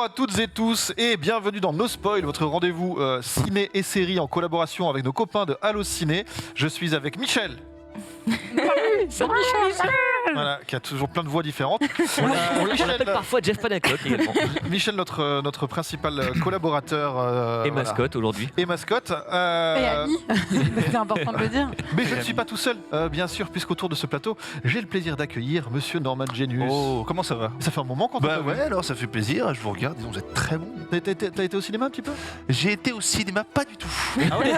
à toutes et tous et bienvenue dans No Spoil, votre rendez-vous ciné et série en collaboration avec nos copains de Allociné. Je suis avec Michel. Salut Michel. Voilà, qui a toujours plein de voix différentes. On l'appelle parfois Jeff Panaclock également. Michel, notre principal collaborateur. Et mascotte aujourd'hui. Et mascotte. Et ami, c'est important de le dire. Mais je ne suis pas tout seul, bien sûr, puisqu'autour de ce plateau, j'ai le plaisir d'accueillir Monsieur Norman Genius. Oh, comment ça va? Ça fait un moment qu'on Bah te voit. ouais, alors ça fait plaisir, je vous regarde, disons, vous êtes très bon. T'as été au cinéma un petit peu? J'ai été au cinéma, pas du tout. Ah ouais.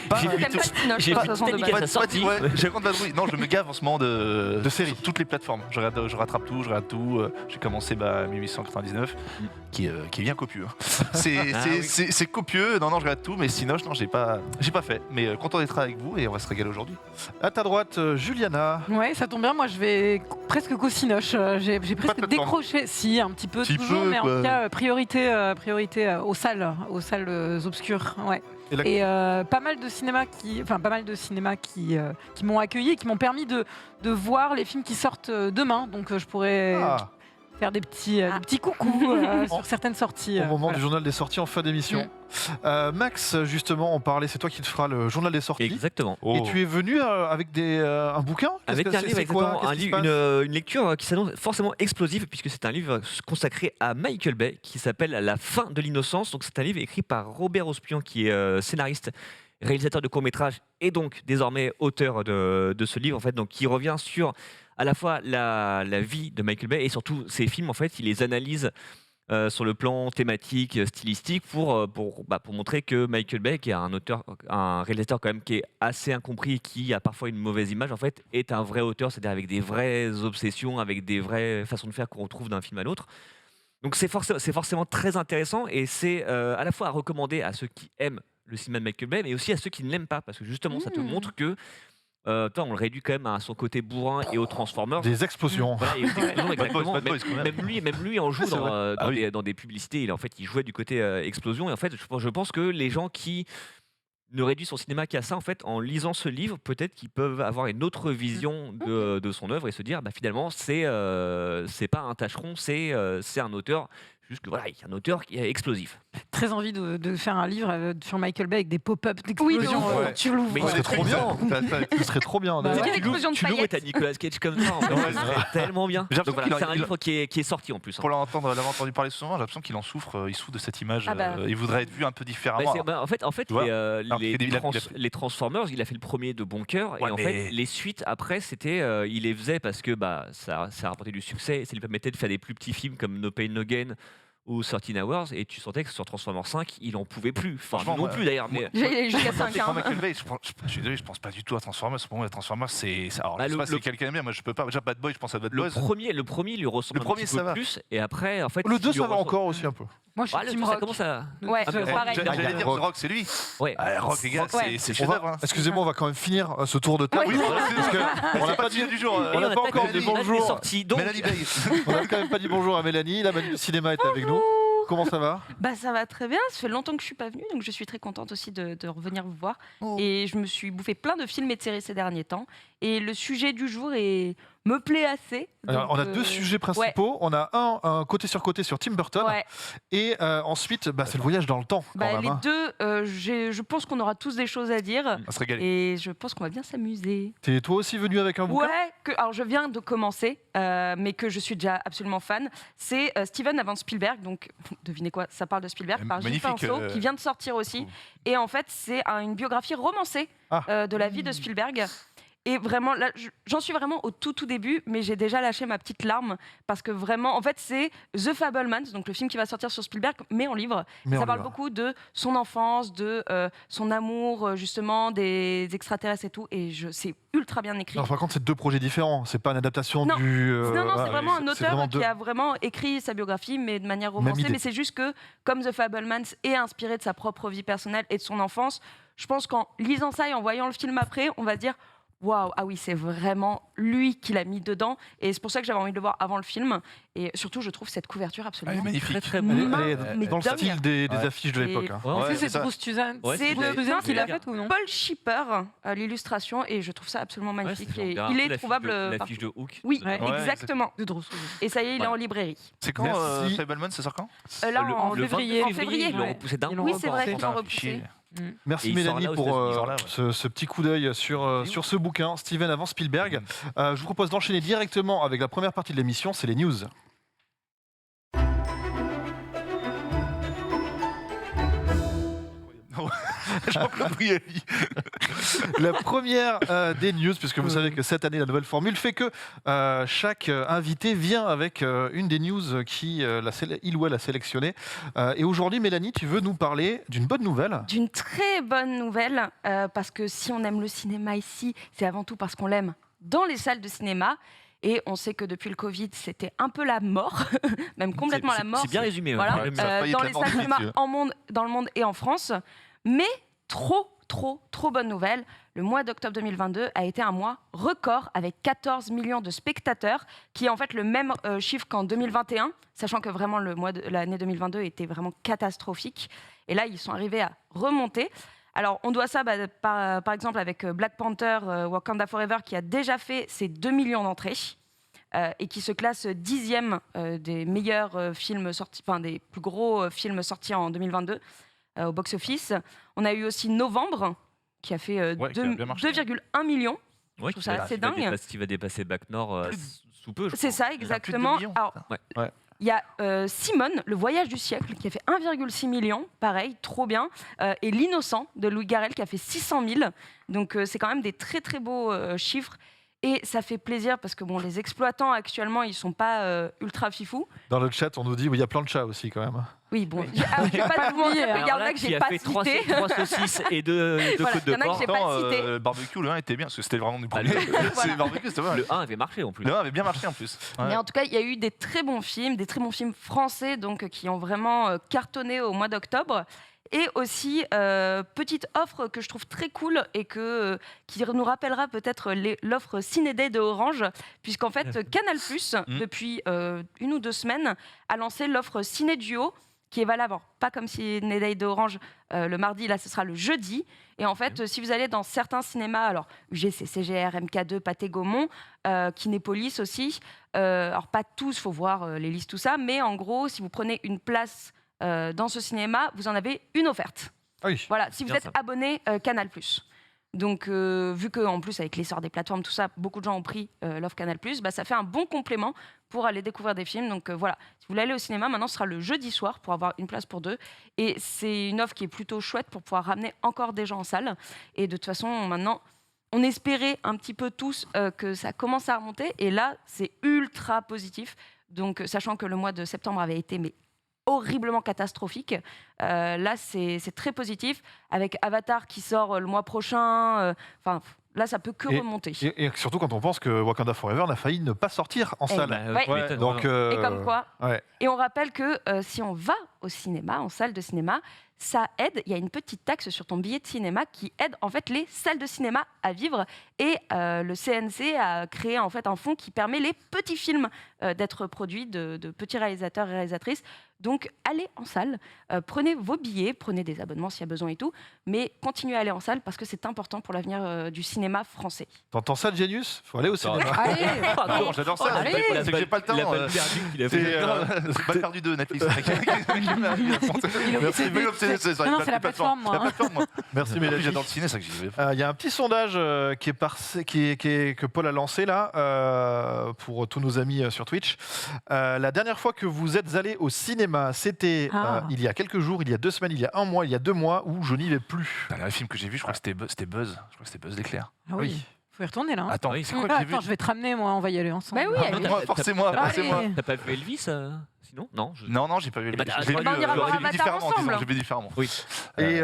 Pas J'ai du vu tout. J'ai vu Titanic à sa sortie. Ouais, j'ai grande vadrouille. Non, je me gave en ce moment de séries. sur toutes les plateformes. Je rattrape tout, je regarde tout. J'ai commencé 1899, qui est bien copieux. Hein. C'est copieux. Non, je regarde tout, mais sinon, non, j'ai pas fait. Mais content d'être avec vous et on va se régaler aujourd'hui. À ta droite, Juliana. Ouais, ça tombe bien, moi je vais presque qu'au-cinoche. J'ai Pas presque de décroché, si, un petit peu toujours, mais en tout cas, priorité aux salles obscures. Ouais. Et pas mal de cinémas qui m'ont accueilli et qui m'ont permis de voir les films qui sortent demain. Donc je pourrais faire des petits coucous sur certaines sorties. Au moment du journal des sorties en fin d'émission. Max, justement, on parlait, c'est toi qui te feras le journal des sorties. Exactement. Et tu es venu avec un bouquin? Avec un livre, une lecture qui s'annonce forcément explosive, puisque c'est un livre consacré à Michael Bay qui s'appelle La fin de l'innocence. Donc c'est un livre écrit par Robert Ospian, qui est scénariste, réalisateur de courts-métrages et donc désormais auteur de ce livre, en fait, donc qui revient sur à la fois la vie de Michael Bay et surtout ses films. En fait, il les analyse sur le plan thématique, stylistique, pour montrer que Michael Bay, qui est un réalisateur quand même qui est assez incompris et qui a parfois une mauvaise image, en fait, est un vrai auteur, c'est-à-dire avec des vraies obsessions, avec des vraies façons de faire qu'on retrouve d'un film à l'autre. Donc c'est forcément très intéressant et c'est à la fois à recommander à ceux qui aiment le cinéma de Michael Bay, mais aussi à ceux qui ne l'aiment pas, parce que justement ça te montre que on le réduit quand même à son côté bourrin et aux Transformers. Des explosions. Voilà, exactement. Bad Boys, quand même. Même lui en joue dans des publicités. Il jouait du côté explosion. Et en fait, je pense que les gens qui ne réduisent son cinéma qu'à ça, en fait, en lisant ce livre, peut-être qu'ils peuvent avoir une autre vision de son œuvre et se dire, finalement, c'est pas un tâcheron, c'est un auteur. Juste que voilà, il y a un auteur qui est explosif. Très envie de faire un livre sur Michael Bay avec des pop-up d'explosions. Tu l'ouvres. Mais ce serait trop bien. Ce serait trop bien. Tu l'ouvres et t'as Nicolas Cage comme ça. Ce serait tellement bien. Donc voilà, c'est un livre qui est sorti en plus. Pour l'avoir entendu parler souvent, j'ai l'impression qu'il en souffre. Il souffre de cette image. Il voudrait être vu un peu différemment. En fait, les Transformers, il a fait le premier de bon cœur. Et en fait, les suites après, c'était, il les faisait parce que ça rapportait du succès. Et ça lui permettait de faire des plus petits films comme No Pain No Gain ou 13 Hours, et tu sentais que sur Transformers 5, il en pouvait plus. Enfin, non plus d'ailleurs. Mais jusqu'à 5 ans. Michael Bay, je suis désolé, je pense pas du tout à Transformers. Pour moi, Transformers, c'est. Alors, je sais pas si quelqu'un aime bien, moi je peux pas. Déjà, Bad Boy, je pense à Bad Boys. Le premier lui ressemble un petit peu plus, et après, en fait. Le 2, ça va encore aussi un peu. Moi, je suis Team Rock. Ça commence à. Ouais, pareil. J'allais dire Rock, c'est lui. Ouais. Rock, les gars, c'est chef-d'œuvre. Excusez-moi, on va quand même finir ce tour de table. On n'a pas dit du jour. On n'a pas encore dit bonjour. Mélanie Bay. On n'a quand même pas dit bonjour à Mélanie. La Manu du cinéma est avec nous. Comment ça va? Ça va très bien, ça fait longtemps que je suis pas venue, donc je suis très contente aussi de revenir vous voir. Et je me suis bouffé plein de films et de séries ces derniers temps. Et le sujet du jour me plaît assez. Alors, on a deux sujets principaux. Ouais. On a un côté sur Tim Burton. Ouais. Et ensuite, c'est le voyage dans le temps. Les deux, je pense qu'on aura tous des choses à dire. On se régale. Et je pense qu'on va bien s'amuser. T'es toi aussi venu avec un bouquin? Alors je viens de commencer, mais que je suis déjà absolument fan. C'est Steven avant Spielberg. Donc, devinez quoi, ça parle de Spielberg par Gilles Pinceau, qui vient de sortir aussi. Et en fait, c'est une biographie romancée de la vie de Spielberg. Et vraiment, là, j'en suis vraiment au tout début, mais j'ai déjà lâché ma petite larme parce que vraiment, en fait, c'est The Fabelmans, donc le film qui va sortir sur Spielberg, mais en livre. Ça parle beaucoup de son enfance, de son amour, justement, des extraterrestres et tout. Et c'est ultra bien écrit. Alors, par contre, c'est deux projets différents. C'est pas une adaptation non, c'est vraiment un auteur qui a vraiment écrit sa biographie, mais de manière romancée. Mais c'est juste que, comme The Fabelmans est inspiré de sa propre vie personnelle et de son enfance, je pense qu'en lisant ça et en voyant le film après, on va dire. waouh, ah oui, c'est vraiment lui qui l'a mis dedans. Et c'est pour ça que j'avais envie de le voir avant le film. Et surtout, je trouve cette couverture absolument magnifique. Très mais dans le dingue. style des affiches de l'époque. C'est Bruce Suzanne. C'est Suzanne qui l'a fait ou non? Paul Shipper, l'illustration, et je trouve ça absolument magnifique. Et il est trouvable. L'affiche de Hook. Oui, exactement. Et ça y est, il est en librairie. C'est quand Fableman, ça sort quand? Là, en février. Ils l'ont repoussé d'un mois. Oui, c'est vrai qu'ils l'ont repoussé. Merci Mélanie pour ce petit coup d'œil sur ce bouquin, Steven avant Spielberg. Je vous propose d'enchaîner directement avec la première partie de l'émission, c'est les news. Jean-Claude Brialy. La première des news, puisque vous savez que cette année, la nouvelle formule fait que chaque invité vient avec une des news qu'il ou elle a sélectionné. Et aujourd'hui, Mélanie, tu veux nous parler d'une bonne nouvelle? D'une très bonne nouvelle, parce que si on aime le cinéma ici, c'est avant tout parce qu'on l'aime dans les salles de cinéma. Et on sait que depuis le Covid, c'était un peu la mort, même complètement la mort. C'est bien résumé. Voilà, dans les salles de cinéma dans le monde et en France. Mais trop bonne nouvelle. Le mois d'octobre 2022 a été un mois record avec 14 millions de spectateurs, qui est en fait le même chiffre qu'en 2021, sachant que vraiment l'année 2022 était vraiment catastrophique. Et là, ils sont arrivés à remonter. Alors, on doit ça par exemple avec Black Panther, Wakanda Forever, qui a déjà fait ses 2 millions d'entrées et qui se classe 10e des meilleurs films sortis, enfin des plus gros films sortis en 2022 au box-office. On a eu aussi Novembre, qui a fait 2,1 millions. Je trouve ça assez dingue. Qui va dépasser Bac Nord sous peu. C'est ça, exactement. Alors, il y a Simone, le voyage du siècle, qui a fait 1,6 million, pareil, trop bien. Et L'Innocent de Louis Garrel, qui a fait 600 000. Donc c'est quand même des très très beaux chiffres. Et ça fait plaisir parce que les exploitants actuellement, ils sont pas ultra fifous. Dans le chat, on nous dit il y a plein de chats aussi quand même. Oui, bon, je vais pas vous mentir, il y en a que j'ai pas cité. 3 saucisses et 2 côtes de porc. Le barbecue, le 1 était bien, parce que c'était vraiment du premier. Le barbecue, c'était vrai. Le 1 avait marché en plus. Le 1 avait bien marché en plus. Mais en tout cas, il y a eu des très bons films français donc, qui ont vraiment cartonné au mois d'octobre. Et aussi, petite offre que je trouve très cool et qui nous rappellera peut-être l'offre Ciné Day de Orange, puisqu'en fait, Canal+, depuis 1 ou 2 semaines, a lancé l'offre Ciné Duo, qui est valable, pas comme Ciné Day de Orange le mardi, là ce sera le jeudi. Et en fait, si vous allez dans certains cinémas, alors UGC, CGR, MK2, Pathé Gaumont, Kinépolis aussi, alors pas tous, il faut voir les listes, tout ça, mais en gros, si vous prenez une place dans ce cinéma, vous en avez une offerte. Oui. Voilà, si vous êtes abonné Canal+. Donc, vu qu'en plus, avec l'essor des plateformes, tout ça, beaucoup de gens ont pris l'offre Canal+, ça fait un bon complément pour aller découvrir des films. Donc voilà, si vous voulez aller au cinéma, maintenant, ce sera le jeudi soir pour avoir une place pour 2. Et c'est une offre qui est plutôt chouette pour pouvoir ramener encore des gens en salle. Et de toute façon, maintenant, on espérait un petit peu tous que ça commence à remonter. Et là, c'est ultra positif. Donc, sachant que le mois de septembre avait été horriblement catastrophique. Là, c'est très positif. Avec Avatar qui sort le mois prochain, là, ça peut que remonter. Et surtout quand on pense que Wakanda Forever n'a failli ne pas sortir en salle. Donc, et comme quoi. Et on rappelle que si on va au cinéma, en salle de cinéma, ça aide. Il y a une petite taxe sur ton billet de cinéma qui aide en fait les salles de cinéma à vivre. Et le CNC a créé en fait un fonds qui permet les petits films d'être produits de petits réalisateurs et réalisatrices. Donc allez en salle, prenez vos billets, prenez des abonnements s'il y a besoin et tout, mais continuez à aller en salle parce que c'est important pour l'avenir du cinéma français. T'entends ça, Genius? Faut aller au cinéma. Allez, j'adore ça. C'est que j'ai pas le temps. C'est pas perdu de Netflix. Merci. Non, c'est la plateforme, moi. Merci, Mélanie. J'adore le ciné, ça que j'y vais. Il y a un petit sondage que Paul a lancé là pour tous nos amis sur Twitch. La dernière fois que vous êtes allés au cinéma, c'était il y a quelques jours, il y a 2 semaines, il y a 1 mois, il y a 2 mois, où je n'y vais plus. Le dernier film que j'ai vu, je crois que c'était Buzz. Je crois que c'était Buzz l'éclair. Ah oui. Faut y retourner là. Attends, c'est quoi que j'ai vu? Attends, je vais te ramener, moi, on va y aller ensemble. Bah oui, forcez-moi. T'as pas vu Elvis sinon? Non, j'ai pas vu Elvis. J'ai vu différemment. Oui. Et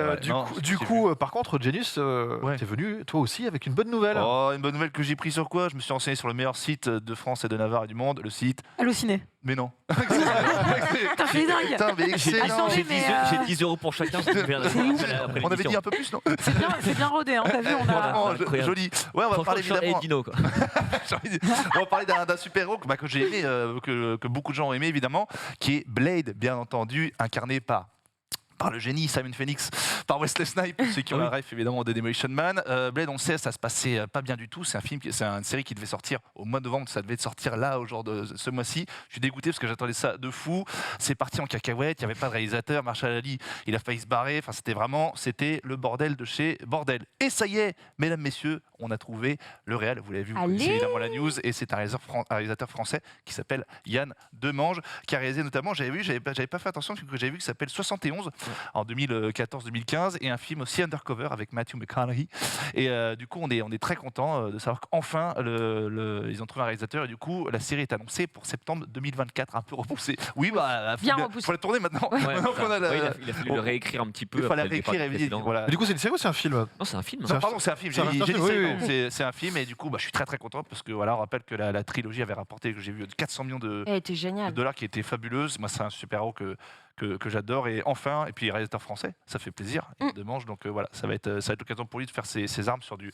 du coup, par contre, Genius, t'es venu toi aussi avec une bonne nouvelle. Oh, une bonne nouvelle que j'ai pris sur quoi? Je me suis renseigné sur le meilleur site de France et de Navarre et du monde, le site Allociné. Mais non. Putain, c'est dingue. Putain, mais excellent. Attendez, J'ai 10 € pour chacun. On avait dit un peu plus, non? C'est bien rodé, hein, t'as vu, on a... Joli. Ouais, on va parler évidemment. Dino, quoi. On va parler d'un super-héros que j'ai aimé, que beaucoup de gens ont aimé évidemment, qui est Blade, bien entendu, incarné par le génie Simon Phoenix, par Wesley Snipes, ceux qui ont la ref évidemment de Demolition Man. Blade, on sait, ça se passait pas bien du tout. C'est une série qui devait sortir au mois de novembre, ça devait sortir là, au genre de ce mois-ci. Je suis dégoûté parce que j'attendais ça de fou. C'est parti en cacahuète, il n'y avait pas de réalisateur. Marshall Ali, il a failli se barrer. Enfin, c'était le bordel de chez bordel. Et ça y est, mesdames, messieurs, on a trouvé le réel. Vous l'avez vu, vous connaissez évidemment la news. Et c'est un réalisateur français qui s'appelle Yann Demange, qui a réalisé notamment, j'avais pas fait attention, que j'avais vu, qui s'appelle 71. En 2014-2015 et un film aussi Undercover avec Matthew McConaughey et du coup on est très content de savoir qu'enfin ils ont trouvé un réalisateur et du coup la série est annoncée pour septembre 2024, un peu repoussée. Oui, bien repoussé. Faut la tourner maintenant. Il a fallu le réécrire un petit peu. Il fallait réécrire et voilà. Du coup c'est une série ou c'est un film? Non, c'est un film. Pardon, c'est un film. C'est un film et du coup je suis très très content parce que voilà, on rappelle que la trilogie avait rapporté, que j'ai vu, 400 millions de dollars, qui était fabuleuse. Moi c'est un super-héros que j'adore et enfin, et puis réalisateur français, ça fait plaisir, de manche, donc voilà, ça va être l'occasion pour lui de faire ses armes sur du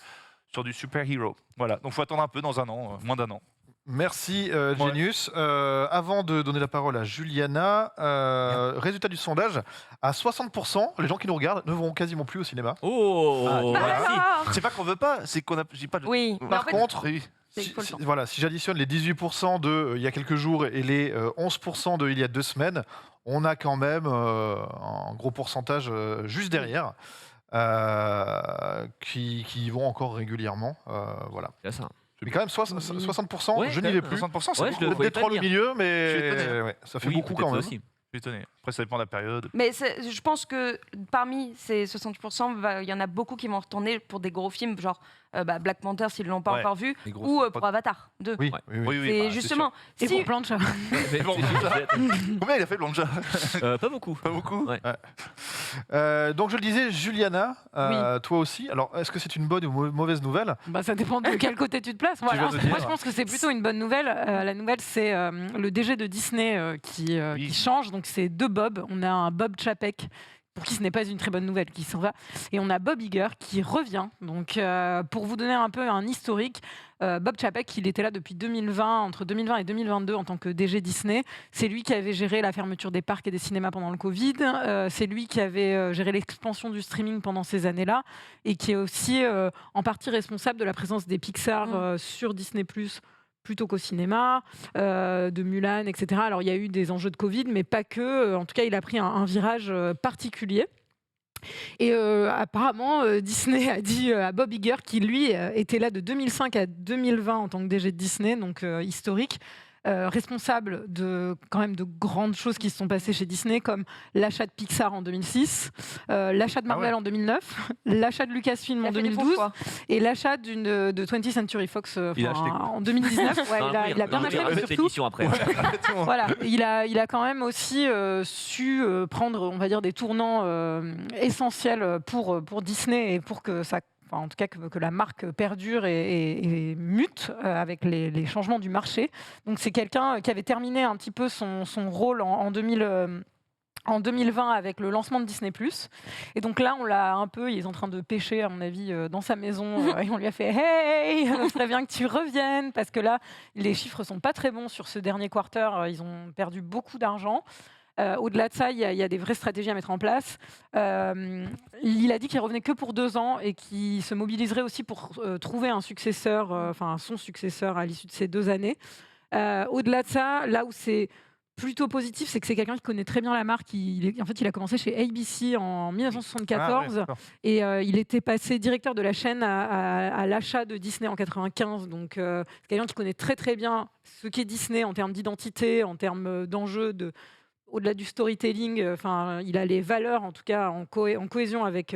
super-héros. Voilà, donc il faut attendre un peu, dans un an, moins d'un an. Merci Genius. Avant de donner la parole à Juliana, résultat du sondage, à 60%, les gens qui nous regardent ne vont quasiment plus au cinéma. C'est pas qu'on veut pas, c'est qu'on a pas de... Oui. Par contre... Si j'additionne les 18% de il y a quelques jours et les 11% de il y a 2 semaines, on a quand même un gros pourcentage juste derrière qui vont encore régulièrement. Voilà. C'est ça. Mais quand même 60%, je n'y vais plus. 60%, c'est peut-être trop le milieu, mais ça fait beaucoup quand même. Aussi. Étonné. Après, ça dépend de la période. Mais je pense que parmi ces 60%, il y en a beaucoup qui vont retourner pour des gros films, genre Black Panther s'ils ne l'ont pas encore vu, ou pour Avatar 2. Oui. Et justement, et pour Plancha. Combien il a fait Plancha? Pas beaucoup. Pas beaucoup. Ouais. Donc je le disais, Juliana, toi aussi. Alors, est-ce que c'est une bonne ou mauvaise nouvelle? Ça dépend de quel côté tu te places. Moi, je pense que c'est plutôt une bonne nouvelle. La nouvelle, c'est le DG de Disney qui change. Donc, c'est 2 Bob. On a un Bob Chapek, pour qui ce n'est pas une très bonne nouvelle, qui s'en va. Et on a Bob Iger qui revient. Donc, pour vous donner un peu un historique, Bob Chapek, il était là depuis 2020, entre 2020 et 2022 en tant que DG Disney. C'est lui qui avait géré la fermeture des parcs et des cinémas pendant le Covid. C'est lui qui avait géré l'expansion du streaming pendant ces années-là et qui est aussi en partie responsable de la présence des Pixar sur Disney+, plutôt qu'au cinéma, de Mulan, etc. Alors, il y a eu des enjeux de Covid, mais pas que. En tout cas, il a pris un virage particulier. Et apparemment, Disney a dit à Bob Iger, qui lui était là de 2005 à 2020 en tant que DG de Disney, donc historique, responsable de quand même de grandes choses qui se sont passées chez Disney, comme l'achat de Pixar en 2006, l'achat de Marvel en 2009, l'achat de Lucasfilm en 2012 et l'achat de 20th Century Fox en 2019. Il a bien acheté, surtout. Après. Voilà, il a quand même aussi su prendre, on va dire, des tournants essentiels pour Disney et pour que ça, en tout cas que la marque perdure et mute avec les changements du marché. Donc c'est quelqu'un qui avait terminé un petit peu son rôle en 2020 avec le lancement de Disney+. Et donc là, on l'a un peu, il est en train de pêcher, à mon avis, dans sa maison. Et on lui a fait « Hey, on serait bien que tu reviennes !» Parce que là, les chiffres sont pas très bons sur ce dernier quarter. Ils ont perdu beaucoup d'argent. Au-delà de ça, il y a des vraies stratégies à mettre en place. Il a dit qu'il revenait que pour 2 ans et qu'il se mobiliserait aussi pour trouver un successeur, son successeur à l'issue de ces 2 années. Au-delà de ça, là où c'est plutôt positif, c'est que c'est quelqu'un qui connaît très bien la marque. En fait, il a commencé chez ABC en 1974 et il était passé directeur de la chaîne à l'achat de Disney en 95. Donc, c'est quelqu'un qui connaît très très bien ce qu'est Disney en termes d'identité, en termes d'enjeux, au-delà du storytelling, il a les valeurs, en tout cas, en cohésion avec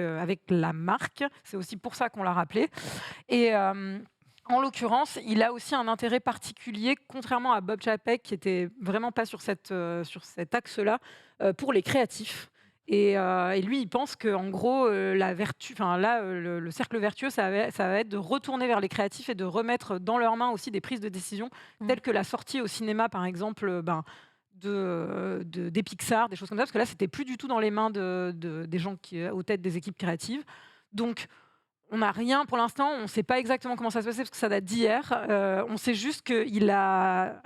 la marque. C'est aussi pour ça qu'on l'a rappelé. Et en l'occurrence, il a aussi un intérêt particulier, contrairement à Bob Chapek, qui était vraiment pas sur cet axe-là, pour les créatifs. Et lui, il pense qu'en gros, la vertu, le cercle vertueux, ça va être de retourner vers les créatifs et de remettre dans leurs mains aussi des prises de décision, telles que la sortie au cinéma, par exemple, des Pixar, des choses comme ça, parce que là, c'était plus du tout dans les mains des gens aux têtes des équipes créatives. Donc, on n'a rien pour l'instant, on ne sait pas exactement comment ça se passait parce que ça date d'hier. On sait juste qu'il a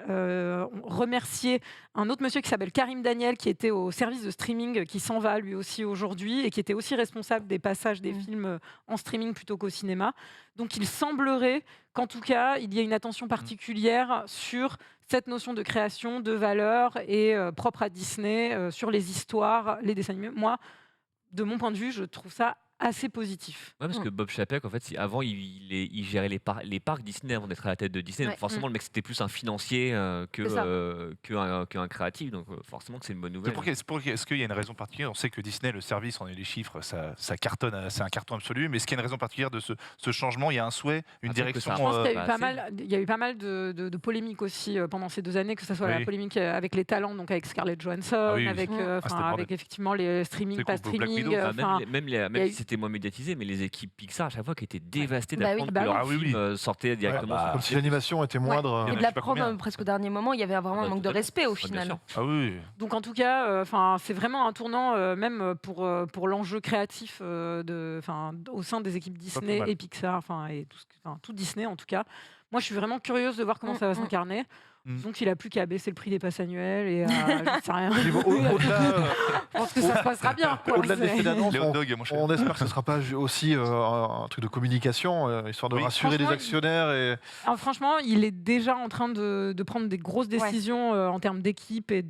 remercié un autre monsieur qui s'appelle Karim Daniel, qui était au service de streaming, qui s'en va lui aussi aujourd'hui et qui était aussi responsable des passages des films en streaming plutôt qu'au cinéma. Donc il semblerait qu'en tout cas, il y ait une attention particulière sur cette notion de création, de valeur et propre à Disney, sur les histoires, les dessins animés. Moi, de mon point de vue, je trouve ça assez positif. Ouais, parce que Bob Chapek, en fait, avant, il gérait les parcs Disney avant d'être à la tête de Disney. Donc forcément, le mec, c'était plus un financier qu'un créatif. Donc forcément que c'est une bonne nouvelle. Est-ce qu'il y a une raison particulière? On sait que Disney, le service, on a les chiffres, ça cartonne, c'est un carton absolu. Mais est-ce qu'il y a une raison particulière de ce changement? Il y a un souhait, une direction? Je pense qu'il y a eu pas mal de polémiques aussi pendant ces 2 années, que ce soit la polémique avec les talents, donc avec Scarlett Johansson, avec effectivement les streaming, pas streaming. Même si c'était moins médiatisé, mais les équipes Pixar à chaque fois qui étaient dévastées d'apprendre que leur film sortait directement. Comme si l'animation était moindre. Et de la prendre presque au dernier moment, il y avait vraiment un manque de respect au final. Donc en tout cas, c'est vraiment un tournant même pour l'enjeu créatif au sein des équipes Disney et Pixar, et tout Disney en tout cas. Moi, je suis vraiment curieuse de voir comment ça va s'incarner. Donc il a plus qu'à baisser le prix des passes annuels et je sais rien. Je pense que ça se passera bien. Au-delà de l'effet d'annonce, on espère que ce ne sera pas aussi un truc de communication, histoire de rassurer les actionnaires. Alors, franchement, il est déjà en train de prendre des grosses décisions en termes d'équipe et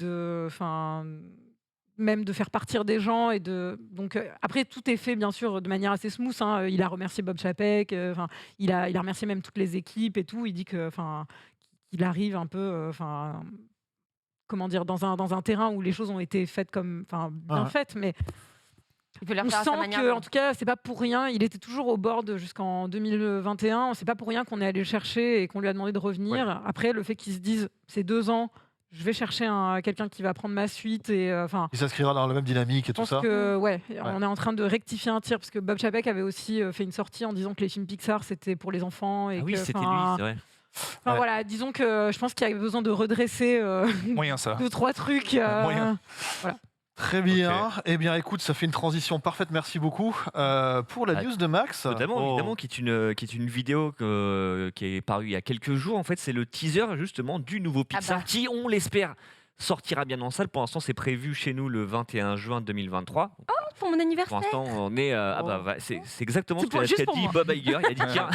même de faire partir des gens donc après tout est fait bien sûr de manière assez smooth. Il a remercié Bob Chapek, il a remercié même toutes les équipes et tout. Il dit que il arrive un peu, comment dire, dans un terrain où les choses ont été faites bien faites, mais on sent que, en tout cas, c'est pas pour rien. Il était toujours au board jusqu'en 2021. C'est pas pour rien qu'on est allé le chercher et qu'on lui a demandé de revenir. Ouais. Après, le fait qu'il se dise, c'est 2 ans. Je vais chercher quelqu'un qui va prendre ma suite il s'inscrira dans la même dynamique et tout ça. On est en train de rectifier un tir parce que Bob Chapek avait aussi fait une sortie en disant que les films Pixar c'était pour les enfants et c'était lui, c'est vrai. Voilà, disons que je pense qu'il y a besoin de redresser 2-3 trucs. Moyen. Voilà. Très bien. Okay. Eh bien, écoute, ça fait une transition parfaite. Merci beaucoup pour la news de Max. Évidemment, qui est une vidéo qui est parue il y a quelques jours. En fait, c'est le teaser justement du nouveau Pixar qui, on l'espère, sortira bien en salle. Pour l'instant, c'est prévu chez nous le 21 juin 2023. Oh, pour mon anniversaire. Pour l'instant, on est. C'est exactement ce qu'a dit Bob Iger. Il a dit tiens,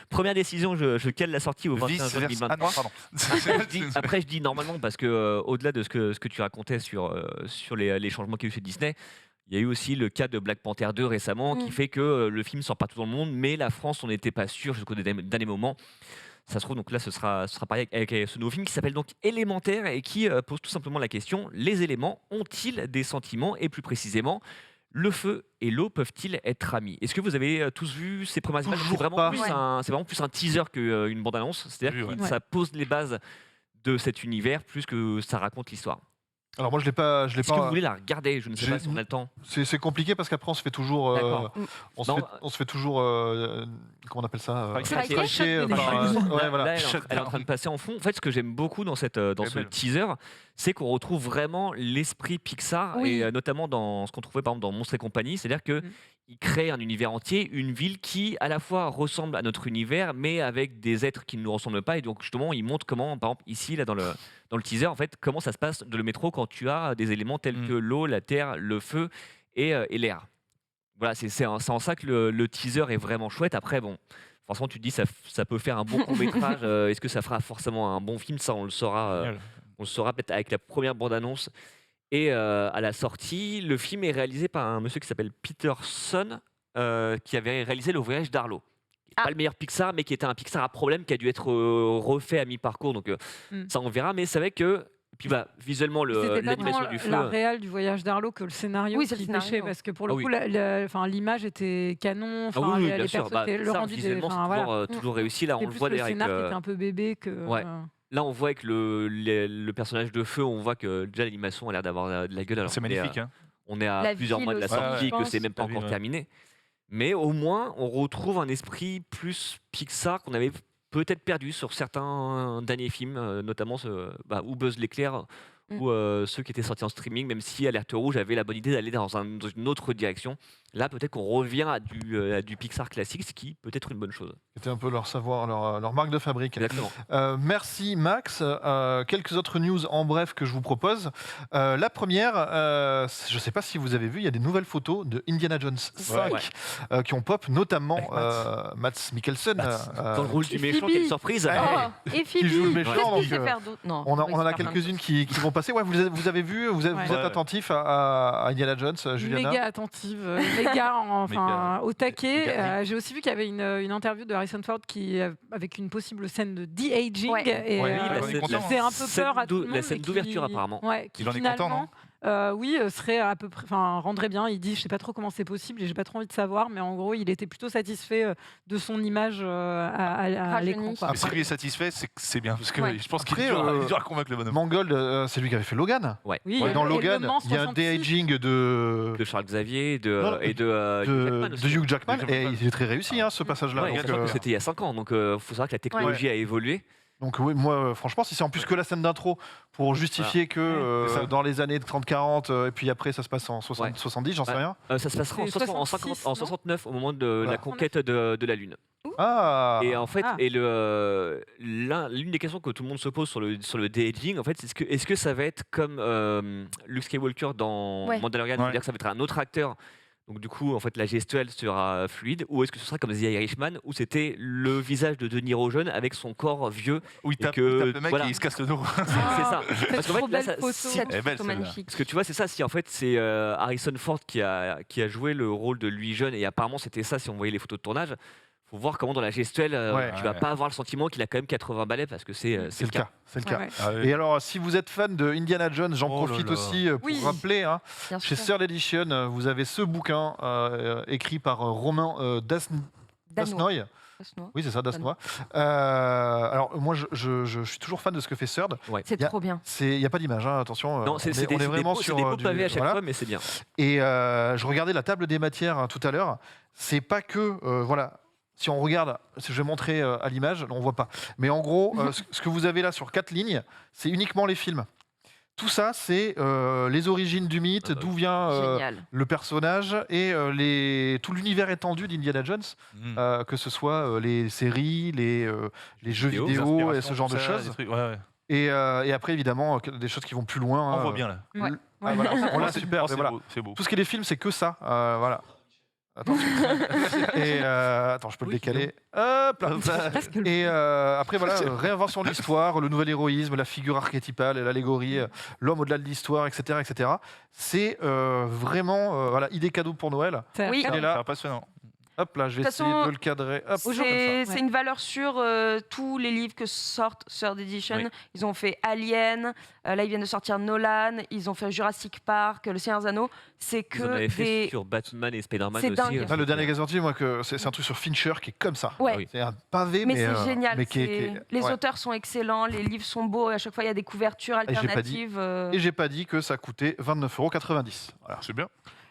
première décision, je cale la sortie au 21 juin 2023. Après, je dis normalement parce que au-delà de ce que tu racontais sur les changements qu'il y a eu chez Disney. Il y a eu aussi le cas de Black Panther 2 récemment qui fait que le film sort partout dans le monde, mais la France, on n'était pas sûr jusqu'au dernier moment. Ça se trouve, donc là, ce sera pareil avec ce nouveau film qui s'appelle donc Élémentaire et qui pose tout simplement la question, les éléments ont-ils des sentiments? Et plus précisément, le feu et l'eau peuvent-ils être amis? Est-ce que vous avez tous vu ces premières images? C'est vraiment plus un teaser qu'une bande-annonce. C'est-à-dire que ça pose les bases de cet univers plus que ça raconte l'histoire. Alors moi je l'ai pas. Est-ce que vous voulez la regarder? Je ne sais pas si on a le temps. C'est compliqué parce qu'après on se fait toujours. On se fait toujours. Comment on appelle ça? Cracher. Là, elle est en train de passer en fond. En fait, ce que j'aime beaucoup dans ce teaser, c'est qu'on retrouve vraiment l'esprit Pixar et notamment dans ce qu'on trouvait par exemple dans Monstres et compagnie, c'est-à-dire que il crée un univers entier, une ville qui à la fois ressemble à notre univers, mais avec des êtres qui ne nous ressemblent pas. Et donc justement, il montre comment, par exemple ici, là dans le teaser, en fait, comment ça se passe dans le métro quand tu as des éléments tels que l'eau, la terre, le feu et l'air. Voilà, c'est en ça que le teaser est vraiment chouette. Après, bon, franchement, tu te dis ça peut faire un bon court-métrage. Est-ce que ça fera forcément un bon film? Ça, on le saura. On le saura peut-être avec la première bande-annonce. Et à la sortie, le film est réalisé par un monsieur qui s'appelle Peterson, qui avait réalisé Le Voyage d'Arlo. Pas le meilleur Pixar, mais qui était un Pixar à problème, qui a dû être refait à mi-parcours. Donc ça, on verra. Mais c'est vrai que puis visuellement, l'animation du feu. La réal du Voyage d'Arlo que le scénario qui pêchait, parce que pour le coup, l'image était canon. Bien sûr. Le rendu visuellement, c'est toujours réussi. Là, on le voit derrière. Le scénar qui était un peu bébé que. Là, on voit avec le personnage de feu, on voit que déjà l'animation a l'air d'avoir de la gueule. C'est magnifique. on est à plusieurs mois de la sortie, que c'est même pas encore terminé. Mais au moins, on retrouve un esprit plus Pixar qu'on avait peut-être perdu sur certains derniers films, notamment ou Buzz l'éclair, ou ceux qui étaient sortis en streaming, même si Alerte Rouge avait la bonne idée d'aller dans une autre direction. Là, peut-être qu'on revient à du Pixar classique, ce qui peut être une bonne chose. C'était un peu leur savoir, leur marque de fabrique. Exactement. Merci Max. Quelques autres news en bref que je vous propose. La première, je ne sais pas si vous avez vu, il y a des nouvelles photos de Indiana Jones 5 qui ont pop, notamment Mads Mikkelsen. Dans le rôle du méchant, quelle surprise. Et Phoebe, qui joue le méchant. On en a faire quelques-unes qui vont passer. Ouais, vous avez vu, vous êtes attentif à Indiana Jones, Juliana? Méga attentive. Au taquet. J'ai aussi vu qu'il y avait une interview de Harrison Ford avec une possible scène de de-aging. C'est un peu peur à tout le monde. La scène d'ouverture, apparemment. Il en est content, non? Oui, serait à peu près, rendrait bien. Il dit, je sais pas trop comment c'est possible et j'ai pas trop envie de savoir, mais en gros, il était plutôt satisfait de son image à l'écran. Mais si lui est satisfait, c'est bien, parce que je pense qu'il est dur à convaincre le bonhomme. Mangold, c'est lui qui avait fait Logan. Oui, dans Logan, il y a un de-aging de Charles Xavier et de Hugh Jackman, et il est très réussi ce passage-là. C'était il y a 5 ans, donc il faut savoir que la technologie a évolué. Donc oui, moi, franchement, si c'est en plus que la scène d'intro pour justifier que dans les années 30-40, et puis après ça se passe en 70, j'en sais rien. Ça se passera en 69 au moment de la conquête de la Lune. Et en fait, l'une des questions que tout le monde se pose sur le de-aging, en fait, est-ce que ça va être comme Luke Skywalker dans Mandalorian, c'est-à-dire que ça va être un autre acteur? Donc du coup, en fait, la gestuelle sera fluide, ou est-ce que ce sera comme The Irishman, où c'était le visage de De Niro jeune avec son corps vieux, où il tape le mec et il se casse le dos. C'est ça. Parce qu'en fait, là, magnifique. Parce que tu vois, c'est ça. Si en fait c'est Harrison Ford qui a joué le rôle de lui jeune, et apparemment c'était ça. Si on voyait les photos de tournage, faut voir comment dans la gestuelle, tu vas pas avoir le sentiment qu'il a quand même 80 balais, parce que c'est le cas. C'est le cas. Et alors, si vous êtes fan de Indiana Jones, j'en profite aussi pour rappeler, chez Third Edition, vous avez ce bouquin écrit par Romain Dasnoy. Oui, c'est ça, Dasnoy. Alors, moi, je suis toujours fan de ce que fait Third. C'est trop bien. Il n'y a pas d'image, attention. Non, c'est vraiment sur des beaux pavés à chaque fois, mais c'est bien. Et je regardais la table des matières tout à l'heure. C'est pas que, si on regarde, je vais montrer à l'image, on ne voit pas. Mais en gros, ce que vous avez là sur 4 lignes, c'est uniquement les films. Tout ça, c'est les origines du mythe, d'où vient le personnage et tout l'univers étendu d'Indiana Jones, que ce soit les séries, les jeux vidéo et ce genre de choses. Et après, évidemment, des choses qui vont plus loin. On voit bien là. On l'a super. C'est beau. Tout ce qui est des films, c'est que ça. Voilà. Attention. Et attends, je peux le décaler. Hop là. Et après, voilà, réinvention de l'histoire, le nouvel héroïsme, la figure archétypale, l'allégorie, l'homme au-delà de l'histoire, etc., etc. C'est vraiment idée cadeau pour Noël. Oui, c'est impressionnant. Hop là, je vais essayer de le cadrer. C'est une valeur sur tous les livres que sortent Third Edition. Oui. Ils ont fait Alien, là ils viennent de sortir Nolan, ils ont fait Jurassic Park, Le Seigneur des Anneaux. C'est que ils en avaient fait sur Batman et Spider-Man aussi. Dingue. Le dernier qui est sorti, c'est un truc sur Fincher qui est comme ça. Ouais. C'est un pavé, mais c'est génial. Les ouais. auteurs sont excellents, les livres sont beaux, et à chaque fois il y a des couvertures alternatives. Et j'ai pas dit que ça coûtait 29,90 €. Voilà. C'est bien.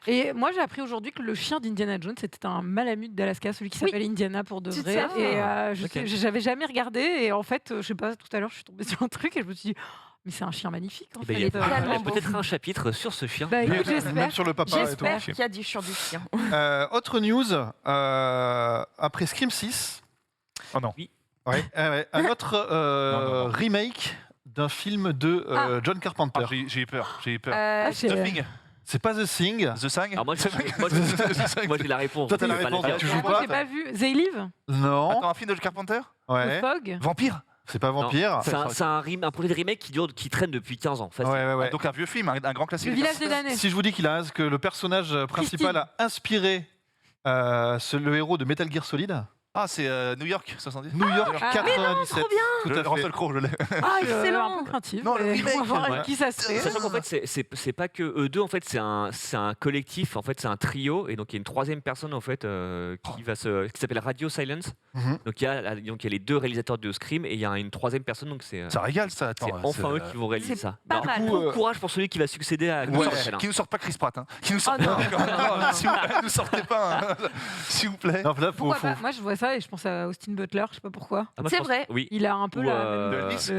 Et moi, j'ai appris aujourd'hui que le chien d'Indiana Jones, c'était un malamute d'Alaska, celui qui s'appelle Indiana pour de vrai. Et j'avais jamais regardé. Et en fait, je sais pas, tout à l'heure, je suis tombée sur un truc et je me suis dit, mais c'est un chien magnifique. En fait. Il y a peut-être un chapitre sur ce chien. Même sur le papa. J'espère qu'il y a du sur du chien. Autre news, après Scream 6. Oh non. Oui. Un autre remake d'un film de John Carpenter. J'ai eu peur. C'est pas The Thing. The Thing. Alors moi j'ai la réponse. Toi t'as la réponse. Tu joues pas. Moi j'ai pas vu. They Live. Non. Attends, un film de Carpenter. Ouais. Fog. Vampire. C'est pas Vampire. C'est un projet de remake qui traîne depuis 15 ans. Ouais. Donc un vieux film, un grand classique. Le Village des damnés. Si je vous dis que le personnage principal a inspiré le héros de Metal Gear Solid. Ah, c'est New York 70. New York Mais non, 97. trop bien. Tout à fait. Russell Crowe, je l'ai. Ah, Un excellent. peu craintif. Non, le mais remake, on va voir avec ouais. qui ça se fait. Sachant qu'en fait, c'est pas que eux deux, en fait, c'est un collectif, en fait, c'est un trio, et donc il y a une troisième personne, en fait, qui s'appelle Radio Silence. Donc il y a les deux réalisateurs de Scream, et il y a une troisième personne, donc c'est Ça régale, ça. c'est enfin eux qui vont réaliser C'est ça. pas mal. Bon courage pour celui qui va succéder à Ouais, Christophe. qui nous sortent pas Chris Pratt. Qui nous sortent Oh, non. pas. S'il vous plaît, nous sortez pas. S'il vous plaît. Non, là, Pourquoi pas Moi, je vois ça et je pense à Austin Butler, je sais pas pourquoi. Ah, moi, C'est je pense- vrai. Oui. Il a un peu Ou, la même... Elvis.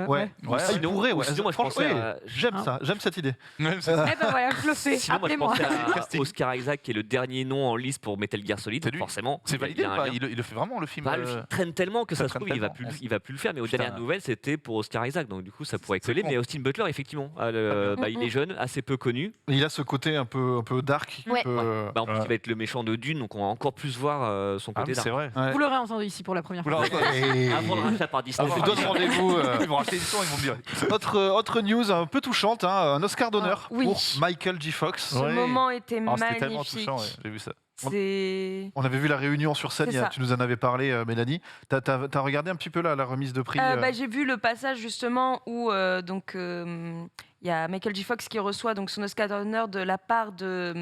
Ouais. Ouais, Ça, il sinon- pourrait, ou ouais. sinon, moi, je Franchement, pensais oui, à- j'aime ça, j'aime cette idée. Même si- Eh ben voilà, je le fais. Sinon, moi, je Appelez-moi. pensais à Oscar Isaac, qui est le dernier nom en lice pour Metal Gear Solid. C'est lui. Forcément. C'est il validé y a ou un pas lien. il le fait vraiment, le film Bah, le film traîne tellement que ça ça se traîne trouve, il va plus le faire. Mais aux Putain. dernières nouvelles, c'était pour Oscar Isaac. Donc, du coup, ça pourrait C'est coller. con. Mais Austin Butler, effectivement, il est jeune, assez peu connu. Il a ce côté un peu dark. qui Ouais. peut- Bah, en plus, il va être le méchant de Dune. Donc, on va encore plus voir son Ah, côté mais c'est dark. vrai. Ouais. Vous l'aurez entendu ici pour la première fois. Et- Avant le rachat par Disney. Je vous donne rendez-vous. Ils vont racheter l'édition, ils vont me dire. Autre news un peu touchante, un Oscar d'honneur oui. pour Michael J. Fox. Ce moment était Oh, c'était tellement magnifique. touchant, ouais, j'ai vu ça. C'est. On avait vu la réunion sur scène, C'est ça. tu nous en avais parlé, Mélanie. T'as regardé un petit peu la remise de prix Bah, j'ai vu le passage justement où il y a Michael J. Fox qui reçoit donc son Oscar d'honneur de la part de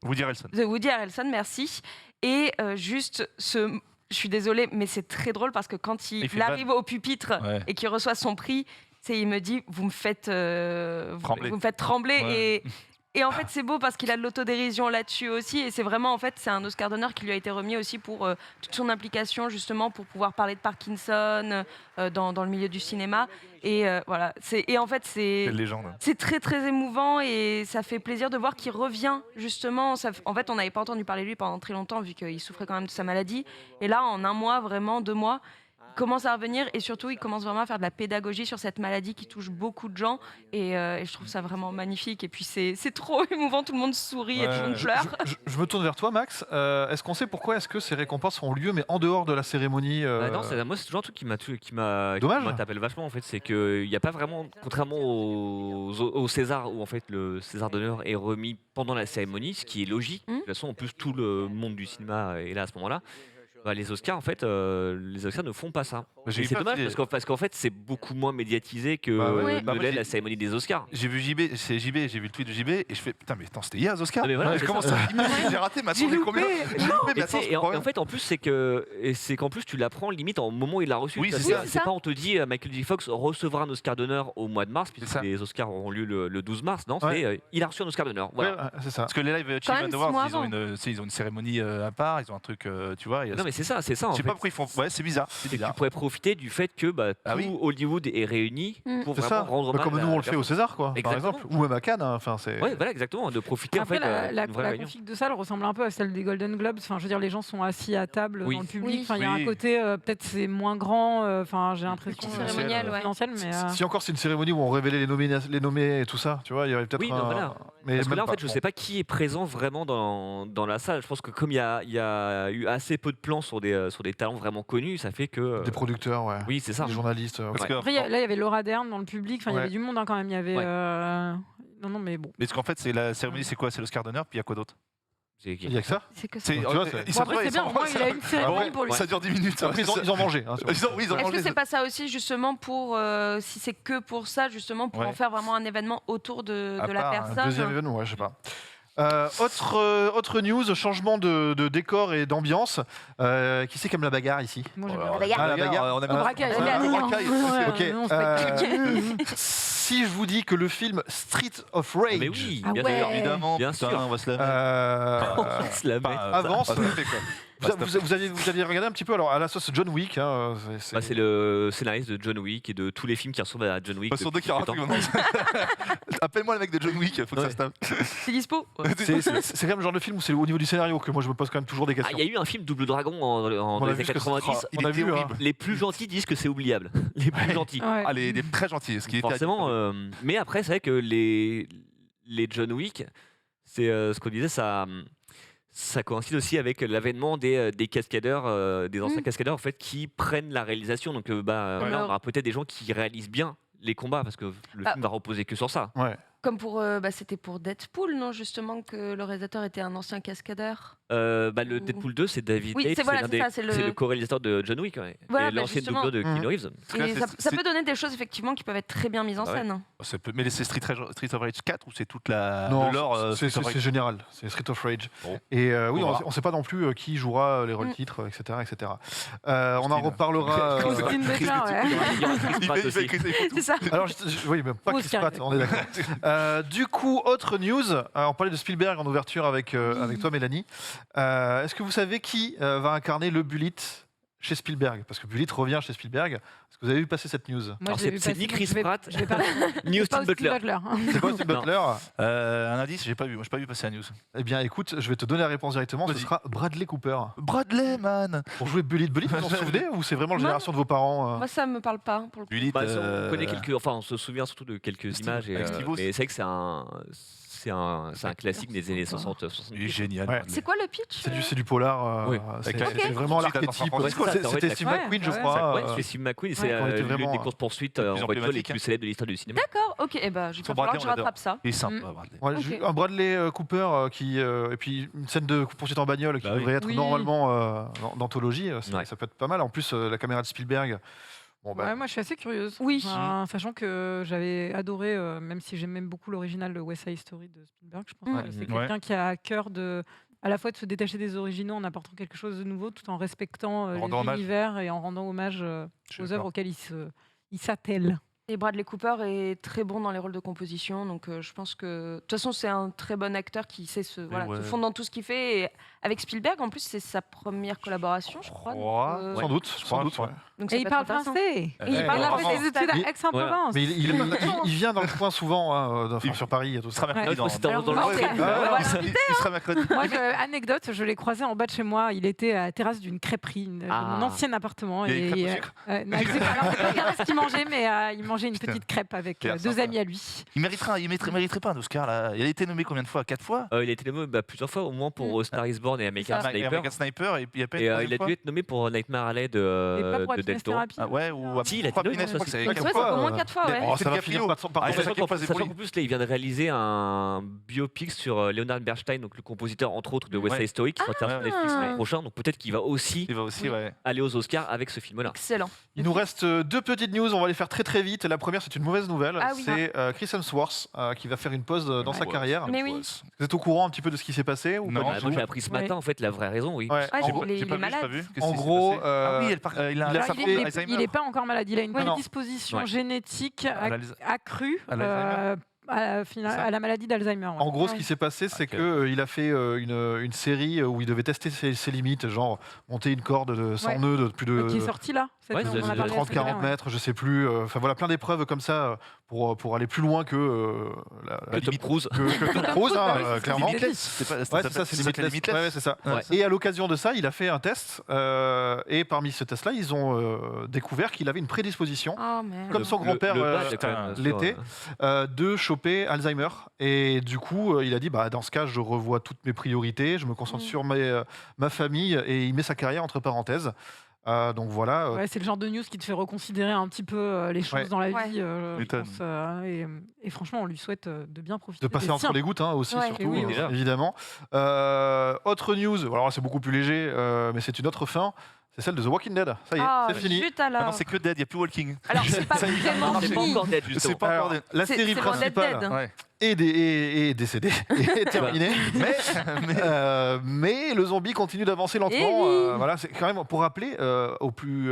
Woody Harrelson. Woody Harrelson, merci. Et je suis désolée, mais c'est très drôle parce que quand Il fait il arrive au pupitre Ouais. et qu'il reçoit son prix, il me dit vous me faites Trembler. vous me faites trembler Ouais. et en fait c'est beau parce qu'il a de l'autodérision là-dessus aussi et c'est vraiment en fait c'est un Oscar d'honneur qui lui a été remis aussi pour toute son implication justement pour pouvoir parler de Parkinson dans le milieu du cinéma et voilà et en fait Quelle légende. c'est très très émouvant et ça fait plaisir de voir qu'il revient justement. En fait, on n'avait pas entendu parler de lui pendant très longtemps vu qu'il souffrait quand même de sa maladie. Et là, en un mois, vraiment 2 mois, il commence à revenir et surtout, il commence vraiment à faire de la pédagogie sur cette maladie qui touche beaucoup de gens. Et je trouve ça vraiment magnifique. Et puis, c'est trop émouvant. Tout le monde sourit et tout le monde pleure. Je me tourne vers toi, Max. Est-ce qu'on sait pourquoi est-ce que ces récompenses ont lieu, mais en dehors de la cérémonie Non, moi c'est toujours un truc qui m'a Dommage. t'appelle vachement en fait, c'est qu'il n'y a pas vraiment, contrairement au César où en fait le César d'honneur est remis pendant la cérémonie, ce qui est logique. De toute façon, en plus tout le monde du cinéma est là à ce moment-là. Bah, les Oscars en fait, les Oscars ne font pas ça. J'ai Et eu c'est peur dommage qu'il- parce qu'en fait c'est beaucoup moins médiatisé que Bah ouais. Ouais. Bah, ne moi, l'est j'ai- la cérémonie des Oscars. J'ai vu JB, c'est JB, j'ai vu le tweet de JB et je fais putain mais attends c'était hier les Oscars. Ah, mais voilà, je c'est commence ça. à j'ai raté maintenant J'ai j'ai combien loupé. J'ai loupé, mais Et, tu attends, sais, c'est et en, pas et vrai. en fait, en plus, c'est qu'en plus, tu l'apprends limite au moment où il l'a reçu. Oui, Parce c'est que ça. c'est C'est ça. pas on te dit Michael J. Fox recevra un Oscar d'honneur au mois de mars, puisque ça. les Oscars auront lieu le 12 mars. Non, Ouais. c'est il a reçu un Oscar d'honneur. Voilà. Ouais, c'est ça. Parce que les Live Quand même Achievement 6 Awards, mois ils ont avant. ils ont une cérémonie à part, ils ont un truc tu vois. Non, mais c'est ça, c'est ça. Je En sais fait. pas pourquoi ils font. Ouais, c'est bizarre. C'est C'est que tu bizarre. pourrais profiter du fait que Ah tout oui. Hollywood est réuni pour C'est vraiment ça. rendre Bah, hommage comme à nous on la le fait au César, quoi, par Exactement. exemple, ou même à Cannes. Enfin, c'est. Ouais, voilà, exactement, de profiter Après, en fait la d'une vraie réunion. config de salle ressemble un peu à celle des Golden Globes. Enfin, je veux dire, les gens sont assis à table Oui. dans le public. Oui. Enfin, il y a Oui. un côté, peut-être c'est moins grand. Enfin, j'ai l'impression. Cérémonial, ouais. confidentiel, mais. Si encore c'est une cérémonie où on révélait les nommés et tout ça, tu vois, il y aurait peut-être Oui, un. non, voilà. Mais Parce que même là, en pas. fait, je sais pas qui est présent vraiment dans la salle. Je pense que comme il y a eu assez peu de plans sur des talents vraiment connus, ça fait que. Des producteurs, ouais. Oui, c'est ça. Des journalistes. Parce que- Après, là, il y avait Laura Dern dans le public. Enfin, il y Ouais. avait du monde hein, quand même. Il y avait. Ouais. Non, mais bon. Mais parce qu'en fait, c'est la cérémonie, c'est quoi? C'est l'Oscar d'honneur, puis il y a quoi d'autre? C'est- Il y a que ça. C'est que ça. C'est Tu vois, ils c'est- sont- Bon, après, ouais, c'est ils bien. sont- Au moins, il a une cérémonie ouais. pour lui. Ça dure 10 minutes. Après, ils ont mangé. hein, tu vois. Ils ont Est-ce mangé. que c'est pas ça aussi justement pour si c'est que pour ça justement pour Ouais. en faire vraiment un événement autour de À la part un personne. Deuxième événement, ouais, je sais pas. Autre news, changement de décor et d'ambiance. Qui c'est qui aime la bagarre ici? Moi, j'aime Alors, bien. bagarre. Ah, la bagarre. on a Au braquage. Ah, Allez, au non. braquage. Ouais, Ok. non, c'est pas Si je vous dis que le film Street of Rage Mais oui, Ah bien ouais. sûr. Évidemment, Bien putain, sûr. on va se la euh, Se la met. avance. Pas tout à fait, quoi. Vous aviez regardé un petit peu alors à la sauce John Wick. Hein, Bah, c'est le scénariste de John Wick et de tous les films qui ressemblent à John Wick. Pas sur deux depuis quelque temps. 40 Appelle-moi le mec de John Wick, faut que ça Ouais. se tape. C'est dispo. c'est quand même le genre de film où c'est au niveau du scénario que moi je me pose quand même toujours des Ah, questions. il y a eu un film Double Dragon dans On les a vu années ce que c'est. 90. Il On a était vu, hein. horrible. Les plus gentils disent que c'est oubliable. Les plus gentils. Ouais. Ah, les très gentils, ce qui était Forcément. Mais après, c'est vrai que les John Wick, c'est ce qu'on disait, ça coïncide aussi avec l'avènement des cascadeurs, des anciens cascadeurs en fait, qui prennent la réalisation. Donc, là, on aura peut-être des gens qui réalisent bien les combats parce que le Ah. film va reposer que sur ça. Ouais. Comme pour, c'était pour Deadpool, non, justement, que le réalisateur était un ancien cascadeur. Le Deadpool 2, c'est David Yates, c'est le co-réalisateur de John Wick, et l'ancien doubleur de Keanu Reeves. Et ça peut donner des choses effectivement qui peuvent être très bien mises en scène. Mais c'est Street of Rage 4 ou c'est toute la lore c'est général, c'est Street of Rage. Bon. Et oui, on ne sait pas non plus qui jouera les rôles titres, etc. On en reparlera. Christine Butler, c'est ça. Alors, oui, mais pas Chris Pratt, on est d'accord. Du coup, autre news. On parlait de Spielberg en ouverture avec toi, Mélanie. Est-ce que vous savez qui va incarner le Bullitt chez Spielberg? Parce que Bullitt revient chez Spielberg. Est-ce que vous avez vu passer cette news? C'est ni Chris Pratt, ni Austin Butler. C'est pas Austin Butler? Un indice, j'ai pas vu. Moi, j'ai pas vu passer la news. Eh bien, écoute, je vais te donner la réponse directement. Ce sera Bradley Cooper. Bradley, man. Pour jouer Bullitt. Bullitt, vous vous en souvenez ou c'est vraiment la génération de vos parents? Moi, ça me parle pas. Pour le coup. Bullitt, on connaît on se souvient surtout de quelques images. Mais c'est vrai que c'est un classique des années 60. Il est génial. Ouais. C'est quoi le pitch? C'est du polar. C'est vraiment l'archétype. C'était Steve McQueen, je crois. C'est Steve McQueen, c'est l'une des courses-poursuites en voiture les plus célèbres de l'histoire du cinéma. D'accord, ok. Je vais falloir que je rattrape ça. Il est sympa, Bradley. Un Bradley Cooper et puis une scène de poursuite en bagnole qui devrait être normalement d'anthologie. Ça peut être pas mal. En plus, la caméra de Spielberg. Moi je suis assez curieuse. Oui. Sachant que j'avais adoré, même si j'aime même beaucoup l'original, le West Side Story de Spielberg, je pense que c'est quelqu'un qui a à cœur à la fois de se détacher des originaux en apportant quelque chose de nouveau, tout en respectant les univers et en rendant hommage aux œuvres auxquelles il s'attelle. Et Bradley Cooper est très bon dans les rôles de composition, donc je pense que de toute façon c'est un très bon acteur qui sait se fondre dans tout ce qu'il fait. Et avec Spielberg, en plus, c'est sa première collaboration, je crois. Sans doute. Ouais. Donc, et il parle français. Il a fait des études à Aix-en-Provence. Mais il vient dans le coin souvent, sur Paris et tout ça. Il sera mercredi. Moi, anecdote, je l'ai croisé en bas de chez moi. Il était à la terrasse d'une crêperie, de mon ancien appartement. Il y a des crêpes au sucre. Alors, je sais pas bien ce qu'il mangeait, mais il mangeait une petite crêpe avec deux amis à lui. Il mériterait pas un Oscar là. Il a été nommé combien de fois? 4 fois? Il a été nommé plusieurs fois, au moins pour Star is Born et American Sniper. Et il a dû être nommé pour Nightmare Alley de Del Toro. Si, il a été nommé. Au moins 4 fois, ouais. Ça va finir Sachant qu'en plus, il vient de réaliser un biopic sur Leonard Bernstein, donc le compositeur entre autres de West Side Story, qui sortira sur Netflix l'année prochaine. Donc peut-être qu'il va aussi aller aux Oscars avec ce film-là. Excellent. Il nous reste 2 petites news, on va les faire très très vite. La première, c'est une mauvaise nouvelle. C'est Chris Hemsworth qui va faire une pause dans sa carrière. Mais oui. Vous êtes au courant un petit peu de ce qui s'est passé ou Non, moi j'ai appris ce matin en fait la vraie raison, oui. Il est malade. En gros, il n'est pas encore malade. Il a une prédisposition génétique accrue à la maladie d'Alzheimer. En gros, ce qui s'est passé, c'est qu'il a fait une série où il devait tester ses limites, genre monter une corde de 100 nœuds de plus de... Qui est sorti là de 30-40 mètres, je sais plus. Enfin voilà, plein d'épreuves comme ça pour aller plus loin que Tom Cruise. Tom Cruise, clairement. C'est Limitless. Ouais, c'est ça. Et à l'occasion de ça, il a fait un test. Et parmi ce test-là, ils ont découvert qu'il avait une prédisposition, comme son grand-père l'était, de choper Alzheimer. Et du coup, il a dit, dans ce cas, je revois toutes mes priorités, je me concentre sur ma famille, et il met sa carrière entre parenthèses. Donc voilà. C'est le genre de news qui te fait reconsidérer un petit peu les choses dans la vie. Je pense, et franchement, on lui souhaite de bien profiter. De passer entre les gouttes aussi, surtout, évidemment. Autre news, alors c'est beaucoup plus léger, mais c'est une autre fin. C'est celle de The Walking Dead. Ça y est, c'est fini. Non, c'est que Dead, il n'y a plus Walking. Alors, c'est pas vraiment fini. C'est pas encore Dead. La série principale est décédée, est terminée. Mais le zombie continue d'avancer lentement. Voilà, c'est quand même pour rappeler, au plus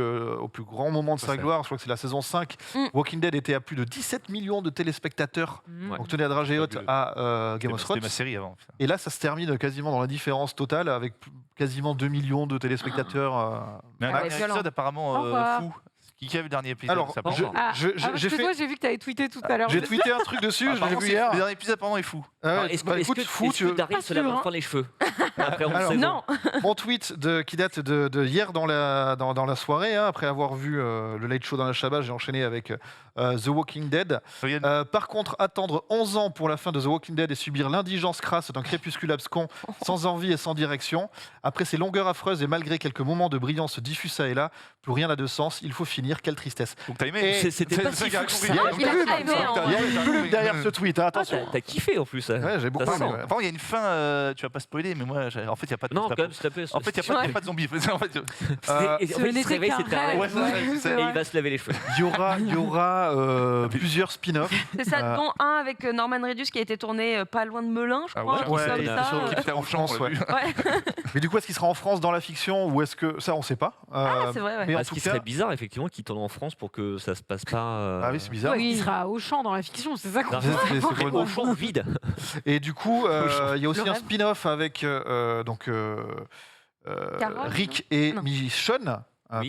grand moment de sa gloire, je crois que c'est la saison 5, Walking Dead était à plus de 17 millions de téléspectateurs. Donc tenait à dragée haute à Game of Thrones. C'était ma série avant. Et là, ça se termine quasiment dans l'indifférence totale avec quasiment 2 millions de téléspectateurs. Mais un épisode apparemment fou. Qui a vu le dernier épisode? Alors, j'ai vu que tu avais tweeté tout à l'heure. J'ai tweeté un truc dessus, je l'ai vu hier. Le dernier épisode apparemment est fou. Est-ce que Daryl se lave enfin les cheveux? Non. Mon tweet qui date de hier dans la soirée, après avoir vu le Late Show dans la Shabbat, j'ai enchaîné avec The Walking Dead. Par contre, attendre 11 ans pour la fin de The Walking Dead et subir l'indigence crasse d'un crépuscule abscon, sans envie et sans direction. Après ces longueurs affreuses et malgré quelques moments de brillance diffus ça et là, plus rien n'a de sens, il faut finir. finir. Quelle tristesse. Donc t'as aimé. C'était pas si fou que ça. Il y a une pub derrière ce tweet, attention. T'as kiffé en plus. Ouais, j'ai beaucoup aimé. Enfin, il y a une fin, tu vas pas spoiler, mais moi, en fait, il n'y a pas de. Non, quand même, s'il te plaît. En fait, il n'y a pas de zombies. En fait, il se réveille, c'était un rêve. Et il va se laver les cheveux. Il y aura plusieurs spin-offs. C'est ça, dont un avec Norman Reedus qui a été tourné pas loin de Melun, je crois. Qui était en France, ouais. Mais du coup, est-ce qu'il sera en France dans la fiction ou est-ce que ça, on sait pas. C'est vrai. Ouais. Mais ce qui serait bizarre, effectivement, qu'il tourne en France pour que ça se passe pas. Ah oui, c'est bizarre. Il sera au champ dans la fiction, c'est ça qu'on au champ vide. Et du coup, il y a aussi un spin-off avec Rick et Michonne.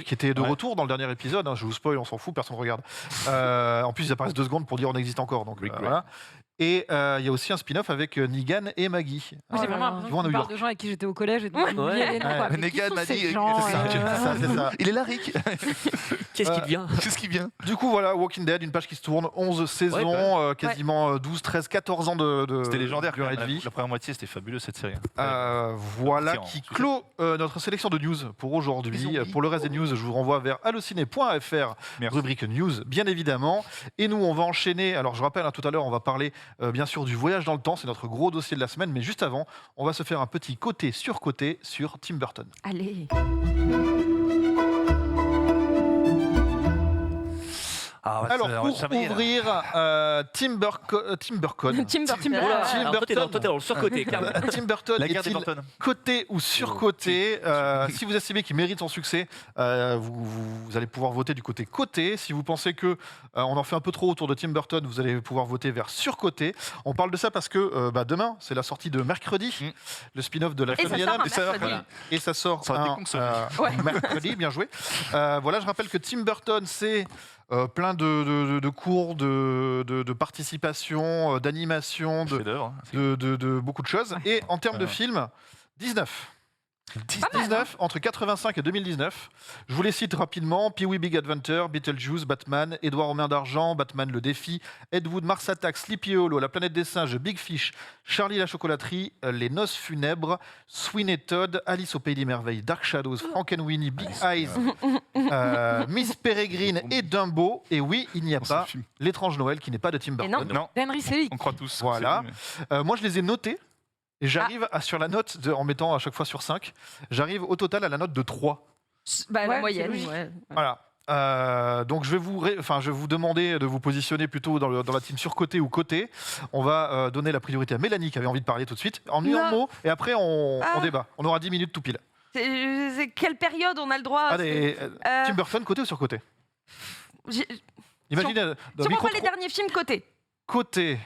Qui était de retour dans le dernier épisode. Je vous spoil, on s'en fout, personne ne regarde. En plus, ils apparaissent 2 secondes pour dire on existe encore. Donc, voilà. Et il y a aussi un spin-off avec Negan et Maggie. J'ai vraiment l'impression qu'on parle de gens avec qui j'étais au collège. Et Negan m'a dit c'est ça. Il est là, Rick. Qu'est-ce qui vient Du coup, voilà, Walking Dead, une page qui se tourne, 11 saisons, quasiment 12, 13, 14 ans de C'était légendaire. La première moitié, c'était fabuleux cette série. Voilà qui clôt notre sélection de news pour aujourd'hui. Pour le reste des news, je vous renvoie vers allociné.fr, rubrique news, bien évidemment. Et nous, on va enchaîner. Alors, je rappelle, tout à l'heure, on va parler bien sûr du voyage dans le temps, c'est notre gros dossier de la semaine, mais juste avant, on va se faire un petit côté sur Tim Burton. Allez. Alors, pour ouvrir Tim Burton. Toi, t'es dans le surcoté, clairement. Tim Burton, la guerre des est-il côté ou surcoté? Si vous estimez qu'il mérite son succès, vous allez pouvoir voter du côté côté. Si vous pensez que on en fait un peu trop autour de Tim Burton, vous allez pouvoir voter vers surcoté. On parle de ça parce que demain, c'est la sortie de Mercredi, le spin-off de la famille Adams. Et ça sort mercredi, bien joué. Voilà, je rappelle que Tim Burton, c'est plein de cours, de participation, d'animation, de beaucoup de choses. Et en termes de films, 19 entre 85 et 2019. Je vous les cite rapidement: Pee-wee Big Adventure, Beetlejuice, Batman, Édouard aux mains d'argent, Batman le défi, Ed Wood, Mars Attack, Sleepy Hollow, La planète des singes, Big Fish, Charlie la chocolaterie, Les noces funèbres, Sweeney Todd, Alice au pays des merveilles, Dark Shadows, Frankenweenie, Big Eyes, Miss Peregrine et Dumbo. Et oui, il n'y a pas L'étrange Noël qui n'est pas de Tim Burton. Non. D'Henry Selick. On croit tous. Voilà. Moi, je les ai notés. Et j'arrive sur la note, en mettant à chaque fois sur 5, j'arrive au total à la note de 3. La moyenne, Voilà. Donc je vais vous demander de vous positionner plutôt dans la team sur côté ou côté. On va donner la priorité à Mélanie qui avait envie de parler tout de suite. En un mot, et après on débat. On aura 10 minutes tout pile. C'est quelle période on a le droit Tim Burton, côté ou sur côté? Imagine. Si on prend les derniers films, côté. Côté.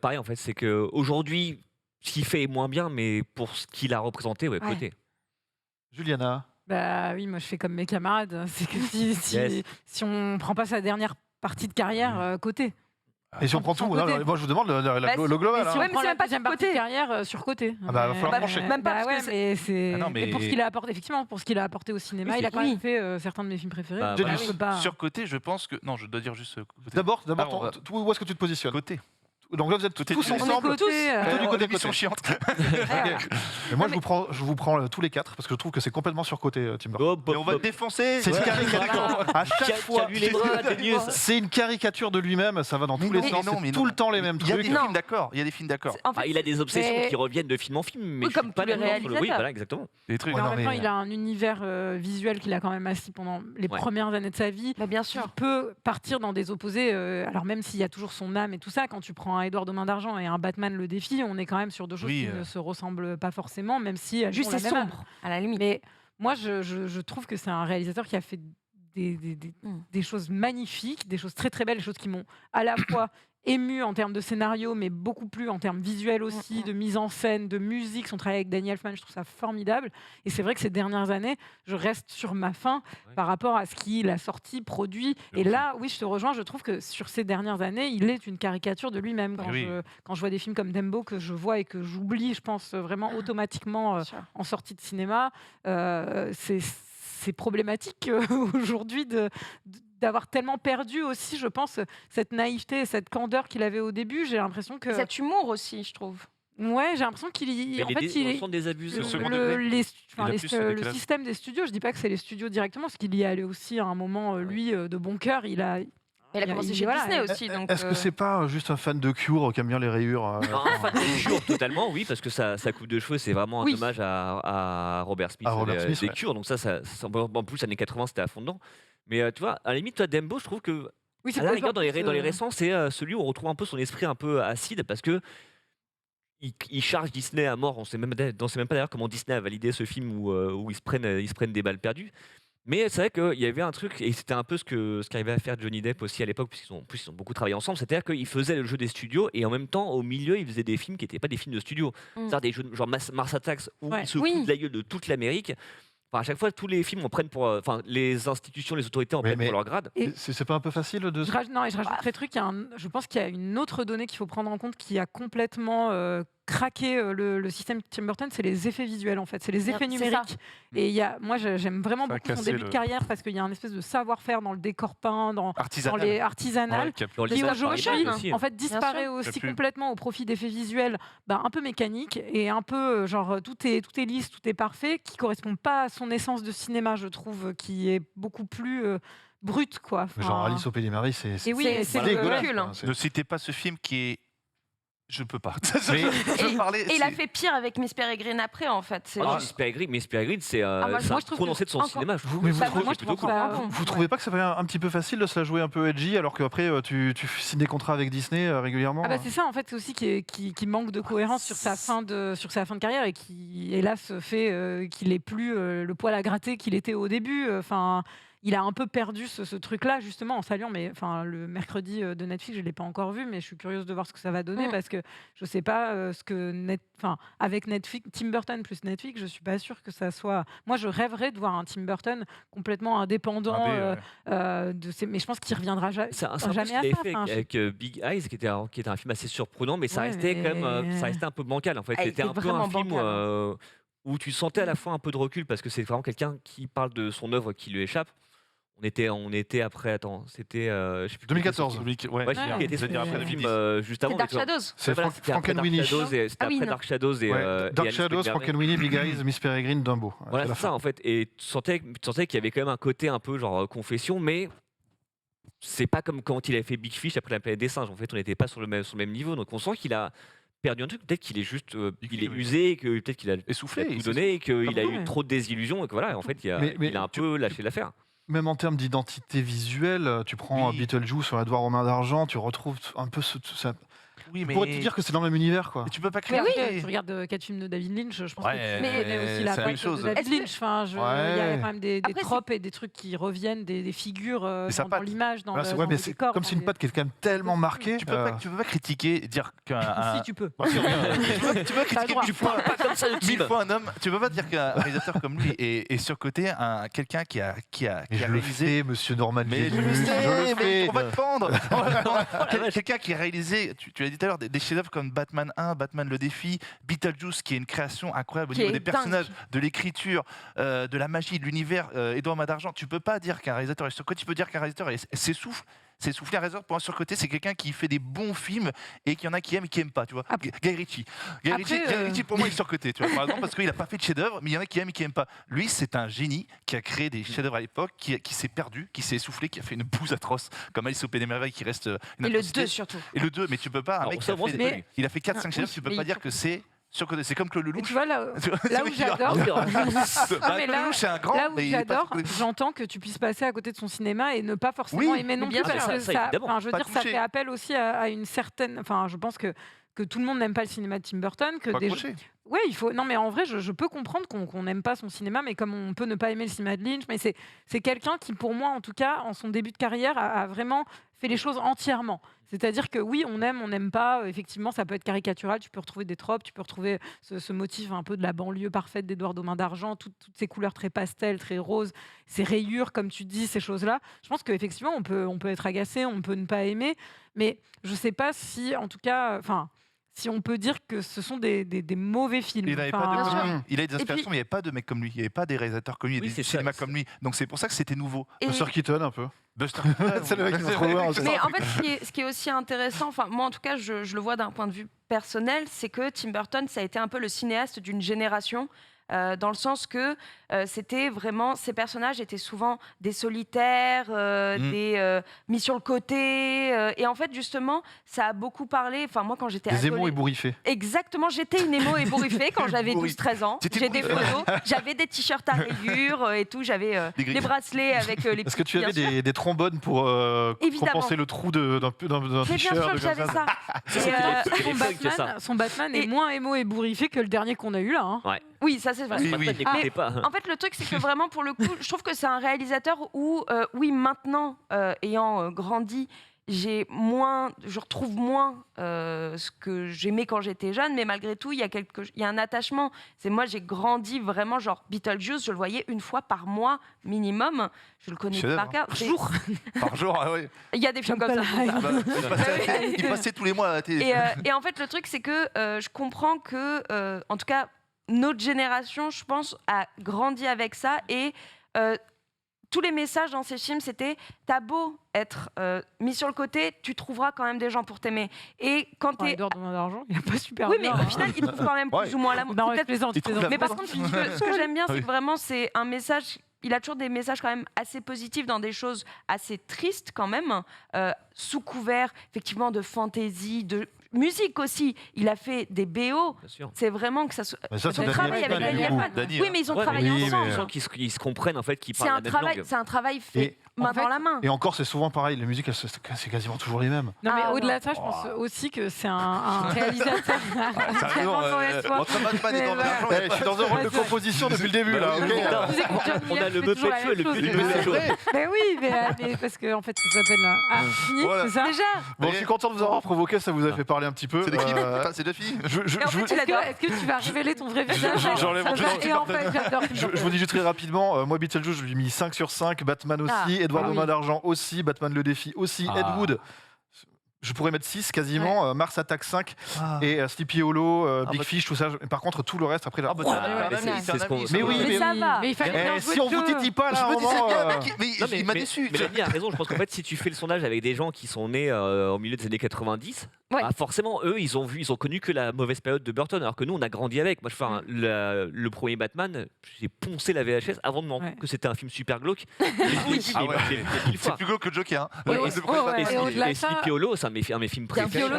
Pareil en fait, c'est qu'aujourd'hui, ce qu'il fait est moins bien, mais pour ce qu'il a représenté, côté. Juliana. Bah oui, moi je fais comme mes camarades. C'est que si on prend pas sa dernière partie de carrière, côté. Et si on prend tout, moi je vous demande le global. Si on prend la deuxième partie de carrière, sur côté. Va falloir pencher. Même pas mais pour ce qu'il a apporté, effectivement, pour ce qu'il a apporté au cinéma, il a quand même fait certains de mes films préférés. Sur côté, je pense que non, je dois dire juste côté. D'abord, où est-ce que tu te positionnes? Côté. Donc là, vous êtes tous ensemble. Tous du côté sont chiantes. Mais moi, je vous prends tous les 4 parce que je trouve que c'est complètement surcoté, Tim Burton. Mais on va te défoncer. C'est une caricature. À chaque fois, c'est une caricature de lui-même. Ça va dans tous les sens. C'est tout le temps les mêmes trucs. Il y a des films d'accord. Il a des obsessions qui reviennent de film en film, mais comme pas les réalisateurs. Oui, voilà, exactement. Des trucs. En même temps, il a un univers visuel qu'il a quand même assis pendant les premières années de sa vie. Bien sûr. Il peut partir dans des opposés. Alors même s'il y a toujours son âme et tout ça, quand tu prends un Édouard aux mains d'argent et un Batman le défi, on est quand même sur deux choses qui ne se ressemblent pas forcément, même si juste c'est sombre à la limite. Mais moi, je trouve que c'est un réalisateur qui a fait des choses magnifiques, des choses très très belles, des choses qui m'ont à la fois ému en termes de scénario, mais beaucoup plus en termes visuels aussi, de mise en scène, de musique. Son travail avec Danny Elfman, je trouve ça formidable. Et c'est vrai que ces dernières années, je reste sur ma faim par rapport à ce qu'il a sorti, produit. Et là, oui, je te rejoins, je trouve que sur ces dernières années, il est une caricature de lui-même. Quand je vois des films comme Dumbo que je vois et que j'oublie, je pense vraiment automatiquement en sortie de cinéma, c'est problématique aujourd'hui d'avoir tellement perdu aussi, je pense, cette naïveté, cette candeur qu'il avait au début. J'ai l'impression que... Cet humour aussi, je trouve. Ouais, j'ai l'impression qu'il Mais en les fait, dé- il on est sent des abus. le, second le- degré. les, Il a les- plus ce le décalage. système des studios. Je dis pas que c'est les studios directement, parce qu'il y est allé aussi à un moment, lui, de bon cœur. Il a commencé chez voilà, Disney aussi. Donc, Est-ce que c'est pas juste un fan de Cure qui aime bien les rayures Non, enfin, de Cure, totalement, oui, parce que sa coupe de cheveux, c'est vraiment un Oui. hommage à Robert Smith, À Robert Smith, des ouais. Cure. Donc en plus, années 80, c'était à fond dedans. Mais tu vois, à la limite, toi, Dembo, je trouve que, Oui, c'est à la pas rigueur, dans les plus, récents, c'est celui où on retrouve un peu son esprit un peu acide, parce que il charge Disney à mort. On sait même pas d'ailleurs comment Disney a validé ce film où ils se prennent des balles perdues. Mais c'est vrai qu'il y avait un truc, et c'était un peu ce qu'arrivait à faire Johnny Depp aussi à l'époque, puisqu'ils ont, en plus, ils ont beaucoup travaillé ensemble, c'est-à-dire qu'ils faisaient le jeu des studios, et en même temps, au milieu, ils faisaient des films qui n'étaient pas des films de studio. C'est-à-dire des jeux genre Mars Attacks, où Ouais. ils se foutent de la gueule de toute l'Amérique. Enfin, à chaque fois, tous les films en prennent pour... Enfin, les institutions, les autorités en prennent mais- pour leur grade. Et- C'est pas un peu facile de Je rajouterais truc, je pense qu'il y a une autre donnée qu'il faut prendre en compte qui a complètement craqué le système Tim Burton, c'est les effets visuels en fait, c'est les effets C'est ça. numériques. Et moi j'aime vraiment Ça a beaucoup son cassé début de le- carrière parce qu'il y a un espèce de savoir-faire dans le décor peint, dans Artisanal. les artisanales. Ouais, qui a plus- Dans les Qui images par aujourd'hui, image aussi. en fait, disparaît sûr. aussi Y a plus- complètement au profit d'effets visuels, un peu mécaniques et un peu genre tout est lisse, tout est parfait, qui correspond pas à son essence de cinéma, je trouve, qui est beaucoup plus brute quoi. Genre Enfin, Alice au Pays des Maris, c'est Et oui, c'est- et c'est c'est le dégueulasse, recul, quoi. hein. C'est- Ne citez pas ce film qui est. Je peux pas. Mais- Je parlais. Et il a fait pire avec Miss Peregrine après, en fait. C'est Ah, juste- Miss Peregrine, c'est moi, c'est un je trouve condensé de son encore- cinéma. Je trouve. Mais vous Bah, trouvez- moi, je plutôt trouve cool. ça- Vous trouvez pas que ça fait un petit peu facile de se la jouer un peu edgy alors qu'après tu signes des contrats avec Disney régulièrement Ah bah c'est ça en fait, c'est aussi qui manque de cohérence sur sa fin de carrière et qui hélas fait qu'il est plus le poil à gratter qu'il était au début. Enfin, il a un peu perdu ce truc-là justement en saluant. Mais enfin, le mercredi de Netflix, je l'ai pas encore vu, mais je suis curieuse de voir ce que ça va donner parce que je sais pas ce que avec Netflix, Tim Burton plus Netflix, je suis pas sûre que ça soit. Moi, je rêverais de voir un Tim Burton complètement indépendant. Mais je pense qu'il reviendra C'est un peu ce jamais qu'il à avait ça. fait Enfin, avec Big Eyes, qui était un film assez surprenant, mais ça Ouais, restait quand même, mais- ça restait un peu bancal en fait. Ah, il C'était était un peu vraiment un film bancal, où tu sentais à la fois un peu de recul parce que c'est vraiment quelqu'un qui parle de son œuvre qui lui échappe. On était après, attends, c'était je sais plus 2014. Ouais, Ouais, qui était je veux dire après le film 2010. juste avant. C'est Dark mais tu vois, Shadows. C'est voilà, Frank- c'était après Frankenweenie. Dark Shadows et c'était Ah oui, après non. Dark Shadows et Ouais, et Dark Alice Shadows, Wonderland. Frankenweenie, Big Eyes, Miss Peregrine, Dumbo. Voilà, C'est la c'est ça fin. en fait. Et tu sentais qu'il y avait quand même un côté un peu genre confession, mais c'est pas comme quand il avait fait Big Fish après la planète des singes. En fait, on n'était pas sur le même niveau. Donc on sent qu'il a perdu un truc. Peut-être qu'il est juste, il est oui. usé, que peut-être qu'il a Essoufflé. tout il donné, et qu'il a eu Ouais. trop de désillusions et que voilà, en fait, il Mais a un peu lâché l'affaire. Même en termes d'identité visuelle, tu prends Oui. Beetlejuice sur Edouard aux mains d'argent, tu retrouves un peu ça. Oui, On pourrait te dire que c'est dans le même univers, quoi. Mais tu peux pas Mais créer. oui, tu regardes 4 films de David Lynch, je pense que Ouais, tu connais aussi la c'est la patte même chose. de David Est-ce que- Lynch. Enfin, il y a Ouais. quand même des Après, tropes et des trucs qui reviennent, des figures sa dans patte. l'image, dans, Voilà, le, c'est- dans ouais, mais le c'est décor. comme dans c'est une les- patte qui est quand même tellement marquée. Tu peux pas critiquer et dire qu'un. Si tu peux. Tu peux critiquer droit. mille fois, Pas comme ça, mille fois un homme. Tu peux pas dire qu'un réalisateur comme lui est surcoté, quelqu'un qui a Mais je le réalisé. fais, monsieur Norman. Mais je Lévy, le sais, je le mais fais. on va te pendre. Quelqu'un qui a réalisé, tu l'as dit tout à l'heure, des chefs-d'œuvre comme Batman 1, Batman le défi, Beetlejuice, qui est une création incroyable au Qui niveau est des personnages, de l'écriture, de la magie, de l'univers. Édouard Main d'Argent. Tu peux pas dire qu'un réalisateur est surcoté. Tu peux dire qu'un réalisateur s'essouffle. C'est souffler un réalisateur pour un surcoté, c'est quelqu'un qui fait des bons films et qu'il y en a qui aiment et qui n'aiment pas, tu vois. Après- Guy Ritchie. Guy Ritchie, pour moi, il est surcoté, tu vois, par exemple, parce qu'il n'a pas fait de chef-d'œuvre, mais il y en a qui aiment et qui n'aiment pas. Lui, c'est un génie qui a créé des chefs-d'œuvre à l'époque, qui s'est perdu, qui s'est essoufflé, qui a fait une bouse atroce, comme Alice au Pays des Merveilles, qui reste une Et le atrocité. 2 surtout. Et le 2, mais tu peux pas, un Alors, mec ça, qui a moi, fait, c'est pas lui. il a fait 4-5 chefs-d'œuvre, oui, tu peux mais pas il dire faut- que c'est surcoté. C'est comme Claude Mais tu Lelouch. vois, là Tu vois, là c'est où vrai qu'il a- j'adore, Bah, mais Claude là- Lelouch, c'est un grand, là où mais il est pas j'adore, surcoté. j'entends que tu puisses passer à côté de son cinéma et ne pas forcément Oui, aimer non bien plus, sûr. parce que Ça, ça, évidemment. enfin, je veux Pas dire, ça touché. fait appel aussi à une certaine. Enfin, je pense que tout le monde n'aime pas le cinéma de Tim Burton, que Pas des accroché. ouais, il faut. Non, mais en vrai, je peux comprendre qu'on n'aime pas son cinéma, mais comme on peut ne pas aimer le cinéma de Lynch, mais c'est quelqu'un qui, pour moi, en tout cas, en son début de carrière, a vraiment fait les choses entièrement. C'est-à-dire que oui, on n'aime pas. Effectivement, ça peut être caricatural. Tu peux retrouver des tropes, tu peux retrouver ce motif un peu de la banlieue parfaite d'Édouard aux mains d'argent, toutes ces couleurs très pastel, très roses, ces rayures, comme tu dis, ces choses-là. Je pense qu'effectivement, on peut être agacé, on peut ne pas aimer, mais je sais pas si, en tout cas, enfin. Si on peut dire que ce sont des mauvais films. Il n'avait Enfin, pas Bien de... sûr. Il a des Et puis- inspirations, mais il n'y avait pas des mecs comme lui. Il n'y avait pas des réalisateurs comme lui, Oui, des c'est ça, cinémas c'est comme lui. Donc c'est pour ça que c'était nouveau. Et- Buster Keaton, un peu. Buster. C'est le mec qui va trop loin. Mais en fait, ce qui est aussi intéressant, enfin moi en tout cas, je le vois d'un point de vue personnel, c'est que Tim Burton, ça a été un peu le cinéaste d'une génération. Dans le sens que c'était vraiment, ces personnages étaient souvent des solitaires, des mis sur le côté, et en fait justement ça a beaucoup parlé, enfin moi quand j'étais des émos ébouriffés. Exactement, j'étais une émo ébouriffée quand j'avais 12-13 ans, j'ai des photos, j'avais des t-shirts à rayures et tout, j'avais les bracelets avec les Est-ce que tu avais des trombones pour compenser le trou d'un t-shirt? Bien sûr que j'avais ça. Son Batman est moins émo ébouriffé que le dernier qu'on a eu là. Hein. Ouais. Oui, ça c'est vrai. En fait, le truc, c'est que vraiment, pour le coup, je trouve que c'est un réalisateur où, oui, maintenant, ayant grandi, je retrouve moins ce que j'aimais quand j'étais jeune, mais malgré tout, il y a un attachement. Moi, j'ai grandi vraiment, genre Beetlejuice, je le voyais une fois par mois minimum. Je le connais par cœur. Par jour. Par jour, ah oui. Il y a des films comme ça. Il passait tous les mois à la télé. Et en fait, le truc, c'est que je comprends que, en tout cas, notre génération, je pense, a grandi avec ça et tous les messages dans ces films, c'était t'as beau être mis sur le côté, tu trouveras quand même des gens pour t'aimer. Et quand t'es Edouard demande d'argent, il a pas super oui, bien. mais au final, il trouve quand même plus ou moins l'amour. Non, je plaisante. Mais par contre, ce que j'aime bien, c'est que vraiment, c'est un message. Il a toujours des messages quand même assez positifs dans des choses assez tristes quand même, sous couvert effectivement de fantaisie, de musique aussi. Il a fait des BO. C'est vraiment que ça. Ça c'est travail avec Danny Elfman. Oui, mais ils ont travaillé ensemble. Les gens qui se comprennent en fait, qui parlent la même langue. C'est un travail fait main dans la main. Et encore, c'est souvent pareil. Les musiques, c'est quasiment toujours les mêmes. Non, mais au-delà de ça, je pense aussi que c'est un réalisateur. Je suis dans un rôle de composition depuis le début là. On a le Muppet Show et le Muppet Show. Mais oui, mais parce que en fait, ça s'appelle Fini, c'est ça. Déjà. Bon, je suis content de vous avoir provoqué. Ça vous a fait parler un petit peu. C'est des filles. C'est des filles. Est-ce que tu vas révéler ton vrai visage? Et en fait, j'adore. Je vous dis juste très rapidement, moi Beetlejuice, je lui ai mis 5 sur 5, Batman aussi, Edouard Main d'Argent aussi, Batman le défi aussi, Ed Wood. Je pourrais mettre 6 quasiment, Mars Attack 5 et Sleepy Hollow, Big Fish, tout ça. Par contre, tout le reste après. Mais oui, mais ça va. Mais il fallait si on vous titille pas là, il m'a déçu. Mélanie a raison. Je pense qu'en fait, si tu fais le sondage avec des gens qui sont nés au milieu des années 90, forcément, eux, ils ont connu que la mauvaise période de Burton, alors que nous, on a grandi avec. Moi, le premier Batman, j'ai poncé la VHS avant de me rendre compte que c'était un film super glauque. C'est plus glauque que Joker. Et Sleepy Hollow, c'est un de mes films préférés.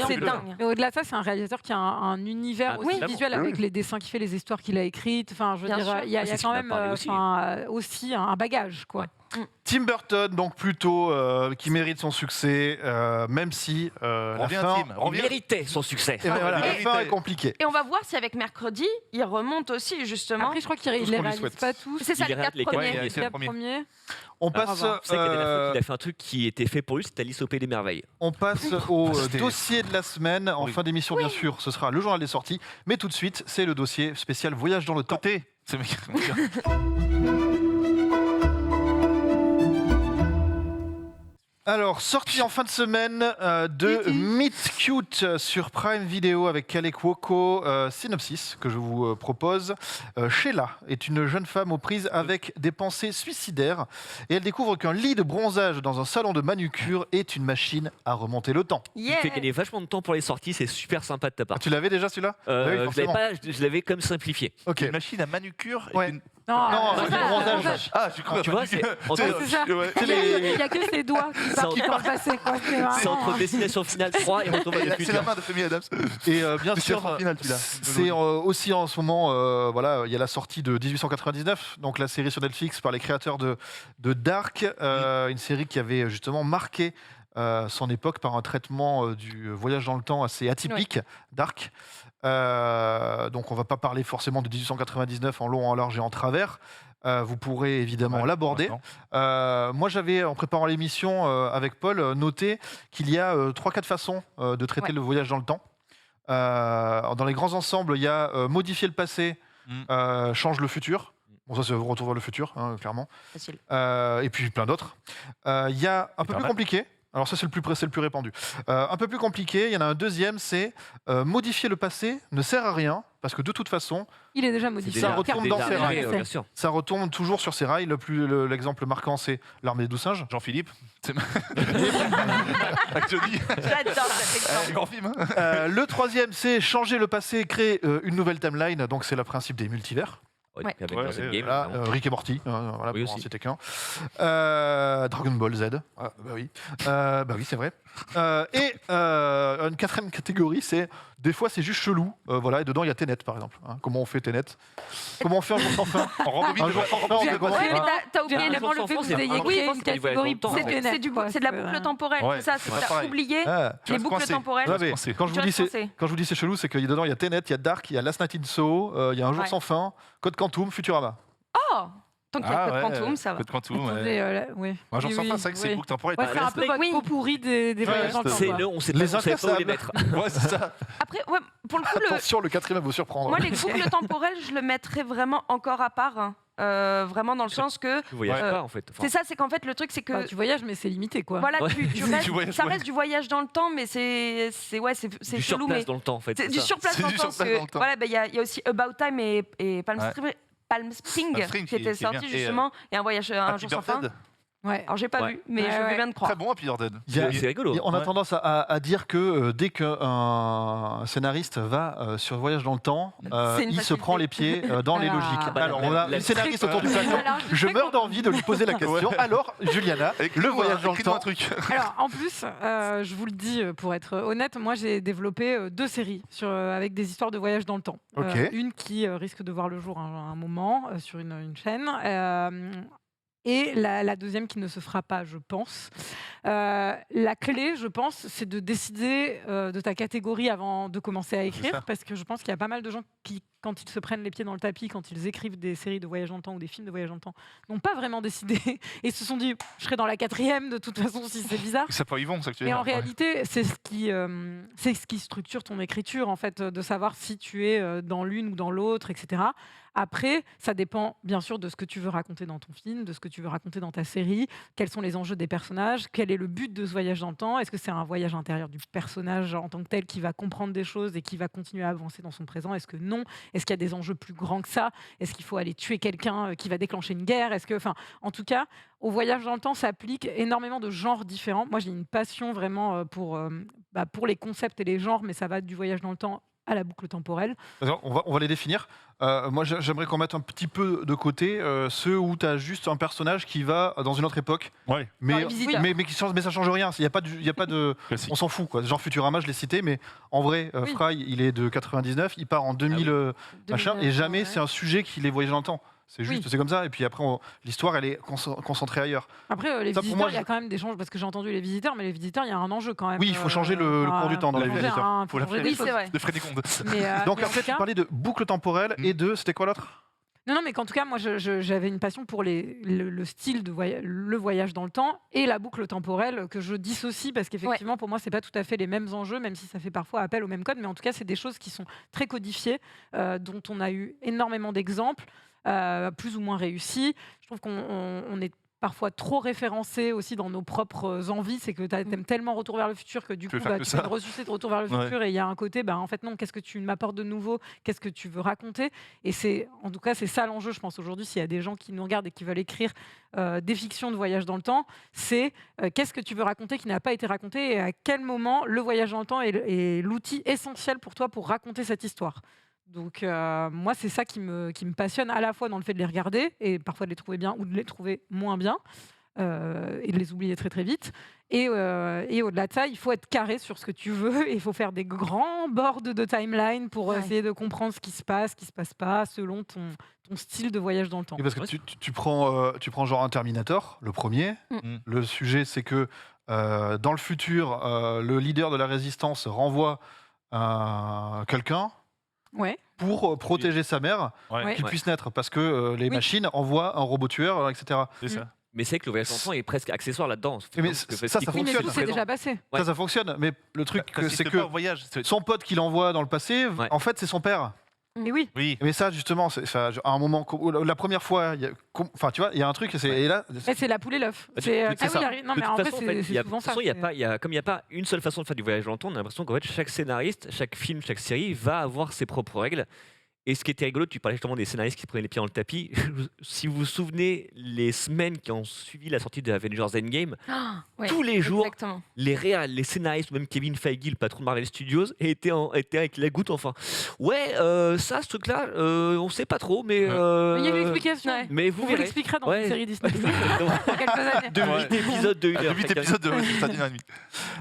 C'est dingue. Mais au-delà de ça, c'est un réalisateur qui a un univers aussi visuel avec les dessins qu'il fait, les histoires qu'il a écrites. Enfin, je veux dire, il y a quand même aussi un bagage, quoi. Tim Burton, donc plutôt qui mérite son succès, même si la fin méritait son succès. La fin est compliquée. Et on va voir si avec Mercredi, il remonte aussi justement. Après, je crois qu'il les réalise pas tous. C'est ça, les 4 premiers. On passe. C'est vrai que la dernière fois qu'il a fait un truc qui était fait pour lui, c'était Alice au Pays des Merveilles. On passe au dossier de la semaine. En fin d'émission, bien sûr, ce sera le journal des sorties. Mais tout de suite, c'est le dossier spécial Voyage dans le temps. Alors, sortie en fin de semaine de Meet Cute sur Prime Video avec Kaley Cuoco. Synopsis que je vous propose. Sheila est une jeune femme aux prises avec des pensées suicidaires et elle découvre qu'un lit de bronzage dans un salon de manucure est une machine à remonter le temps. Il fait gagner vachement de temps pour les sorties, c'est super sympa de ta part. Tu l'avais déjà celui-là? Je l'avais comme simplifié. Okay. Une machine à manucure Non, c'est le bronzage. Ah, j'ai cru. Tu vois, c'est ça. Il n'y a que ses doigts qui peuvent passer. C'est entre Destination Finale 3 et Retour vers le futur. C'est la main de Famille Adams. Et bien sûr, c'est aussi en ce moment, voilà, il y a la sortie de 1899, donc la série sur Netflix par les créateurs de Dark, une série qui avait justement marqué son époque par un traitement du voyage dans le temps assez atypique, Dark. Donc on ne va pas parler forcément de 1899 en long, en large et en travers. Vous pourrez évidemment l'aborder. Moi, j'avais, en préparant l'émission avec Paul, noté qu'il y a 3-4 façons de traiter le voyage dans le temps. Dans les grands ensembles, il y a modifier le passé, change le futur. Bon, ça, c'est Retour vers le futur, clairement. Facile. Et puis plein d'autres. Il y a un peu plus compliqué. Alors ça, c'est le plus répandu. Un peu plus compliqué, il y en a un deuxième, c'est modifier le passé ne sert à rien, parce que de toute façon, il est déjà modifié. Ça retombe dans ses rails. Bien sûr. Ça retombe toujours sur ses rails. L'exemple marquant, c'est l'armée des 12 singes. Jean-Philippe. J'adore cet exemple. Grand film. Le troisième, c'est changer le passé et créer une nouvelle timeline. Donc c'est le principe des multivers. Ouais, Ouais. avec Ouais, Game, Là, Rick et Morty, voilà, Oui, pour en aussi. citer qu'un. Dragon Ball Z, bah oui, c'est vrai. Et une quatrième catégorie, c'est des fois c'est juste chelou, voilà, et dedans il y a Tenet par exemple. Hein. Comment on fait Tenet? Comment on fait un jour sans fin? En rembobine Un jour sans fin, on fait comment? Ouais, mais t'as J'ai oublié vraiment le fait que vous ayez Oui, créé une c'est du voyage catégorie dans le temps, c'est ouais. c'est de la boucle temporelle, Ouais, c'est ça, c'est c'est pas t'as pareil. oublié Ah. Tu les restes boucles coincé. temporelles. Ouais, mais coincé. quand je Tu vous dis restes c'est coincé. quand je vous dis c'est chelou, c'est qu'il y a dedans il y a Tenet, il y a Dark, il y a Last Night in Soho, il y a Un jour Ouais. sans fin, Code Quantum, Futurama. Oh, tant qu'il y a Code Quantum, ça va. Code Quantum, Attendez, ouais. oui. Moi, j'en Oui, sors oui, pas, c'est vrai que c'est oui. boucle temporelle. Ouais, c'est un peu votre Oui. pot pourri des voyages dans le temps. C'est quoi. le, on sait Les pas, on sait pas où les mettre. inclassables. Ouais, c'est ça. Après, ouais, pour le coup, Attention, le quatrième va vous surprendre. moi les boucles temporelles, je le mettrais vraiment encore à part. Hein. Vraiment dans le sens que Tu voyages pas en fait. Enfin, c'est ça, c'est qu'en fait le truc c'est que Bah, tu voyages, mais c'est limité, quoi. voilà, Ouais. tu restes, Tu voyages, ça ouais. reste du voyage dans le temps, mais c'est du chelou, surplace mais dans le temps en fait. c'est c'est du ça. surplace C'est dans du le temps. surplace parce que, dans le temps. Voilà, il y a aussi About Time et Palm Ouais. Spring, Palm Spring qui était qui est bien. sorti Et, justement, et un voyage un Happy jour sans fin. Birthday. Ouais. Alors j'ai pas Ouais. vu, mais Ouais, je veux ouais. bien te croire. Très bon, Happy Birthday. C'est rigolo. On a Ouais. tendance à dire que dès qu'un scénariste va sur voyage dans le temps, C'est une il se facilité. prend les pieds dans les Ah, logiques. bah, Alors, la- on a la- une scénariste autour du plateau. Alors, je Je sais meurs qu'on- d'envie de lui poser la question. Alors, Juliana, le voyage dans le Écris-nous temps. un truc. Alors, en plus, je vous le dis pour être honnête, moi j'ai développé 2 séries avec des histoires de voyage dans le temps. Ok. Une qui risque de voir le jour un moment sur une chaîne. Et la deuxième qui ne se fera pas, je pense. La clé, je pense, c'est de décider de ta catégorie avant de commencer à écrire, ça. parce que je pense qu'il y a pas mal de gens qui, quand ils se prennent les pieds dans le tapis, quand ils écrivent des séries de voyage dans le temps ou des films de voyage dans le temps, n'ont pas vraiment décidé et se sont dit, je serai dans la 4e de toute façon si c'est bizarre. Ça peut y vont, ça que tu dis. Et en réalité, c'est ce qui structure ton écriture, en fait, de savoir si tu es dans l'une ou dans l'autre, etc. Après, ça dépend bien sûr de ce que tu veux raconter dans ton film, de ce que tu veux raconter dans ta série, quels sont les enjeux des personnages, quel est le but de ce voyage dans le temps, est-ce que c'est un voyage intérieur du personnage en tant que tel qui va comprendre des choses et qui va continuer à avancer dans son présent, est-ce que non, est-ce qu'il y a des enjeux plus grands que ça, est-ce qu'il faut aller tuer quelqu'un qui va déclencher une guerre, en tout cas, au voyage dans le temps s'applique énormément de genres différents. Moi, j'ai une passion vraiment pour les concepts et les genres, mais ça va du voyage dans le temps à la boucle temporelle. On va les définir. Moi, j'aimerais qu'on mette un petit peu de côté ceux où tu as juste un personnage qui va dans une autre époque, Ouais. mais, les visiteurs. mais ça change rien. Il y a pas de Classique. on s'en fout, quoi. Genre Futurama, je l'ai cité, mais en vrai, Oui. Fry, il est de 99, il part en 2000, machin, et jamais c'est un sujet qui les voyage dans le temps. C'est juste, Oui. c'est comme ça. Et puis après, l'histoire, elle est concentrée ailleurs. Après, les Ça, pour visiteurs, moi, il y a quand même des changements, parce que j'ai entendu les visiteurs, mais les visiteurs, il y a un enjeu quand même. Oui, il faut changer le cours du temps dans faut les changer visiteurs. faut changer des Oui, choses. c'est vrai. De Freddy Conde. Mais, Donc mais en après, tout tu cas- parlais de boucle temporelle et de, c'était quoi l'autre? Non, mais qu'en tout cas, moi, j'avais une passion pour le style de le voyage dans le temps et la boucle temporelle que je dissocie parce qu'effectivement, pour moi, c'est pas tout à fait les mêmes enjeux, même si ça fait parfois appel au même code. Mais en tout cas, c'est des choses qui sont très codifiées, dont on a eu énormément d'exemples, plus ou moins réussis. Je trouve qu'on est parfois trop référencé aussi dans nos propres envies, c'est que tu aimes tellement Retour vers le futur que du coup veux faire que tu ça. peux ressusciter de Retour vers le Ouais. futur et il y a un côté en fait non, qu'est-ce que tu m'apportes de nouveau, qu'est-ce que tu veux raconter, et c'est en tout cas c'est ça l'enjeu, je pense, aujourd'hui, s'il y a des gens qui nous regardent et qui veulent écrire des fictions de voyage dans le temps, c'est qu'est-ce que tu veux raconter qui n'a pas été raconté et à quel moment le voyage dans le temps est l'outil essentiel pour toi pour raconter cette histoire. Donc moi, c'est ça qui me passionne, à la fois dans le fait de les regarder et parfois de les trouver bien ou de les trouver moins bien et de les oublier très très vite. Et au-delà de ça, il faut être carré sur ce que tu veux et il faut faire des grands boards de timeline pour essayer de comprendre ce qui se passe pas, selon ton style de voyage dans le temps. Oui, parce que tu prends genre un Terminator, le premier. Mm. Le sujet, c'est que dans le futur, le leader de la résistance renvoie quelqu'un Ouais. pour protéger sa mère, Ouais. qu'il Ouais. puisse naître, parce que les Oui. machines envoient un robot tueur, etc. C'est ça. Mais c'est que le voyage dans le temps est presque accessoire là-dedans. Mais Parce que ça ce qui Oui, mais fonctionne. tout c'est c'est le déjà présent. passé. Ouais. Ça fonctionne, mais le truc, c'est T'assistes que pas au voyage. son pote qui l'envoie dans le passé, Ouais. en fait, c'est son père. Et oui. Mais ça, justement, à un moment, la première fois, enfin, tu vois, il y a un truc, et là. C'est la poule et l'œuf. Non, mais en fait, c'est souvent ça. Comme il n'y a pas une seule façon de faire du voyage dans le temps, on a l'impression qu'en fait, chaque scénariste, chaque film, chaque série va avoir ses propres règles. Et ce qui était rigolo, tu parlais justement des scénaristes qui prenaient les pieds dans le tapis. Si vous vous souvenez, les semaines qui ont suivi la sortie de Avengers Endgame, tous les jours, les scénaristes, ou même Kevin Feige, le patron de Marvel Studios, étaient avec la goutte enfin. Ça, ce truc-là, on sait pas trop, mais. Il y a une explication. Mais vous l'expliquerez dans une série Disney. Dans quelques années. De 8 épisodes de 1 heure. 8 épisodes de 1h30.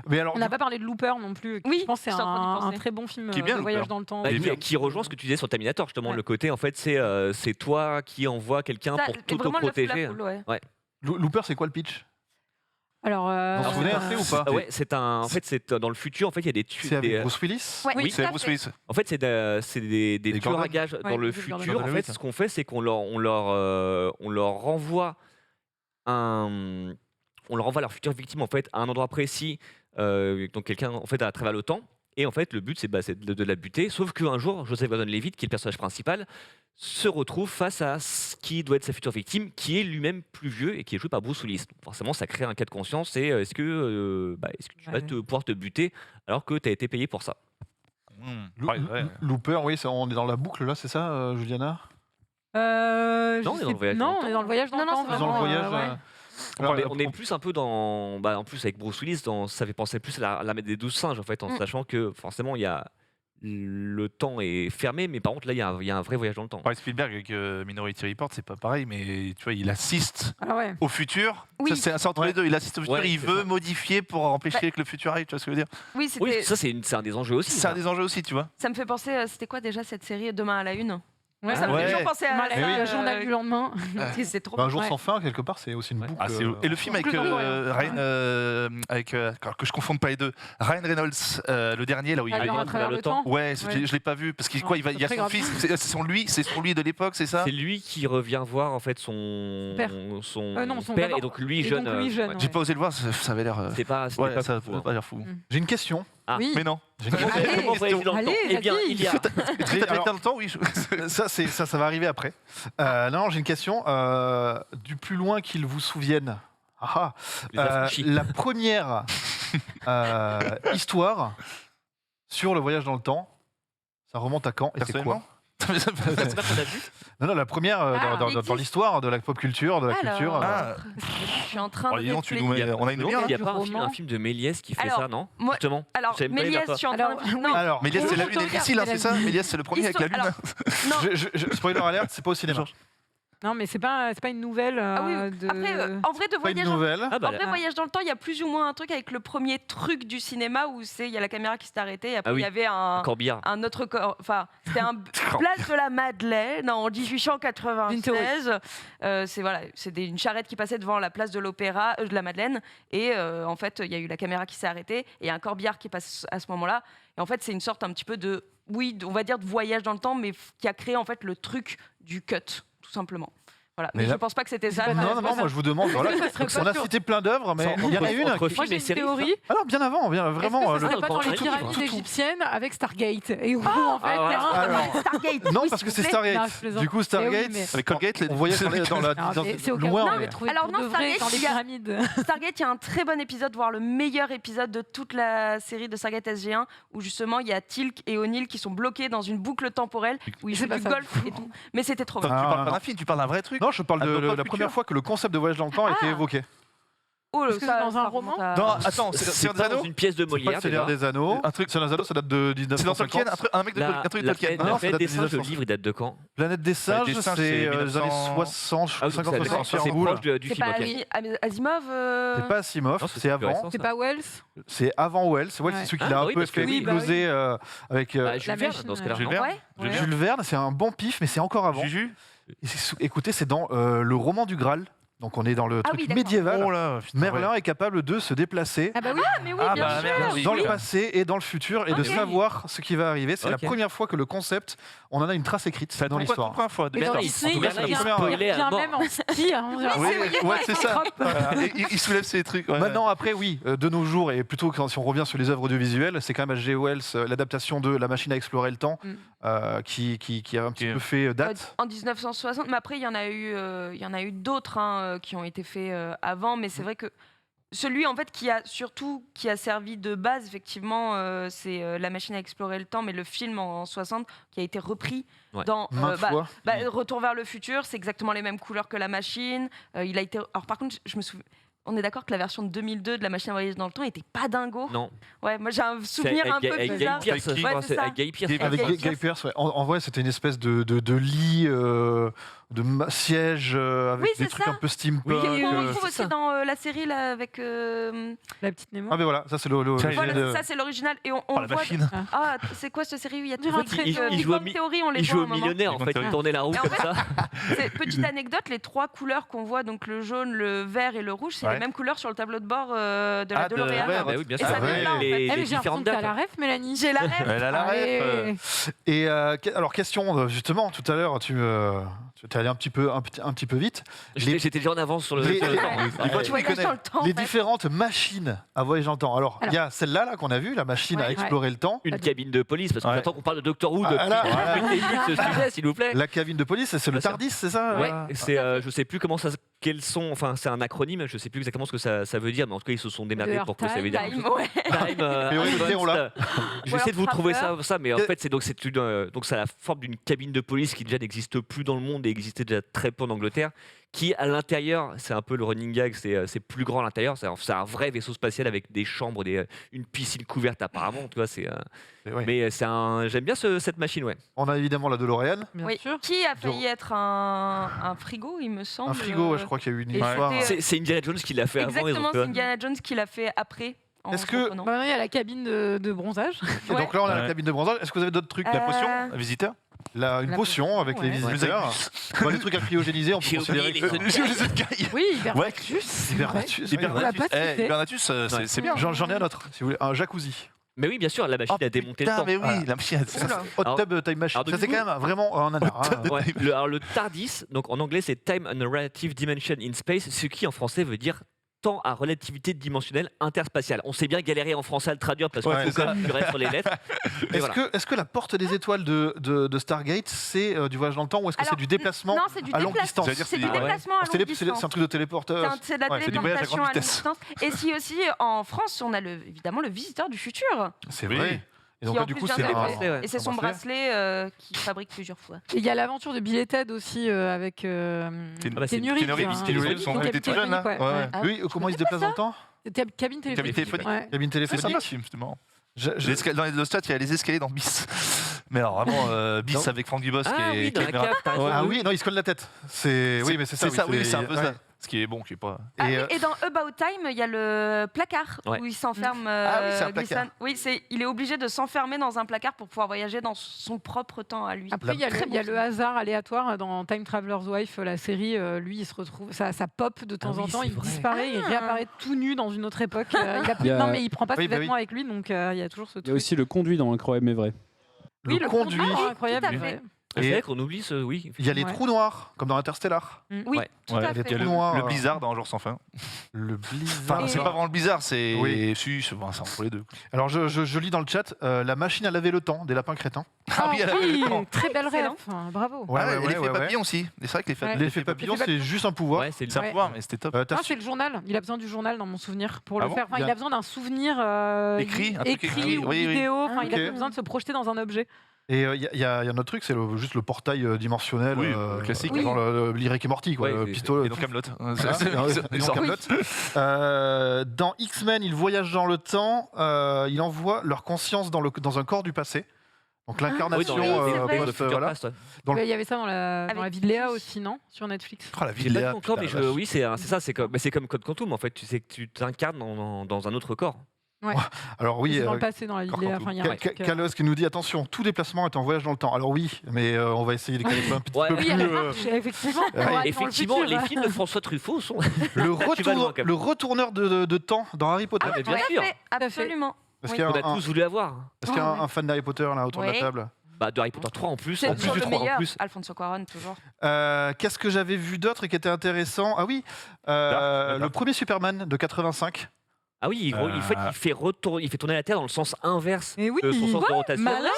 Mais alors, on n'a pas parlé de Looper non plus. Je pense que c'est un très bon film de voyage dans le temps. Qui rejoint ce que tu disais sur Terminator. Justement, le côté, en fait, c'est toi qui envoies quelqu'un pour t'auto-protéger. Looper, c'est quoi le pitch? Alors, vous vous souvenez assez ou pas? C'est dans le futur. En fait, il y a des tueurs. C'est avec Bruce Willis. Oui, c'est Bruce Willis. En fait, c'est des tueurs à gages dans le futur. En fait, ce qu'on fait, c'est qu'on leur renvoie leur future victime en fait à un endroit précis. Donc quelqu'un en fait à travers le temps. Et en fait, le but, c'est de la buter. Sauf qu'un jour, Joseph Gordon-Levitt, qui est le personnage principal, se retrouve face à ce qui doit être sa future victime, qui est lui-même plus vieux et qui est joué par Bruce Willis. Donc forcément, ça crée un cas de conscience. Et est-ce que tu vas pouvoir te buter alors que tu as été payé pour ça? Looper, oui, on est dans la boucle là, c'est ça, Juliana? Non, on est dans le voyage. Non, on est dans le voyage dans le temps. Dans le voyage. On est plus un peu dans. En plus, avec Bruce Willis, ça fait penser plus à la des 12 singes, en fait, en sachant que forcément, le temps est fermé, mais par contre, là, il y a un vrai voyage dans le temps. Spielberg, avec Minority Report, c'est pas pareil, mais tu vois, il assiste au futur. Oui. Ça, c'est entre les deux. Il assiste au futur, il veut modifier pour empêcher que le futur arrive, tu vois ce que je veux dire? Oui, ça, c'est un des enjeux aussi. C'est un des enjeux aussi, tu vois. Ça me fait penser, c'était quoi déjà cette série Demain à la Une? Ça me fait toujours penser à le journal du lendemain. C'est trop Un jour sans fin, quelque part, c'est aussi une boucle. Et le film avec Ryan, que je confonde pas les deux, Ryan Reynolds, le dernier, là où il va à travers le temps. Ouais, je l'ai pas vu parce qu'il il y a son fils, c'est son lui de l'époque, c'est ça? C'est lui qui revient voir en fait son père et donc lui jeune. J'ai pas osé le voir, ça avait l'air. C'est pas ça pas l'air fou. J'ai une question. Mais non. Allez, eh bien, il y a. Dans le temps, oui. Ça va arriver après. Non, j'ai une question. Du plus loin qu'ils vous souviennent, la première histoire sur le voyage dans le temps, ça remonte à quand et c'est quoi? Non, la première dans l'histoire de la pop culture, de la culture. Je suis en train de. On a une lumière. Il n'y a pas un film de Méliès qui fait ça, non? Justement. Alors, Méliès, je suis en train de. Alors, Méliès, c'est la lune et le missile, c'est ça? Méliès, c'est le premier avec la lune. Spoiler alert, c'est pas au cinéma. Non, mais c'est pas une nouvelle. Après, en vrai, voyage dans le temps, il y a plus ou moins un truc avec le premier truc du cinéma où il y a la caméra qui s'est arrêtée. Et après, il y avait un autre corps. Enfin, c'était un place de la Madeleine en 1896. C'était une charrette qui passait devant la place de l'Opéra, de la Madeleine. Et en fait, il y a eu la caméra qui s'est arrêtée. Et il y a un corbillard qui passe à ce moment-là. Et en fait, c'est une sorte un petit peu de, on va dire de voyage dans le temps, mais qui a créé en fait le truc du cut. Tout simplement. Voilà. Mais je pense pas que c'était ça. Non, moi je vous demande. Voilà. On a cité plein d'œuvres, mais il y en a une. Moi j'ai une théorie. Alors bien avant, vraiment. Est-ce que ça serait pas dans les pyramides égyptiennes avec Stargate et où en fait. Stargate. Non, parce que c'est Stargate. Du coup, Stargate, avec Colgate, on voyait dans la loin. Alors non, Stargate dans les pyramides. Stargate, il y a un très bon épisode, voire le meilleur épisode de toute la série de Stargate SG1, où justement il y a Teal'c et O'Neill qui sont bloqués dans une boucle temporelle où ils jouent du golf et tout. Mais c'était trop bien. Tu parles pas d'un film, tu parles d'un vrai truc. Non, je parle de la première fois que le concept de voyage dans le temps a été évoqué. Est-ce que c'est dans un roman? Non, attends, c'est dans une pièce de Molière. C'est l'ère des Anneaux. Un truc, c'est des Anneaux, ça date de 1950. C'est dans Tolkien, un mec de Tolkien. La Planète des singes, le livre, il date de quand? Planète des singes, c'est les années 60, 50-60. C'est proche du film. C'est pas Asimov. C'est pas Asimov, c'est avant. C'est pas Wells. C'est avant Wells. Wells, c'est celui qui l'a un peu explosé avec Jules Verne dans ce cas-là. Jules Verne, c'est un bon pif, mais c'est encore avant. Juju. Écoutez, c'est dans le roman du Graal Donc on est dans le truc médiéval. Merlin est capable de se déplacer mais oui, bien sûr. dans le passé et dans le futur et de savoir ce qui va arriver. C'est la première fois que le concept, on en a une trace écrite dans l'histoire. Disney, il vient même en ski. Ouais, c'est ça. Il soulève ces trucs. Maintenant, après, oui, de nos jours, et plutôt si on revient sur les œuvres audiovisuelles, c'est quand même H.G. Wells, l'adaptation de La machine à explorer le temps, qui a un petit peu fait date. En 1960, mais après, il y en a eu d'autres qui ont été faits avant, mais c'est vrai que celui en fait qui a servi de base effectivement, c'est La machine à explorer le temps, mais le film en 60 qui a été repris dans Retour vers le futur, c'est exactement les mêmes couleurs que la machine. Il a été. Alors par contre, je me souviens. On est d'accord que la version de 2002 de La machine à voyager dans le temps était pas dingo. Non. Ouais, moi j'ai un souvenir un peu bizarre. Avec Guy Pearce. Avec Guy Pearce, en vrai, c'était une espèce de lit, de siège avec des trucs un peu steampunk. Oui, on retrouve aussi dans la série là, avec La petite Nemo. Ah mais voilà, ça c'est ça c'est l'original et on la machine. Ah, c'est quoi cette série où il y a toujours un trait il Big Bang Theory, on les il voit joue au millionnaire en fait, il tournait la roue comme ça. Petite anecdote, les trois couleurs qu'on voit, donc le jaune, le vert et le rouge, c'est les mêmes couleurs sur le tableau de bord de la DeLorean. Oui, bien sûr. Et ça vient de là, en fait. J'ai l'impression que t'as la ref, Mélanie. J'ai la ref. Elle a la ref. Et alors question justement, tout à l'heure tu es allé un petit peu vite. J'étais déjà en avance sur le temps. Les différentes machines à voyager dans le temps. Alors il y a celle-là qu'on a vue, la machine à explorer le temps. Une cabine de police, parce que j'attends qu'on parle de Doctor Who depuis ce sujet, s'il vous plaît. La cabine de police, c'est le TARDIS, c'est ça? Ouais, je sais plus comment ça. Enfin, c'est un acronyme, je sais plus exactement ce que ça veut dire, mais en tout cas, ils se sont démerdés pour que ça veut dire. Je vais essayer de vous trouver ça, mais en fait, donc ça a la forme d'une cabine de police qui déjà n'existe plus dans le monde et existait déjà très peu en Angleterre, qui à l'intérieur, c'est un peu le running gag, c'est plus grand à l'intérieur, c'est un vrai vaisseau spatial avec des chambres, une piscine couverte apparemment, tu vois, mais j'aime bien cette machine, ouais. On a évidemment la DeLorean. Bien sûr. Qui a failli être un frigo, il me semble. Un frigo, je crois qu'il y a eu une histoire. C'est Indiana Jones qui l'a fait avant. Exactement, c'est Indiana Jones qui l'a fait après. Est-ce que il y a la cabine de bronzage. Et donc là, on a la cabine de bronzage. Est-ce que vous avez d'autres trucs? La potion, un visiteur. Une potion avec les visiteurs. Les trucs à cryogéniser, on peut considérer que... Oui, Hibernatus. Hibernatus, c'est bien. J'en ai un autre, si vous voulez. Un jacuzzi. Mais oui, bien sûr, la machine a démonté le temps. Mais oui, la machine Hot Tub Time Machine. Ça, c'est quand même vraiment un nanar. Alors, le TARDIS, donc en anglais, c'est Time and Relative Dimension in Space, ce qui en français veut dire temps à relativité dimensionnelle interspatiale. On s'est bien galéré en français à le traduire parce qu'il faut quand même figurer sur les lettres. Est-ce que la porte des étoiles de Stargate, c'est du voyage dans le temps ou est-ce que c'est du déplacement à longue distance? C'est du déplacement à longue distance. C'est un truc de téléporteur. C'est de la téléportation à longue distance. Et si aussi, en France, on a évidemment le visiteur du futur. C'est vrai. Et donc, du coup, c'est son bracelet qui fabrique plusieurs fois. Il y a l'aventure de Bill et Ted aussi avec Ténuri. Oui, comment il se déplace dans le temps? Cabine téléphonique. Cabine téléphonique, justement. Dans les Dostat, il y a les escaliers dans Bis. Mais alors vraiment, Bis avec Franck Dubosc qui est Ah oui, non, il se colle la tête. Oui, mais c'est ça. Oui, c'est un peu ça. Ce qui est bon, qui est pas. Et dans About Time, il y a le placard où il s'enferme. c'est un placard. Oui, il est obligé de s'enfermer dans un placard pour pouvoir voyager dans son propre temps à lui. Après, il y a le hasard aléatoire dans Time Traveler's Wife, la série. Lui, il se retrouve, ça pop de temps en temps, il disparaît, il réapparaît tout nu dans une autre époque. Non, mais il prend pas ses vêtements avec lui, donc il y a toujours ce truc. Il y a aussi le conduit dans Incroyable mais vrai. Oui, le conduit incroyable. C'est vrai qu'on oublie ce. Oui. Il y a les trous noirs, comme dans Interstellar. Oui, tout à fait. Il y a le blizzard dans Un jour sans fin. Le blizzard. Enfin, c'est pas vraiment le blizzard, c'est. Oui, c'est entre les deux. Alors, je lis dans le chat la machine à laver le temps des lapins crétins. Oui, très belle rêve. Bravo. L'effet papillon aussi. C'est vrai que l'effet papillon, c'est juste un pouvoir. C'est un pouvoir, mais c'était top. C'est le journal. Il a besoin du journal dans mon souvenir pour le faire. Il a besoin d'un souvenir écrit ou vidéo. Il a besoin de se projeter dans un objet. Et il y a un autre truc, c'est juste le portail dimensionnel classique, dans l'Iric et Morty, le pistolet. Et donc Kaamelott. Dans X-Men, ils voyagent dans le temps, il envoie leur conscience dans un corps du passé. Donc l'incarnation il y avait ça dans la vie de Léa aussi, non? Sur Netflix. La vie de Léa. Oui, c'est ça, c'est comme Code Quantum en fait, tu sais que tu t'incarnes dans un autre corps. Ouais. Alors oui, C'est dans le passé, dans la Encore vidéo. quand Enfin, il y a un truc, Kalos qui nous dit attention, tout déplacement est en voyage dans le temps. Alors oui, mais on va essayer de caler un petit peu Oui, plus. elle marche, effectivement. pour aller dans le Effectivement, futur. les films de François Truffaut sont. Le, Tu vas loin, quand même. le retourneur de temps dans Harry Potter. Ah, mais bien Tout à sûr. fait, absolument. Est-ce Oui. qu'il y a On a tous voulu avoir. est-ce qu'il y a un fan d'Harry Potter là autour de la Oui. table? Bah, de Harry Potter 3 en plus. C'est En plus toujours du le 3 en meilleur, plus. Alfonso Cuarón, toujours. Qu'est-ce que j'avais vu d'autre et qui était intéressant? Ah oui, le premier Superman de 85. Ah oui, gros, il fait tourner la Terre dans le sens inverse Mais oui, de son sens de rotation. malin.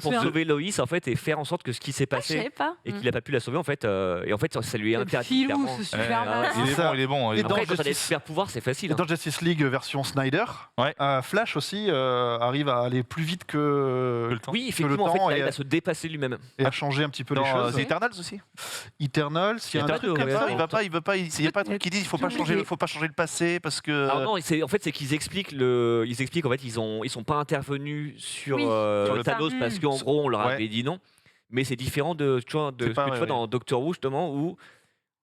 Pour sauver Loïs en fait et faire en sorte que ce qui s'est Ah, je passé savais pas. et qu'il n'a pas pu la sauver en fait et en fait ça lui est interdit Filou, clairement. ce Superman. Il est bon. Et dans Après quand t'as des Justice- super pouvoirs c'est facile. Et dans Justice League version Snyder, Ouais. Flash aussi arrive à aller plus vite que le temps. Oui effectivement en temps fait il et- arrive à se dépasser lui-même. et à changer un petit peu les Dans choses. The Eternals aussi. Eternals, il y a un pas truc de- comme ouais, ça. ouais. Il va pas, il y a pas un truc qui dit il faut pas changer le passé parce que. Alors non, en fait c'est qu'ils expliquent en fait ils sont pas intervenus sur, Oui, sur le Thanos tas. parce qu'en gros on leur Ouais. avait dit non. Mais c'est différent de tu vois, de C'est ce pas- que tu ouais, vois ouais. dans Doctor Who justement où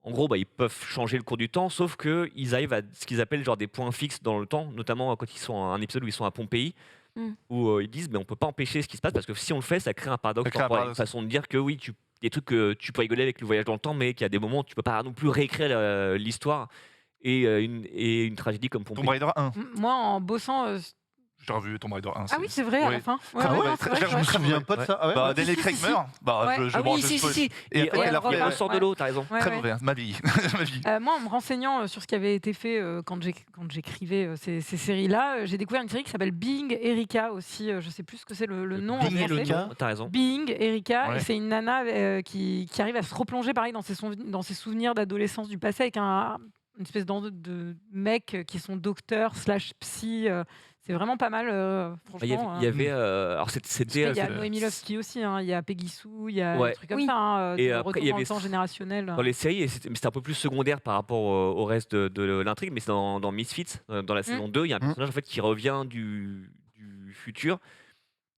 en gros ils peuvent changer le cours du temps sauf que ils arrivent à ce qu'ils appellent genre des points fixes dans le temps, notamment quand ils sont à un épisode où ils sont à Pompéi. Mm. Où ils disent mais on peut pas empêcher ce qui se passe parce que si on le fait ça crée un paradoxe Ça crée un temporel, paradoxe. une façon de dire que oui des trucs que tu peux rigoler avec le voyage dans le temps mais qu'il y a des moments où tu peux pas non plus réécrire l'histoire et une tragédie comme Pompéi. Tomb Raider 1. Moi, en bossant. J'ai revu Tomb Raider 1. Ah oui, c'est vrai, à Oui. la fin. Ouais, Ah ouais, ouais, non, c'est vrai, je c'est Je me vrai. souviens pas de ça. Ah ouais, Bah, ouais. Daniel Craig si, si. meurt. Bah, Ouais. je Ah bon, oui je si spoil. si Et après, ouais, elle a Robert, repris. sort de l'eau t'as raison. Ouais, Très ouais. mauvais, ma vie. Ma vie. Moi, en me renseignant sur ce qui avait été fait quand j'écrivais ces séries-là, j'ai découvert une série qui s'appelle Being Erika aussi. Je sais plus ce que c'est le nom en Being français. Erika. T'as raison. Being Erika, Ouais. et c'est une nana qui arrive à se replonger pareil dans ses souvenirs d'adolescence du passé avec une espèce de mecs qui sont docteurs / psy. C'est vraiment pas mal, franchement. Il y avait alors Il c'était y a Noémie Lovski aussi, hein, il y a Peggy Sue, il y a Ouais. des trucs comme Oui. ça, hein, Et de après, retour il y dans le avait temps générationnel. dans les séries, mais c'était un peu plus secondaire par rapport au reste de l'intrigue, mais c'est dans Misfits, dans la saison 2, il y a un personnage en fait qui revient du futur.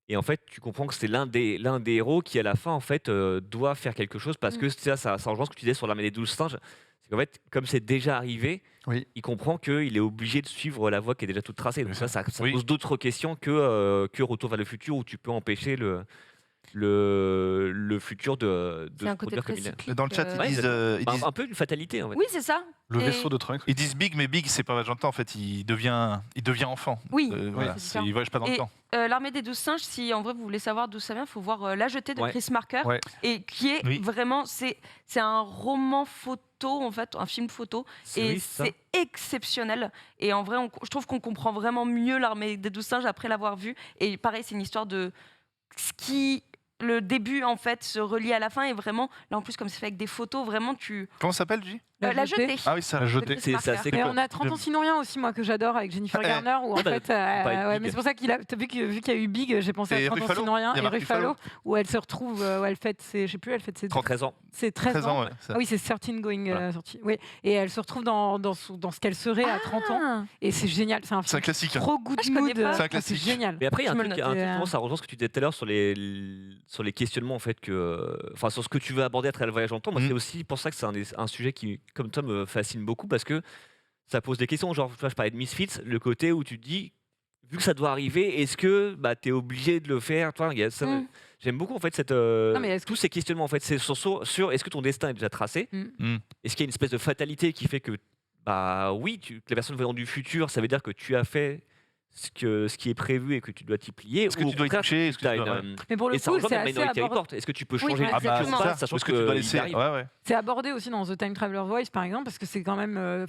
Et en fait, tu comprends que c'est l'un des héros qui, à la fin, en fait, doit faire quelque chose parce que ça rejoint ce que tu disais sur l'armée des 12 singes. C'est qu'en fait, comme c'est déjà arrivé, Oui. il comprend qu'il est obligé de suivre la voie qui est déjà toute tracée. Donc ça Oui. pose d'autres questions que Retour vers le futur où tu peux empêcher le futur de C'est se un côté produire très comme il est. cyclique. Dans le chat, Ouais, ils disent Un peu une fatalité en fait. Oui, c'est ça. Le Et- vaisseau de Trunks. ils disent Big, mais Big, c'est pas voyage dans le temps. En fait, il devient enfant. Oui. Voilà, c'est il voyage pas dans le Et- temps. L'armée des 12 singes, si en vrai vous voulez savoir d'où ça vient, il faut voir La Jetée de Ouais. Chris Marker, Ouais. et qui est Oui. vraiment, c'est un roman photo en fait, un film photo, et Oui, ça. c'est exceptionnel. Et en vrai, je trouve qu'on comprend vraiment mieux l'armée des 12 singes après l'avoir vu. Et pareil, c'est une histoire de ce qui le début en fait se relie à la fin, et vraiment là en plus comme c'est fait avec des photos, vraiment tu Comment ça s'appelle, lui La Jetée. Ah oui, ça. La de jetée. Chris C'est assez Et cool. on a 30 ans sinon rien aussi, moi, que j'adore, avec Jennifer Eh. Garner, où en Ah bah, fait, pas ouais, Big. mais c'est pour ça t'as vu qu'il y a eu Big, j'ai pensé Et à 30 ans Ruffalo. sinon rien, Il y a et Mark Ruffalo, où elle se retrouve, où elle fête ses, je sais plus, elle fête ses 13 ans. ses 13 ans. ouais, ça. Ah oui, c'est 13 going Voilà. sorti. Oui, et elle se retrouve dans ce qu'elle serait à 30 ans, Ah. et c'est génial, c'est un C'est un film classique. hein. trop good je connais mood, pas. C'est un c'est classique. génial. Mais après, il y a Je un me truc, le note. justement, ça rejoint ce que tu disais tout à l'heure sur les questionnements en fait enfin sur ce que tu veux aborder à travers le voyage dans le temps. Moi, Mhm. c'est aussi pour ça que c'est un sujet qui, comme toi, me fascine beaucoup parce que ça pose des questions. Genre, tu vois, je parlais de Misfits, le côté où tu te dis, vu que ça doit arriver, est-ce que tu es obligé de le faire? Toi, Mm. j'aime beaucoup en fait mais est-ce tous ces questionnements en fait. C'est sur est-ce que ton destin est déjà tracé? Mm. Est-ce qu'il y a une espèce de fatalité qui fait que oui, que la personne venant du futur, ça veut dire que tu as fait ce qui est prévu et que tu dois t'y plier? Est-ce que ou tu au dois y contraire, toucher Est-ce que t'as tu dois- une, Mais pour le et ça coup, rejoint c'est même assez Minority abordé. Report. Est-ce que tu peux Oui, changer ouais, le Ah bah, exactement. c'est futur, ça. sachant Est-ce que tu dois il laisser arrive? Ouais, ouais. C'est abordé aussi dans The Time Traveler's Voice, par exemple, parce que c'est quand même.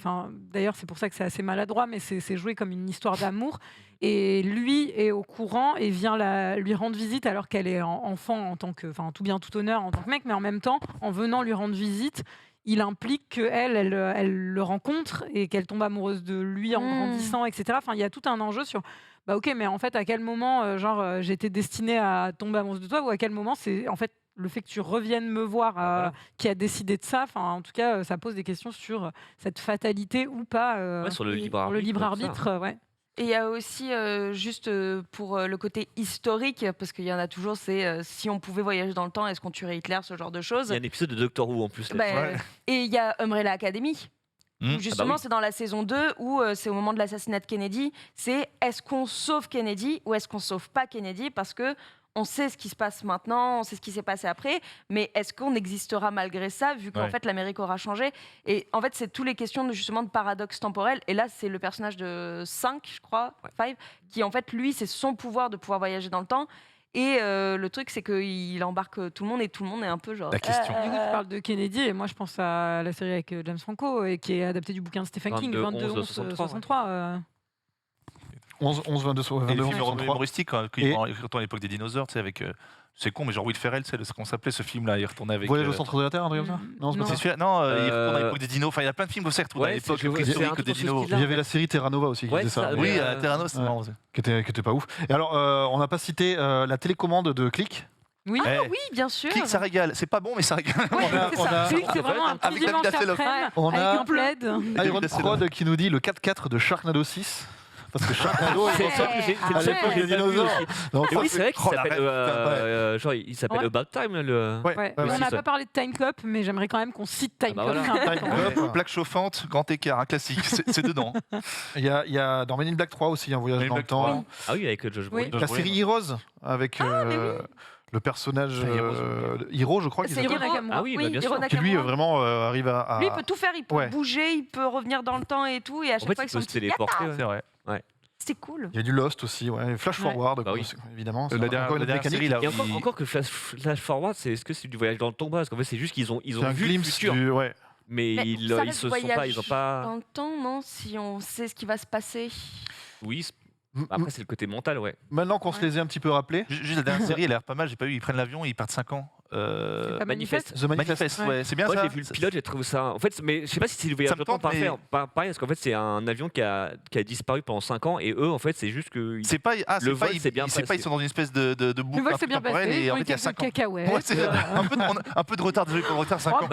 D'ailleurs, c'est pour ça que c'est assez maladroit, mais c'est joué comme une histoire d'amour. Et lui est au courant et vient lui rendre visite alors qu'elle est enfant en tant que. Enfin, tout bien, tout honneur en tant que mec, mais en même temps, en venant lui rendre visite, il implique qu'elle elle le rencontre et qu'elle tombe amoureuse de lui en grandissant, etc. Enfin, il y a tout un enjeu sur. Bah, ok, mais en fait, à quel moment, j'étais destinée à tomber amoureuse de toi, ou à quel moment c'est en fait le fait que tu reviennes me voir Voilà. qui a décidé de ça. Enfin, en tout cas, ça pose des questions sur cette fatalité ou pas. Ouais, sur le libre pour le arbitre, libre tout ça. arbitre, ouais. Et il y a aussi, juste pour le côté historique, parce qu'il y en a toujours, c'est si on pouvait voyager dans le temps, est-ce qu'on tuerait Hitler, ce genre de choses. Il y a un épisode de Doctor Who en plus. Bah, là-dessus. Ouais. Et il y a Umbrella Academy. Justement, c'est dans la saison 2 où c'est au moment de l'assassinat de Kennedy. C'est est-ce qu'on sauve Kennedy ou est-ce qu'on sauve pas Kennedy parce que on sait ce qui se passe maintenant, on sait ce qui s'est passé après, mais est-ce qu'on existera malgré ça, vu qu'en fait l'Amérique aura changé? Et en fait, c'est toutes les questions justement de paradoxe temporel. Et là, c'est le personnage de 5, je crois, 5, qui en fait, lui, c'est son pouvoir de pouvoir voyager dans le temps. Et le truc, c'est qu'il embarque tout le monde et tout le monde est un peu genre. La question. Du coup, tu parles de Kennedy et moi, je pense à la série avec James Franco et qui est adaptée du bouquin de Stephen King, 22-11-63. 11-22-63. Et le film humoristique, quand il retourne à l'époque des dinosaures, tu sais, avec. C'est con, mais genre Will Ferrell, c'est ce qu'on s'appelait ce film-là. Il retournait avec. Voyage au centre de la Terre, un truc comme ça? Non, c'est celui-là. Non, il retourne à l'époque des dinos. Enfin, il y a plein de films où c'est retourné à l'époque préhistorique des dinos. Il y avait la série Terra Nova aussi qui faisait ça. Oui, Terra Nova, c'est marrant. Qui était pas ouf. Et alors, on n'a pas cité la télécommande de Click. Oui. Oui, bien sûr. Click, ça régale. C'est pas bon, mais ça régale. Click, c'est vraiment un petit dimanche après-midi avec un plaid. Iron Prod qui nous dit le 4-4 de Sharknado 6. Parce que Sharknado, c'est le seul que j'ai dinosaures. Oui, c'est vrai qu'il s'appelle genre il s'appelle About Time. On n'a pas parlé de Time Cop, mais j'aimerais quand même qu'on cite Time Cop. Time Cop, plaque chauffante, grand écart, un classique, c'est dedans. Il y a dans Men in Black 3 aussi un voyage dans le temps. Ah oui, avec Josh Brolin. La série Heroes avec le personnage Hiro, je crois. C'est Hiro Nakamura. Ah oui, bien sûr. Qui lui vraiment arrive à. Lui, il peut tout faire, il peut bouger, il peut revenir dans le temps et tout, et à chaque fois, il peut se téléporter. C'est vrai. C'est cool. Il y a du Lost aussi, Flash Forward, évidemment. La dernière série, là. Et encore que Flash Forward, est-ce que c'est du voyage dans le temps? Parce qu'en fait, c'est juste qu'ils ont vu le futur. Mais ils se sont pas, ils ont pas. Dans le temps, non? Si on sait ce qui va se passer. Oui. Après, c'est le côté mental, Maintenant qu'on se les a un petit peu rappelés. Juste la dernière série, elle a l'air pas mal. J'ai pas vu. Ils prennent l'avion et ils partent 5 ans. Manifeste. The Manifest, c'est bien ça. Moi, j'ai vu le pilote, j'ai trouvé ça. En fait, mais je sais pas si c'est le voyage dans le temps pareil, parce qu'en fait, c'est un avion qui a disparu pendant 5 ans et eux, en fait, c'est juste que. C'est pas. Le vol, c'est bien passé. Ils sont dans une espèce de boucle. Le vol, c'est bien passé. Et en fait, il y a 5 ans. Un peu de retard, désolé pour le retard, 5 ans.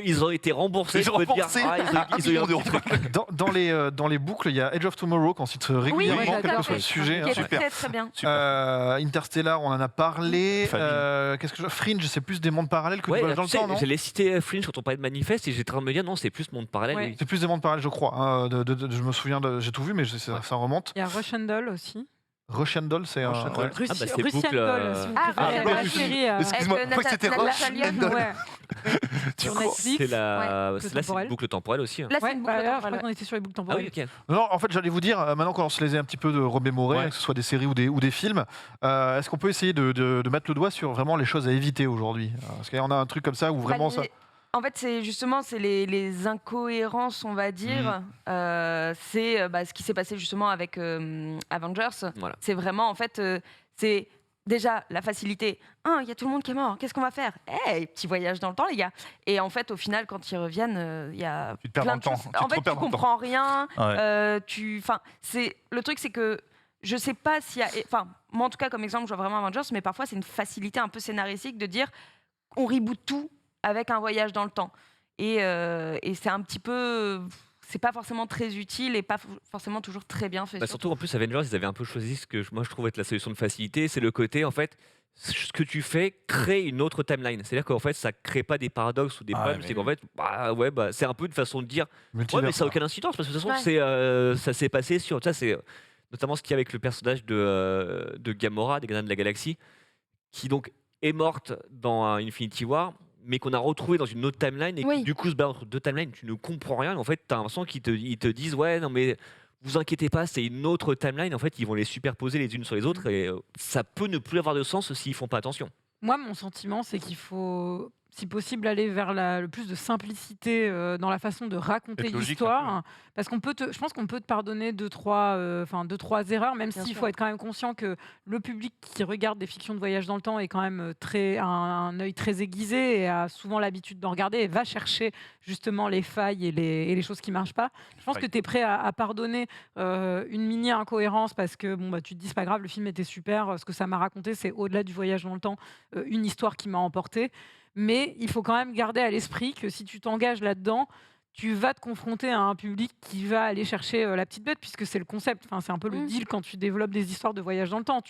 Ils ont été remboursés. Ils ont eu dans les boucles, il y a Edge of Tomorrow qu'on cite régulièrement, quel que soit le sujet. Super. Très bien. Interstellar, on en a parlé. Fringe, c'est plus des mondes parallèles que du voyage dans le temps, non? J'allais citer Fringe quand on parlait de Manifeste et j'étais en train de me dire non, c'est plus monde parallèle. Oui. C'est plus des mondes parallèles, je crois. Je me souviens, j'ai tout vu, mais ça remonte. Il y a Russian Doll aussi. Russian Doll, c'est un. Russian Doll, si vous préférez la série. Excuse-moi, je crois que c'était Russian Doll. Sur Netflix. Là, c'est une boucle temporelle aussi. Là, c'est une boucle temporelle. Je crois qu'on était sur les boucles temporelles. Non, en fait, j'allais vous dire, maintenant qu'on se les a un petit peu de remémorer, que ce soit des séries ou des films, est-ce qu'on peut essayer de mettre le doigt sur vraiment les choses à éviter aujourd'hui? Parce qu'il y en a un truc comme ça où vraiment ça. En fait, c'est les incohérences, on va dire. C'est ce qui s'est passé justement avec Avengers. Voilà. C'est vraiment, en fait, c'est déjà la facilité. Il y a tout le monde qui est mort, qu'est-ce qu'on va faire? Petit voyage dans le temps, les gars. Et en fait, au final, quand ils reviennent, il y a plein de choses. En fait, tu comprends rien. Le truc, c'est que je sais pas s'il y a. Moi, en tout cas, comme exemple, je vois vraiment Avengers, mais parfois, c'est une facilité un peu scénaristique de dire on reboot tout avec un voyage dans le temps. Et c'est un petit peu. C'est pas forcément très utile et pas forcément toujours très bien fait. Surtout en plus, Avengers, ils avaient un peu choisi ce que moi je trouve être la solution de facilité, c'est le côté en fait. Ce que tu fais crée une autre timeline. C'est-à-dire qu'en fait, ça crée pas des paradoxes ou des problèmes. C'est qu'en fait, c'est un peu une façon de dire mais ça n'a aucune incidence parce que de toute façon, ça s'est passé sur. Ça, c'est notamment ce qu'il y a avec le personnage de Gamora, des Gardiens de la Galaxie, qui donc est morte dans Infinity War, mais qu'on a retrouvé dans une autre timeline et qui du coup se bat entre deux timelines, tu ne comprends rien. En fait, tu as l'impression qu'ils te disent non mais vous inquiétez pas, c'est une autre timeline. En fait, ils vont les superposer les unes sur les autres et ça peut ne plus avoir de sens s'ils font pas attention. Moi, mon sentiment, c'est qu'il faut, si possible, aller vers le plus de simplicité dans la façon de raconter l'histoire. Parce je pense qu'on peut te pardonner deux, trois erreurs, même s'il faut être quand même conscient que le public qui regarde des fictions de voyage dans le temps est quand même un œil très aiguisé et a souvent l'habitude d'en regarder et va chercher justement les failles et les choses qui marchent pas. Je pense que tu es prêt à pardonner une mini incohérence parce que tu te dis c'est pas grave, le film était super, ce que ça m'a raconté c'est au-delà du voyage dans le temps, une histoire qui m'a emporté. Mais il faut quand même garder à l'esprit que si tu t'engages là-dedans, tu vas te confronter à un public qui va aller chercher la petite bête, puisque c'est le concept. Enfin, c'est un peu le deal quand tu développes des histoires de voyage dans le temps.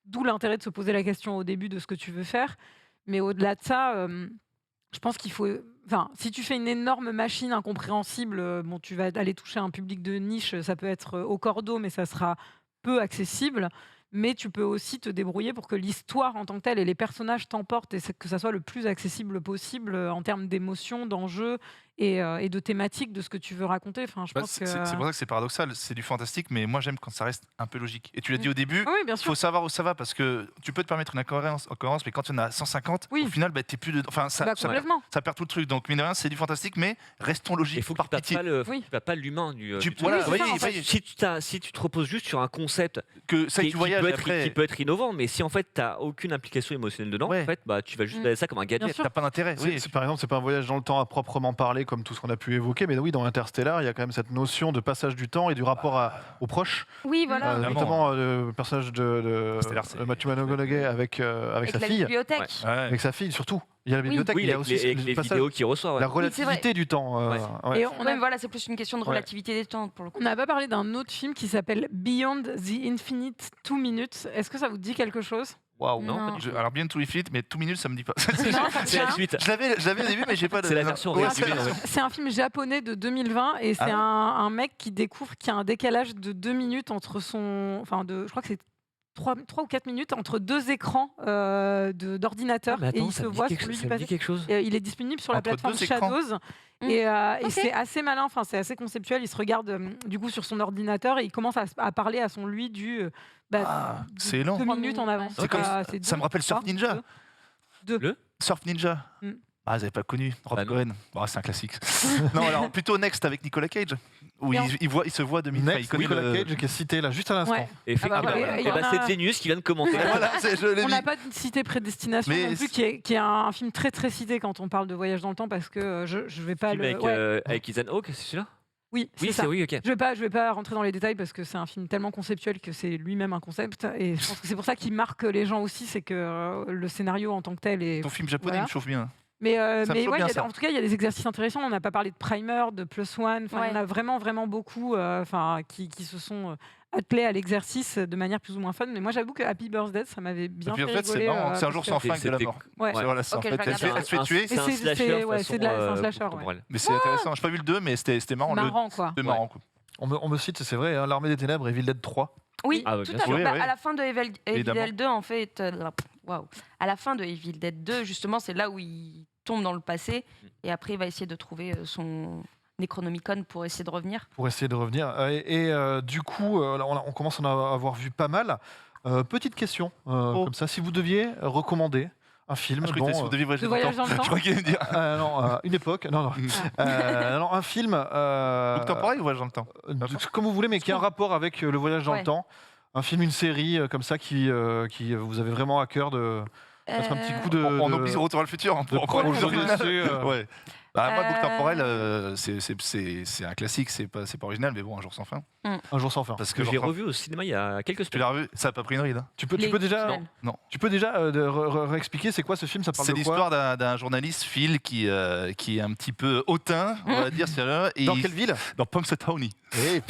D'où l'intérêt de se poser la question au début de ce que tu veux faire. Mais au-delà de ça, je pense qu'il faut. Enfin, si tu fais une énorme machine incompréhensible, bon, tu vas aller toucher un public de niche, ça peut être au cordeau, mais ça sera peu accessible. Mais tu peux aussi te débrouiller pour que l'histoire en tant que telle et les personnages t'emportent et que ça soit le plus accessible possible en termes d'émotion, d'enjeux et de thématiques de ce que tu veux raconter. Enfin, c'est pour ça que c'est paradoxal, c'est du fantastique, mais moi j'aime quand ça reste un peu logique. Et tu l'as dit au début, il faut savoir où ça va, parce que tu peux te permettre une incohérence, mais quand il y en a 150, au final, t'es plus de... Enfin, ça perd tout le truc. Donc, mine de rien, c'est du fantastique, mais restons logiques. Il faut que tu ne pas l'humain. Si tu te reposes juste sur un concept qui peut être innovant, mais si en fait tu n'as aucune implication émotionnelle dedans, en fait, tu vas juste regarder ça comme un gadget. Tu n'as pas d'intérêt. Par exemple, c'est pas un voyage dans le temps à proprement parler, comme tout ce qu'on a pu évoquer, mais oui, dans Interstellar, il y a quand même cette notion de passage du temps et du rapport aux proches. Oui, voilà. Notamment le personnage de Matthew McConaughey avec sa fille. Bibliothèque. Avec sa fille, surtout. Il y a la bibliothèque, il y a aussi les vidéos qui reçoivent. La relativité du temps. Et voilà, c'est plus une question de relativité des temps pour le coup. On n'a pas parlé d'un autre film qui s'appelle Beyond the Infinite 2 Minutes. Est-ce que ça vous dit quelque chose? Waouh, non. Alors bien Two Minutes, mais 2 minutes ça me dit pas. C'est la suite. Je l'avais au début, mais j'ai pas de. C'est la version résumée. C'est un film japonais de 2020 et c'est un mec qui découvre qu'il y a un décalage de 2 minutes entre son, je crois que c'est 3 ou 4 minutes entre 2 écrans d'ordinateur et il se voit sur lui du passé. Il est disponible sur la plateforme Shadows. Et c'est assez malin, enfin c'est assez conceptuel. Il se regarde du coup sur son ordinateur et il commence à parler à son lui du. C'est lent. 2 minutes en avance. Ça me rappelle Surf Ninja. Surf Ninja. Vous n'avez pas connu Rob Cohen. C'est un classique. Non, alors plutôt Next avec Nicolas Cage, où il se voit de Next, Nicolas Cage qui est cité là juste à l'instant. Ouais. Effectivement. C'est Zenius qui vient de commenter. On n'a pas cité Prédestination non plus, qui est un film très très cité quand on parle de voyage dans le temps, parce que je vais pas avec Ethan Hawke, c'est celui-là? Oui, c'est ça. Okay. Je vais pas rentrer dans les détails parce que c'est un film tellement conceptuel que c'est lui-même un concept. Et je pense que c'est pour ça qu'il marque les gens aussi, c'est que le scénario en tant que tel est. Ton film japonais me chauffe bien. Mais en tout cas, il y a des exercices intéressants. On n'a pas parlé de Primer, de Plus One. Il y en a vraiment, vraiment beaucoup qui se sont attelés à l'exercice de manière plus ou moins fun. Mais moi, j'avoue que Happy Birthday, ça m'avait bien fait rigoler. C'est un jour sans fin de la mort. Elle se fait tuer. C'est un slasher. Mais c'est intéressant. Je n'ai pas vu le 2, mais c'était marrant. Marrant, quoi. On me cite, c'est vrai, L'Armée des Ténèbres et Evil Dead 3. Oui, tout à fait. À la fin de Evil Dead 2, en fait, à la fin de Evil Dead 2, justement, c'est là où il tombe dans le passé et après il va essayer de trouver son Necronomicon pour essayer de revenir. Du coup, on commence à en avoir vu pas mal. Petite question, comme ça, si vous deviez recommander un film. Je voyage dans le temps. Je crois qu'il allait dire. Une époque. Non. Un film. Donc temporel ou voyage dans le temps comme vous voulez, mais qui a un rapport avec le voyage dans le temps. Un film, une série comme ça qui vous avez vraiment à cœur de mettre un petit coup de. On oublie Retour vers le futur. Moi, Boucle temporelle, c'est un classique, c'est pas original, mais bon, Un jour sans fin. Un jour sans fin. Parce que j'ai revu au cinéma il y a quelques semaines. Tu l'as revu? Ça n'a pas pris une ride. Tu peux déjà réexpliquer c'est quoi ce film? Ça parle de quoi? C'est l'histoire d'un journaliste, Phil, qui est un petit peu hautain, on va dire. Dans quelle ville? Dans Punxsutawney. Et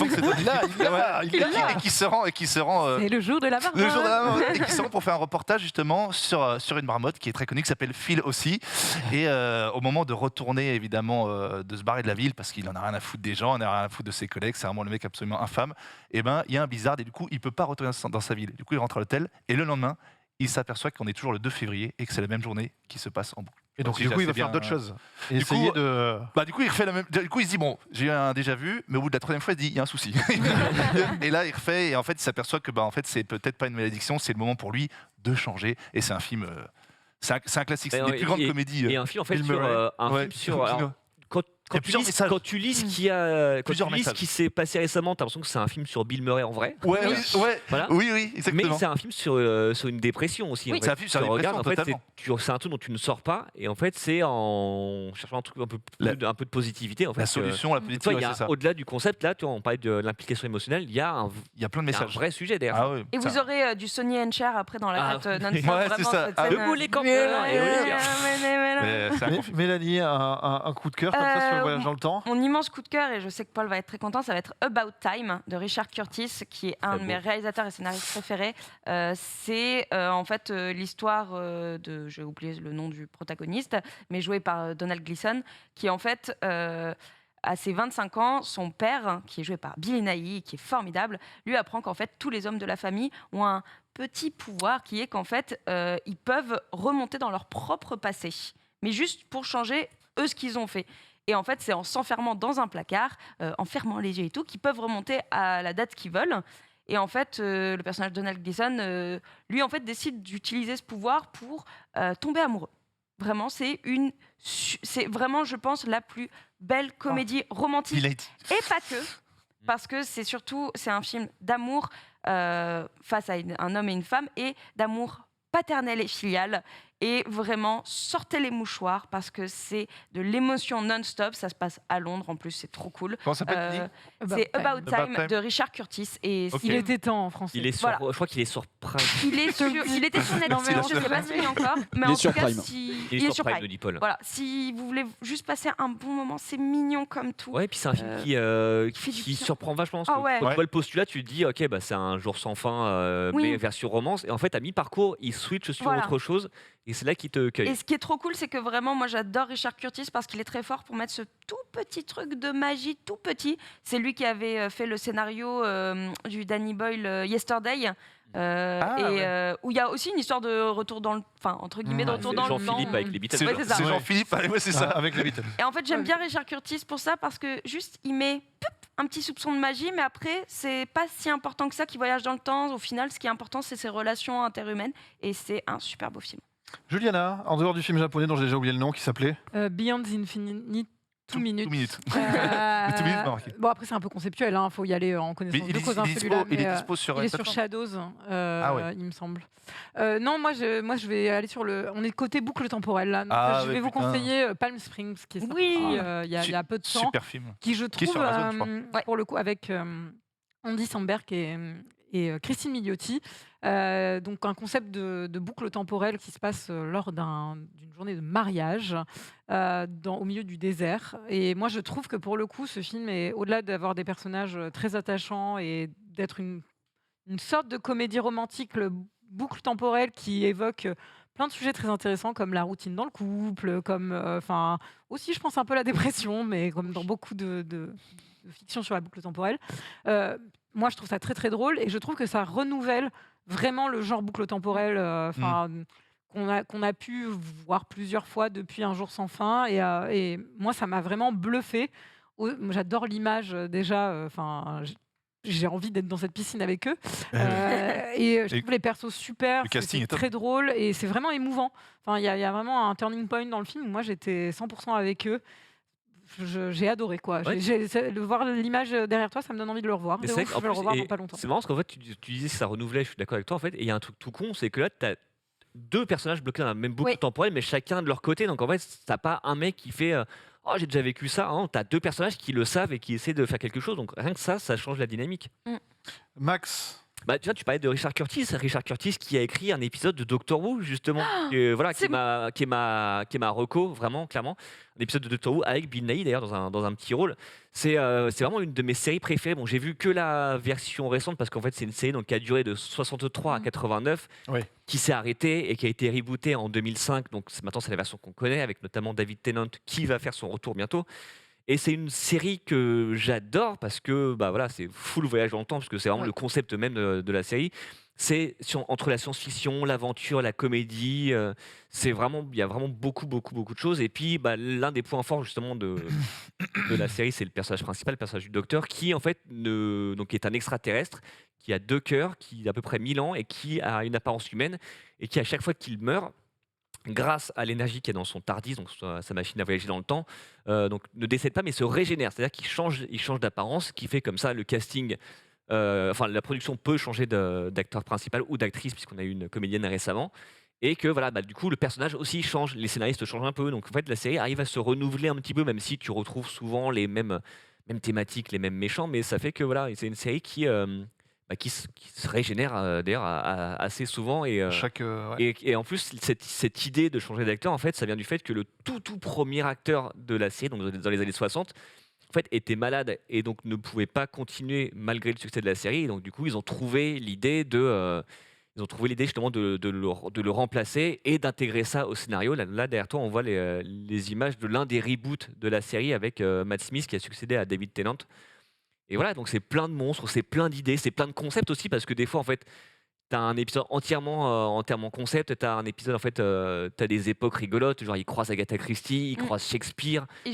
qui se rend. C'est le jour de la marmotte. Et qui se rend pour faire un reportage justement sur une marmotte qui est très connue, qui s'appelle Phil aussi. Et au moment de retourner évidemment de se barrer de la ville parce qu'il en a rien à foutre des gens, il en a rien à foutre de ses collègues, c'est vraiment le mec absolument infâme. Et il y a un blizzard et du coup il peut pas retourner dans sa ville. Du coup il rentre à l'hôtel et le lendemain il s'aperçoit qu'on est toujours le 2 février et que c'est la même journée qui se passe en boucle. Et donc du coup il va faire d'autres choses. Et du coup il refait la même. Du coup il se dit bon, j'ai eu un déjà vu, mais au bout de la 3e fois il se dit il y a un souci. Et là il refait et en fait il s'aperçoit que en fait c'est peut-être pas une malédiction, c'est le moment pour lui de changer. Et c'est un film. C'est un classique, c'est une des plus grandes comédies. Et un film en fait sur quand tu lis ce qui s'est passé récemment, t'as l'impression que c'est un film sur Bill Murray en vrai. Oui, exactement. Mais c'est un film sur une dépression aussi. Oui, c'est un film sur une dépression, totalement. C'est un truc dont tu ne sors pas, et en fait, c'est en cherchant un truc un peu de positivité. En fait, la solution, la positivité, c'est ça. Au-delà du concept, là, on parlait de l'implication émotionnelle, il y a plein de messages. Un vrai sujet derrière. Et vous aurez du Sonny and Cher après dans la tête non-stop. Ouais, c'est ça. Debout les campeurs. Mélanie, un coup de cœur comme ça sur le voyage dans le temps. Mon immense coup de cœur, et je sais que Paul va être très content, ça va être About Time de Richard Curtis, qui est un de mes réalisateurs et scénaristes préférés. C'est en fait l'histoire de, j'ai oublié le nom du protagoniste, mais joué par Donald Gleeson, qui en fait, à ses 25 ans, son père, qui est joué par Billy Nighy, qui est formidable, lui apprend qu'en fait tous les hommes de la famille ont un petit pouvoir qui est qu'en fait ils peuvent remonter dans leur propre passé, mais juste pour changer eux ce qu'ils ont fait. Et en fait, c'est en s'enfermant dans un placard, en fermant les yeux et tout, qu'ils peuvent remonter à la date qu'ils veulent. Et en fait, le personnage de Donald Gleeson, lui, en fait, décide d'utiliser ce pouvoir pour tomber amoureux. Vraiment, c'est vraiment, je pense, la plus belle comédie romantique. Et pas que, parce que c'est un film d'amour face à un homme et une femme, et d'amour paternel et filial. Et vraiment, sortez les mouchoirs parce que c'est de l'émotion non-stop. Ça se passe à Londres en plus, c'est trop cool. Comment ça s'appelle C'est About Time de Richard Curtis. Et il était temps en français. Je crois qu'il est sur Prime. Il était sur Netflix, je ne sais pas s'il est encore. Mais en tout cas, il est sur Prime, dit Paul. Voilà, si vous voulez juste passer un bon moment, c'est mignon comme tout. Ouais, et puis c'est un film qui surprend vachement. Quand tu vois le postulat, tu te dis, ok, bah, c'est un jour sans fin, mais version romance. Et en fait, à mi-parcours, il switch sur autre chose. Et c'est là qu'il te cueille. Et ce qui est trop cool, c'est que vraiment, moi, j'adore Richard Curtis parce qu'il est très fort pour mettre ce tout petit truc de magie, tout petit. C'est lui qui avait fait le scénario du Danny Boyle Yesterday. Où il y a aussi une histoire de retour dans le... Enfin, entre guillemets, de retour dans le temps. Jean-Philippe avec les Beatles. C'est Jean-Philippe, c'est ça. Avec les Beatles. Et en fait, j'aime bien Richard Curtis pour ça, parce que juste, il met un petit soupçon de magie, mais après, c'est pas si important que ça qu'il voyage dans le temps. Au final, ce qui est important, c'est ses relations interhumaines. Et c'est un super beau film. Juliana, en dehors du film japonais dont j'ai déjà oublié le nom, qui s'appelait Beyond the Infinite. 2 minutes. 2 minutes. Bon, après, c'est un peu conceptuel, il faut y aller en connaissance de cause. Il est dispo sur Shadows, il me semble. Non, moi je vais aller sur le. On est côté boucle temporelle là. Donc, je vais vous conseiller Palm Springs, qui est sorti il y a peu de temps. Super film. Qui je trouve, pour le coup, avec Andy Samberg et Christine Milioti. Donc un concept de boucle temporelle qui se passe lors d'une journée de mariage au milieu du désert. Et moi, je trouve que pour le coup, ce film est, au-delà d'avoir des personnages très attachants et d'être une sorte de comédie romantique, le boucle temporelle qui évoque plein de sujets très intéressants comme la routine dans le couple, comme aussi je pense un peu la dépression, mais comme dans beaucoup de fiction sur la boucle temporelle. Moi, je trouve ça très très drôle et je trouve que ça renouvelle vraiment le genre boucle temporelle qu'on a pu voir plusieurs fois depuis Un jour sans fin. Et moi, ça m'a vraiment bluffé. J'adore l'image déjà. J'ai envie d'être dans cette piscine avec eux. Et je trouve les persos super. Le casting est très drôle et c'est vraiment émouvant. Il y a vraiment un turning point dans le film où moi, j'étais 100% avec eux. J'ai adoré quoi. Voir l'image derrière toi, ça me donne envie de le revoir. Je vais le revoir dans pas longtemps. C'est marrant parce qu'en fait, tu disais que ça renouvelait, je suis d'accord avec toi en fait. Et il y a un truc tout con, c'est que là, tu as deux personnages bloqués dans la même boucle temporelle, mais chacun de leur côté. Donc en fait, t'as pas un mec qui fait oh, j'ai déjà vécu ça. Hein. Tu as deux personnages qui le savent et qui essaient de faire quelque chose. Donc rien que ça change la dynamique. Max. Bah, tu parlais de Richard Curtis qui a écrit un épisode de Doctor Who justement, qui est ma reco vraiment clairement, un épisode de Doctor Who avec Bill Nighy d'ailleurs dans un petit rôle. C'est vraiment une de mes séries préférées. Bon, j'ai vu que la version récente parce qu'en fait c'est une série qui a duré de 63 à 89, qui s'est arrêtée et qui a été rebootée en 2005. Donc maintenant c'est la version qu'on connaît avec notamment David Tennant qui va faire son retour bientôt. Et c'est une série que j'adore parce que c'est full voyage dans le temps, parce que c'est vraiment le concept même de la série. C'est entre la science-fiction, l'aventure, la comédie. Il y a vraiment beaucoup de choses. Et puis l'un des points forts justement de la série, c'est le personnage principal, le personnage du docteur, qui en fait est un extraterrestre, qui a 2 cœurs, qui a à peu près 1000 ans et qui a une apparence humaine, et qui à chaque fois qu'il meurt, grâce à l'énergie qu'il y a dans son TARDIS, donc sa machine à voyager dans le temps, ne décède pas mais se régénère, c'est-à-dire qu'il change d'apparence, qui fait comme ça le casting, la production peut changer d'acteur principal ou d'actrice, puisqu'on a eu une comédienne récemment, et que du coup le personnage aussi change, les scénaristes changent un peu, donc en fait la série arrive à se renouveler un petit peu, même si tu retrouves souvent les mêmes thématiques, les mêmes méchants, mais ça fait que c'est une série qui qui se régénère d'ailleurs assez souvent. Et en plus, cette idée de changer d'acteur, en fait, ça vient du fait que le tout premier acteur de la série, donc dans les années 60, en fait, était malade et donc ne pouvait pas continuer malgré le succès de la série. Et donc, du coup, ils ont trouvé l'idée justement de le remplacer et d'intégrer ça au scénario. Là, derrière toi, on voit les images de l'un des reboots de la série avec Matt Smith qui a succédé à David Tennant. Et voilà, donc c'est plein de monstres, c'est plein d'idées, c'est plein de concepts aussi, parce que des fois, en fait, t'as un épisode entièrement concept, t'as un épisode, en fait, t'as des époques rigolotes, genre il croise Agatha Christie, il croise Shakespeare, et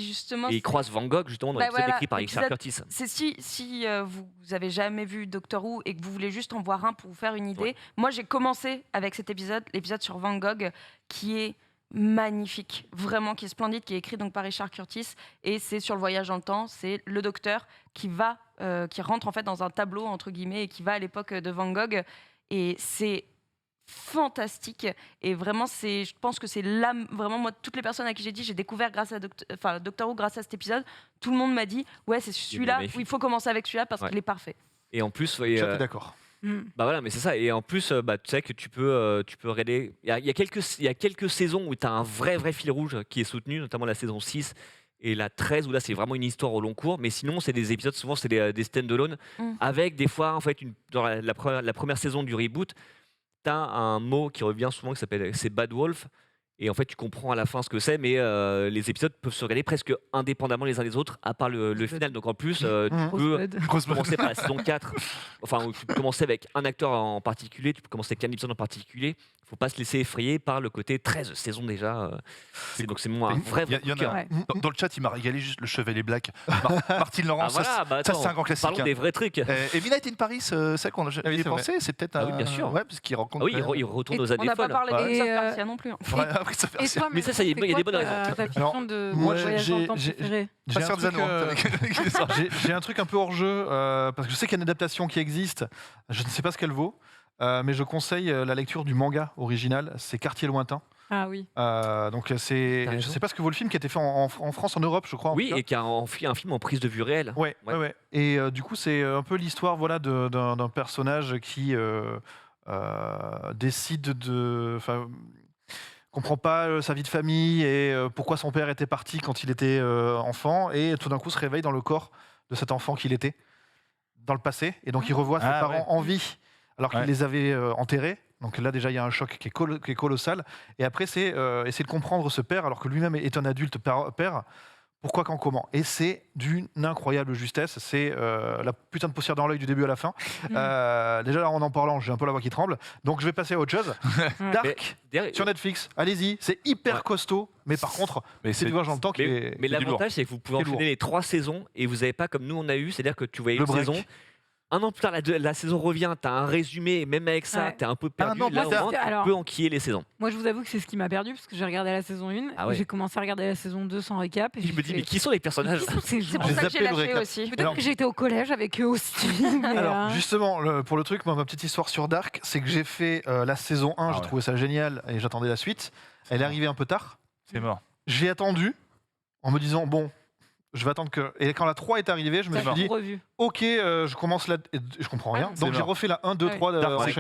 il croise Van Gogh, justement, dans l'épisode écrit par Richard Curtis. C'est si vous avez jamais vu Doctor Who et que vous voulez juste en voir un pour vous faire une idée, moi j'ai commencé avec cet épisode, l'épisode sur Van Gogh, qui est magnifique, vraiment, qui est splendide, qui est écrit donc par Richard Curtis, et c'est sur le voyage dans le temps. C'est le docteur qui rentre en fait dans un tableau entre guillemets et qui va à l'époque de Van Gogh, et c'est fantastique. Et vraiment, je pense que c'est là, vraiment, moi, toutes les personnes à qui j'ai dit, j'ai découvert grâce à Doctor Who grâce à cet épisode, tout le monde m'a dit ouais, c'est celui-là où il faut commencer avec celui-là parce qu'il est parfait. Et en plus, je suis d'accord. Bah voilà, mais c'est ça. Et en plus, tu sais que tu peux regarder. Il y a quelques saisons où tu as un vrai fil rouge qui est soutenu, notamment la saison 6 et la 13, où là c'est vraiment une histoire au long cours. Mais sinon, c'est des épisodes, souvent c'est des stand-alone, avec des fois, en fait, dans la première saison du reboot, tu as un mot qui revient souvent c'est Bad Wolf. Et en fait, tu comprends à la fin ce que c'est, mais les épisodes peuvent se regarder presque indépendamment les uns des autres, à part le final. Donc en plus, tu peux commencer par la saison 4, enfin, tu peux commencer avec un acteur en particulier, tu peux commencer avec un épisode en particulier. Il ne faut pas se laisser effrayer par le côté 13 saisons déjà. Donc c'est moi un vrai cœur. Dans le chat, il m'a régalé juste le Chevalier Black. Martin Lawrence, ça c'est un grand classique. Parlons des vrais trucs. Et Midnight in Paris, ça qu'on a pensé, c'est peut-être un... Oui, bien sûr. Ouais, parce qu'il rencontre... il retourne aux années folles. On n'a pas parlé de Prince of Persia non plus. Et toi, mais ça y est, il y a des bonnes raisons. Ta fiction de voyage dans le temps préférée. J'ai un truc un peu hors jeu, parce que je sais qu'il y a une adaptation qui existe. Je ne sais pas ce qu'elle vaut, mais je conseille la lecture du manga original. C'est Quartier lointain. Ah oui. Donc je ne sais pas ce que vaut le film qui a été fait en France, en Europe, je crois. Oui, et qui a un film en prise de vue réelle. Ouais. Et du coup, c'est un peu l'histoire, voilà, d'un personnage qui décide de... comprend pas sa vie de famille et pourquoi son père était parti quand il était enfant, et tout d'un coup se réveille dans le corps de cet enfant qu'il était dans le passé, et donc il revoit ses parents en vie alors qu'il les avait enterrés. Donc là déjà il y a un choc qui est colossal, et après c'est essayer de comprendre ce père alors que lui-même est un adulte père. Pourquoi, quand, comment. Et c'est d'une incroyable justesse. C'est la putain de poussière dans l'œil du début à la fin. Déjà, là, en parlant, j'ai un peu la voix qui tremble. Donc, je vais passer à autre chose. Dark, sur Netflix. Allez-y, c'est hyper costaud. Mais par contre, c'est du voyage dans le temps qui est... Mais l'avantage, c'est que vous pouvez enchaîner les 3 saisons et vous n'avez pas comme nous on a eu. C'est-à-dire que tu voyais une saison... Un an plus tard, la saison revient, t'as un résumé, et même avec ça, t'es un peu perdu. Là, au moins, tu peux enquiller les saisons. Moi, je vous avoue que c'est ce qui m'a perdu, parce que j'ai regardé la saison 1, j'ai commencé à regarder la saison 2 sans récap. Et je me dis, mais qui sont les personnages? C'est pour ça que j'ai lâché aussi. Peut-être que j'étais au collège avec eux aussi. Alors, justement, pour le truc, ma petite histoire sur Dark, c'est que j'ai fait la saison 1, j'ai trouvé ça génial, et j'attendais la suite. Elle est arrivée un peu tard. C'est mort. J'ai attendu, en me disant, bon... Je vais attendre que... Et quand la 3 est arrivée, je me suis dit, ok, je commence là... Je comprends rien. Donc j'ai refait la 1, 2, 3... Dark,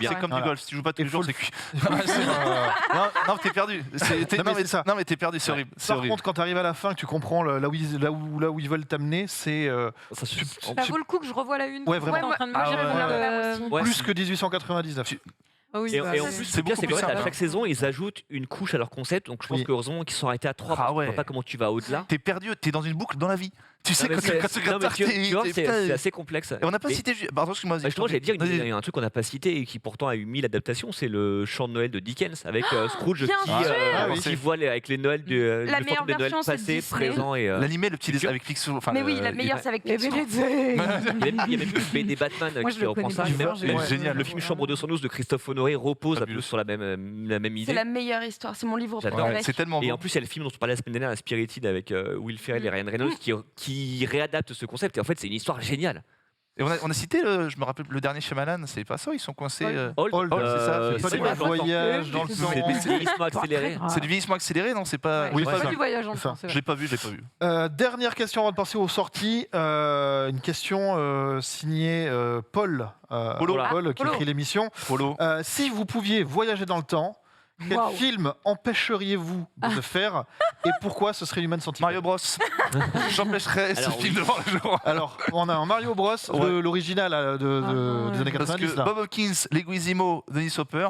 c'est comme du golf. Si tu joues pas tous les jours, c'est cuit. Non, t'es perdu. Non, mais t'es perdu, c'est horrible. Par contre, quand t'arrives à la fin, que tu comprends là où ils veulent t'amener, c'est... Ça vaut le coup que je revoie la 1. Ouais, vraiment. Plus que 1899. Oui, et en plus, c'est bien, c'est qu'à chaque saison, ils ajoutent une couche à leur concept. Donc je pense qu'heureusement qu'ils sont arrêtés à 3. Je ne vois pas comment tu vas au-delà. T'es perdu, t'es dans une boucle dans la vie. Tu sais, quand c'est assez complexe. Et on n'a pas cité. Pardon, excuse-moi. Justement, j'allais dire, il y a un truc qu'on n'a pas cité et qui pourtant a eu 1000 adaptations, c'est le chant de Noël de Dickens avec Scrooge qui voit avec les Noëls de Noël passé, présent et. L'animé, le petit dessin avec Picsou. Mais oui, la meilleure, c'est avec Picsou. Il y a même plus des Batman qui reprend ça. Le film Chambre 212 de Christophe Honoré repose un peu sur la même idée. C'est la meilleure histoire, c'est mon livre préféré. C'est tellement beau. Et en plus, il y a le film dont on parlait la semaine dernière, Spirited, avec Will Ferrell et Ryan Reynolds, qui réadapte ce concept. Et en fait, c'est une histoire géniale. Et on a cité, je me rappelle, le dernier Shyamalan, c'est pas ça, ils sont coincés. Old, c'est ça. C'est pas du voyage dans le temps. C'est du vieillissement accéléré. C'est du vieillissement accéléré, non? C'est pas. Oui, c'est pas ça. du voyage en temps. Je l'ai pas vu. Dernière question avant de passer aux sorties. Une question signée Paul. Paul qui écrit l'émission. Polo. Si vous pouviez voyager dans le temps, quel film empêcheriez-vous de faire et pourquoi ce serait Human Centipede? Mario Bros. J'empêcherais ce film devant le jour. Alors, on a un Mario Bros, l'original des années 90. Parce que là. Bob Hawkins, Leguizamo, Dennis Hopper,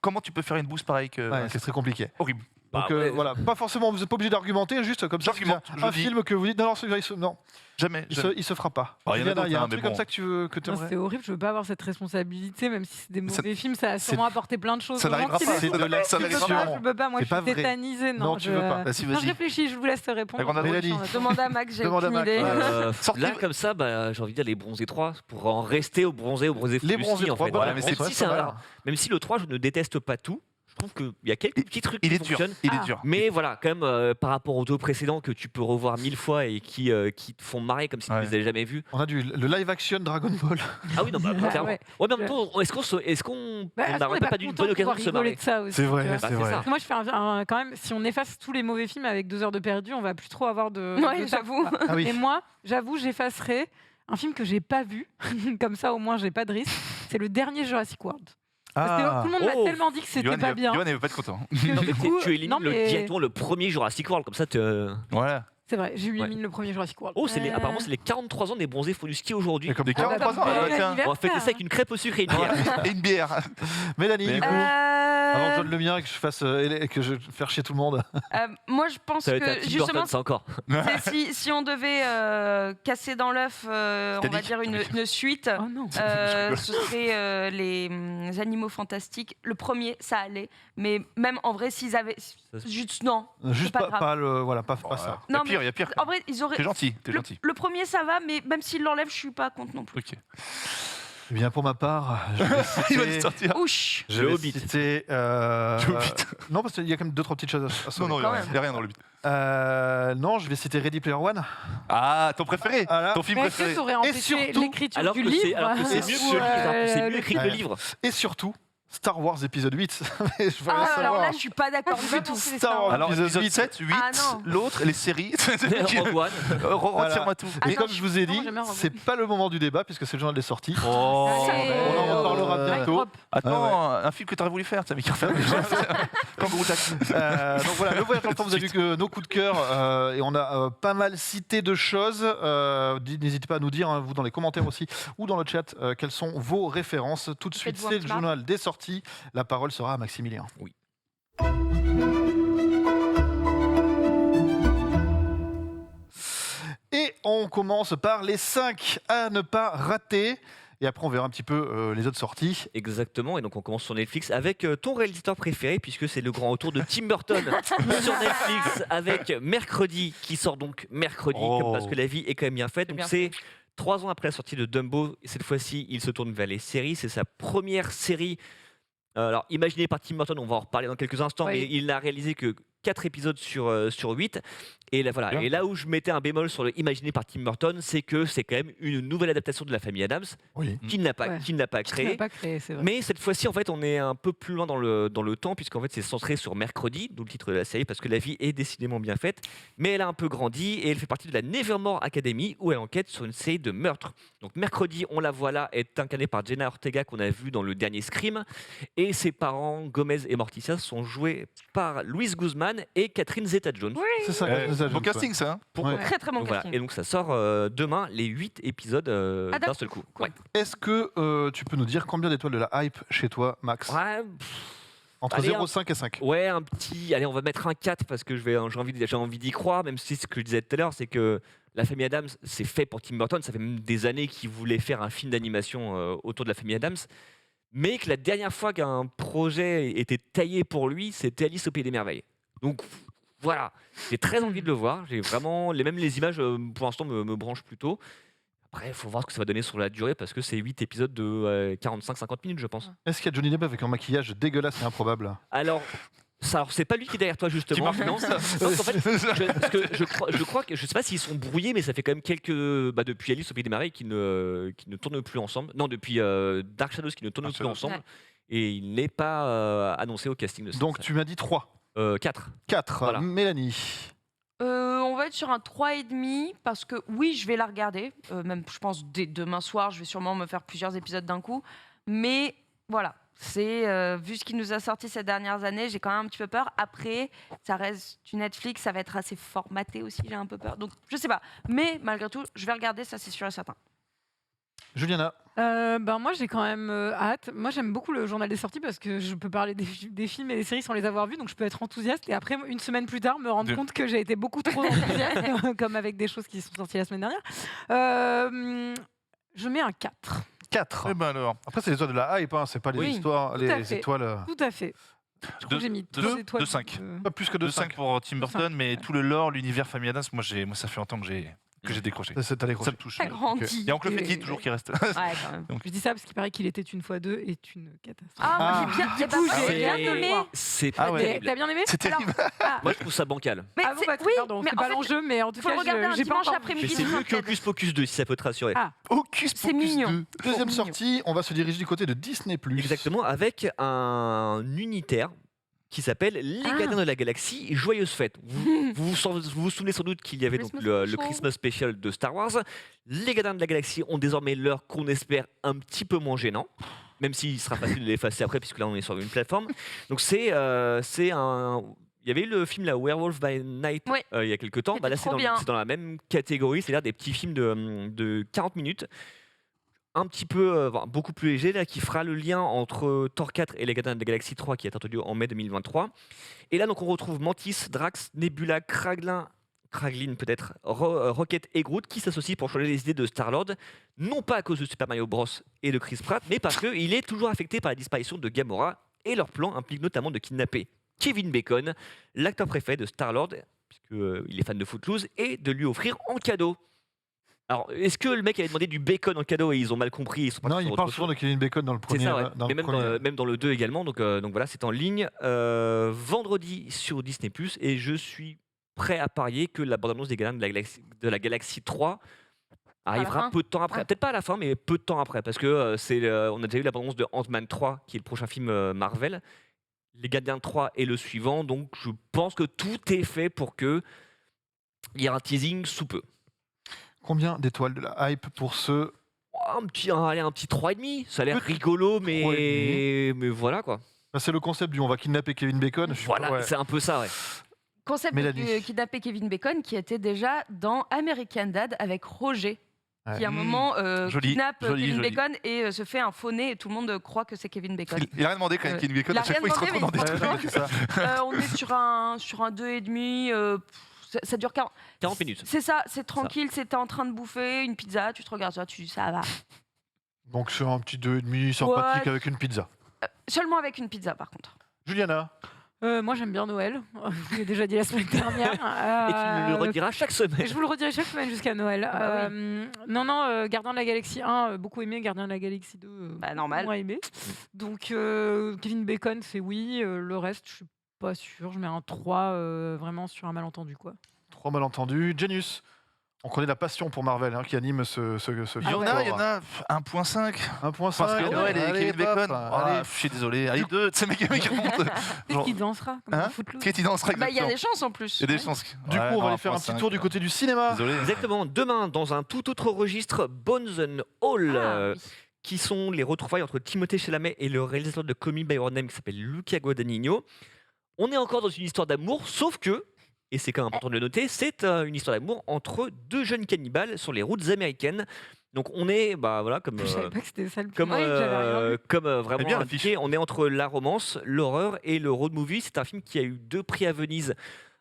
comment tu peux faire une bouse pareille que. C'est très compliqué. Horrible. Donc voilà, pas forcément, vous n'êtes pas obligé d'argumenter, juste comme ça. Un film que vous dites, non, Jamais. il se fera pas. Il y a un truc comme ça que tu veux que tu aimerais. C'est horrible, je veux pas avoir cette responsabilité, même si c'est des mauvais films, ça a sûrement apporté plein de choses. Ça n'arrivera pas. C'est de l'action. Je peux pas, moi je suis tétanisée. Non, tu veux pas. Non, je réfléchis, je vous laisse répondre. Demande à Max, j'ai aucune idée. Là, comme ça, j'ai envie de dire les bronzés 3, pour en rester au bronzé Les bronzés 3, même si le 3, je ne déteste pas tout. Je trouve qu'il y a quelques petits trucs qui fonctionnent. Il est dur. Mais voilà, quand même, par rapport aux deux précédents que tu peux revoir 1000 fois et qui te font marrer comme si tu ne les avais jamais vus. On a le live action Dragon Ball. Ah oui, non, clairement. Ouais, mais en même temps, est-ce qu'on n'aurait pas une bonne occasion de se marrer? C'est vrai, c'est vrai. Moi, je fais quand même, si on efface tous les mauvais films avec 2 heures de perdu, on va plus trop avoir de. Ouais, j'avoue. Et moi, j'avoue, j'effacerai un film que j'ai pas vu. Comme ça, au moins, j'ai pas de risque. C'est le dernier Jurassic World. Parce que tout le monde m'a tellement dit que c'était pas bien. Yoann n'est pas content. Non, mais tu élimines directement le premier Jurassic World, comme ça. Voilà. C'est vrai, j'ai éliminé le premier Jurassic World. Oh, apparemment, c'est les 43 ans des bronzés font du ski aujourd'hui. Comme des 43 ans. On va fêter ça avec une crêpe au sucre et une bière. Et une bière. Mélanie, du coup, avant que je donne le mien et que je fasse que je faire chier tout le monde. Moi, je pense que justement, ça encore. Si on devait casser dans l'œuf, on va dire une suite, ce serait les Animaux Fantastiques. Le premier, ça allait, mais même en vrai, s'ils avaient juste pas ça. Non, il y a pire. En vrai, ils auraient. T'es gentil. Le premier, ça va, mais même s'ils l'enlèvent, je suis pas contre non plus. Ok. Eh bien, pour ma part, je vais citer... Ouch. Je vais citer... Non, parce qu'il y a quand même 2-3 petites choses à sauver. Non, il n'y a rien dans le Hobbit. Non, je vais citer Ready Player One. Ah, ton préféré. Voilà. Ton film préféré. Et surtout, l'écriture du livre. Alors que c'est mieux écrit que le livre. Et surtout, Star Wars épisode 8. Alors là, je suis pas d'accord du tout. Star Wars alors, épisode 7, 8, l'autre, les séries. Retire-moi tout. Et comme je vous ai dit, c'est pas le moment du débat puisque c'est le journal des sorties. On en parlera bientôt. Attends, un film que tu aurais voulu faire, Mickey Ferber. Kangourou Jack. Donc voilà, le voyage dans le temps, vous avez vu que nos coups de cœur et on a pas mal cité de choses. N'hésitez pas à nous dire, vous dans les commentaires aussi ou dans le chat, quelles sont vos références. Tout de suite, c'est le journal des sorties. La parole sera à Maximilien. Oui. Et on commence par les 5 à ne pas rater. Et après, on verra un petit peu les autres sorties. Exactement. Et donc, on commence sur Netflix avec ton réalisateur préféré, puisque c'est le grand retour de Tim Burton sur Netflix avec Mercredi, qui sort donc mercredi, parce que la vie est quand même bien faite. Donc, c'est 3 ans après la sortie de Dumbo. Et cette fois-ci, il se tourne vers les séries. C'est sa première série. Alors, imaginée par Tim Burton, on va en reparler dans quelques instants, mais il n'a réalisé que 4 épisodes sur 8. Et là, voilà. Et là où je mettais un bémol sur le imaginé par Tim Burton, c'est que c'est quand même une nouvelle adaptation de la famille Addams, qu'il n'a pas créé. Mais cette fois-ci, en fait, on est un peu plus loin dans le temps, puisqu'en fait, c'est centré sur Mercredi, d'où le titre de la série, parce que la vie est décidément bien faite. Mais elle a un peu grandi et elle fait partie de la Nevermore Academy, où elle enquête sur une série de meurtres. Donc Mercredi, on la voit là, est incarnée par Jenna Ortega, qu'on a vu dans le dernier Scream. Et ses parents, Gomez et Morticia, sont joués par Louise Guzman et Catherine Zeta-Jones. Oui. C'est ça. Bon casting, ça. Très très bon donc, casting. Et donc ça sort demain, les 8 épisodes d'un seul coup. Ouais. Est-ce que tu peux nous dire combien d'étoiles de la hype chez toi, Max? Entre 0,5 et 5. Ouais, un petit... Allez, on va mettre un 4 parce que j'ai envie d'y croire, même si ce que je disais tout à l'heure, c'est que la famille Addams, c'est fait pour Tim Burton. Ça fait même des années qu'il voulait faire un film d'animation autour de la famille Addams. Mais que la dernière fois qu'un projet était taillé pour lui, c'était Alice au Pays des Merveilles. Donc voilà, j'ai très envie de le voir. J'ai vraiment... Même les images, pour l'instant, me branchent plutôt. Après, il faut voir ce que ça va donner sur la durée parce que c'est 8 épisodes de 45-50 minutes, je pense. Est-ce qu'il y a Johnny Depp avec un maquillage dégueulasse et improbable? Alors, Alors, c'est pas lui qui est derrière toi, justement. Non, en fait, je crois que je sais pas s'ils sont brouillés, mais ça fait quand même depuis Alice au Pays des Merveilles qui ne tournent plus ensemble. Non, depuis Dark Shadows qui ne tournent plus ensemble. Et il n'est pas annoncé au casting de ça. Donc tu m'as dit 3. 4. 4. Voilà. Mélanie. On va être sur un 3,5 parce que oui, je vais la regarder. Même, je pense, dès demain soir, je vais sûrement me faire plusieurs épisodes d'un coup. Mais voilà, vu ce qu'il nous a sorti ces dernières années, j'ai quand même un petit peu peur. Après, ça reste du Netflix, ça va être assez formaté aussi, j'ai un peu peur. Donc, je sais pas. Mais malgré tout, je vais regarder, ça c'est sûr et certain. Juliana. Moi j'ai quand même hâte. Moi j'aime beaucoup le journal des sorties parce que je peux parler des films et des séries sans les avoir vus, donc je peux être enthousiaste et après une semaine plus tard me rendre compte que j'ai été beaucoup trop enthousiaste comme avec des choses qui sont sorties la semaine dernière. Je mets un 4. 4. Eh ben alors. Après c'est les étoiles de la hype, c'est pas les histoires, les étoiles. Tout à fait. Je crois que j'ai mis 2 étoiles. 5. Pas plus que 2,5 pour Tim Burton, mais tout le lore, l'univers Family Adams, moi ça fait longtemps que j'ai décroché. Ça me touche. T'as grandi. Il y a Oncle Freddy toujours qui reste. Ouais, quand même. Je dis ça parce qu'il paraît qu'il était une fois 2 est une catastrophe. Ah, j'ai bien, j'ai bien aimé. C'est pas terrible. T'as bien aimé? C'est terrible. Moi, je trouve ça bancal. Mais oui, pardon, c'est pas l'enjeu, mais en tout cas, faut le regarder un j'ai pas dimanche encore... après-midi. C'est mieux que Hocus Pocus 2, si ça peut te rassurer. Hocus C'est Pocus mignon. 2. Deuxième Mignon. sortie, on va se diriger du côté de Disney+. Exactement, avec un unitaire qui s'appelle Les Gardiens de la Galaxie, Joyeuse Fête. Vous vous souvenez sans doute qu'il y avait donc le Christmas Special de Star Wars. Les Gardiens de la Galaxie ont désormais l'heure qu'on espère un petit peu moins gênant, même s'il sera facile de l'effacer après, puisque là on est sur une plateforme. Donc c'est un... Il y avait eu le film la Werewolf by Night il y a quelques temps. Là c'est dans la même catégorie, c'est-à-dire des petits films de 40 minutes. Un petit peu, beaucoup plus léger, là, qui fera le lien entre Thor 4 et les Gardiens de la Galaxie 3, qui est attendu en mai 2023. Et là, donc, on retrouve Mantis, Drax, Nebula, Kraglin peut-être, Rocket et Groot, qui s'associent pour changer les idées de Star-Lord, non pas à cause de Super Mario Bros. Et de Chris Pratt, mais parce qu'il est toujours affecté par la disparition de Gamora, et leur plan implique notamment de kidnapper Kevin Bacon, l'acteur préféré de Star-Lord, puisqu'il est fan de Footloose, et de lui offrir en cadeau. Alors, est-ce que le mec avait demandé du bacon en cadeau et ils ont mal compris? Non, il parle souvent de Kevin Bacon dans le premier. C'est ça, ouais. Mais même dans le 2 également. Donc voilà, c'est en ligne vendredi sur Disney+. Et je suis prêt à parier que la bande-annonce des Gardiens de la Galaxie 3 arrivera peu de temps après. Peut-être pas à la fin, mais peu de temps après. Parce que on a déjà eu la bande-annonce de Ant-Man 3, qui est le prochain film Marvel. Les Gardiens 3 est le suivant. Donc je pense que tout est fait pour qu'il y ait un teasing sous peu. Combien d'étoiles de la hype pour ce... Un petit 3,5. Ça a l'air rigolo, mais voilà quoi. C'est le concept du on va kidnapper Kevin Bacon. Voilà, c'est un peu ça, ouais. Concept de kidnapper Kevin Bacon qui était déjà dans American Dad avec Roger. Qui à un moment kidnappe Kevin Bacon et se fait un faux nez et tout le monde croit que c'est Kevin Bacon. Il a rien demandé quand même Kevin Bacon, à chaque fois il se retrouve dans des trucs. On est sur un 2,5. Ça dure 40 minutes. C'est ça, c'est tranquille, c'est t'es en train de bouffer une pizza, tu te regardes ça, tu dis ça va. Donc c'est un petit 2,5 sympathique avec une pizza. Seulement avec une pizza par contre. Juliana. Moi j'aime bien Noël, je vous l'ai déjà dit la semaine dernière. Et tu le rediras chaque semaine. Je vous le redirai chaque semaine jusqu'à Noël. Gardien de la Galaxie 1, beaucoup aimé, Gardien de la Galaxie 2, normal. moins aimé. Donc Kevin Bacon c'est oui, le reste je suis pas sûr, je mets un 3 vraiment sur un malentendu quoi. 3 malentendus. Genius, on connaît la passion pour Marvel qui anime ce film. Il y en a 1,5. 1,5. Parce que Noël et Kevin Bacon. Je suis désolé. Allez, 2, c'est mec qui remonte. Peut-être qu'il dansera comme un Footloose. Peut-être qu'il dansera, exactement. Il y a des chances en plus. Il y a des chances. Du coup, on va aller faire un petit tour du côté du cinéma. Désolé. Exactement. Demain, dans un tout autre registre, Bones & All. Qui sont les retrouvailles entre Timothée Chalamet et le réalisateur de Call Me By Your Name qui s'appelle Luca Guadagnino. On est encore dans une histoire d'amour, sauf que, et c'est quand même important de le noter, c'est une histoire d'amour entre deux jeunes cannibales sur les routes américaines. Donc on est, comme, je savais pas que c'était ça le comme vraiment indiqué, on est entre la romance, l'horreur et le road movie. C'est un film qui a eu 2 prix à Venise.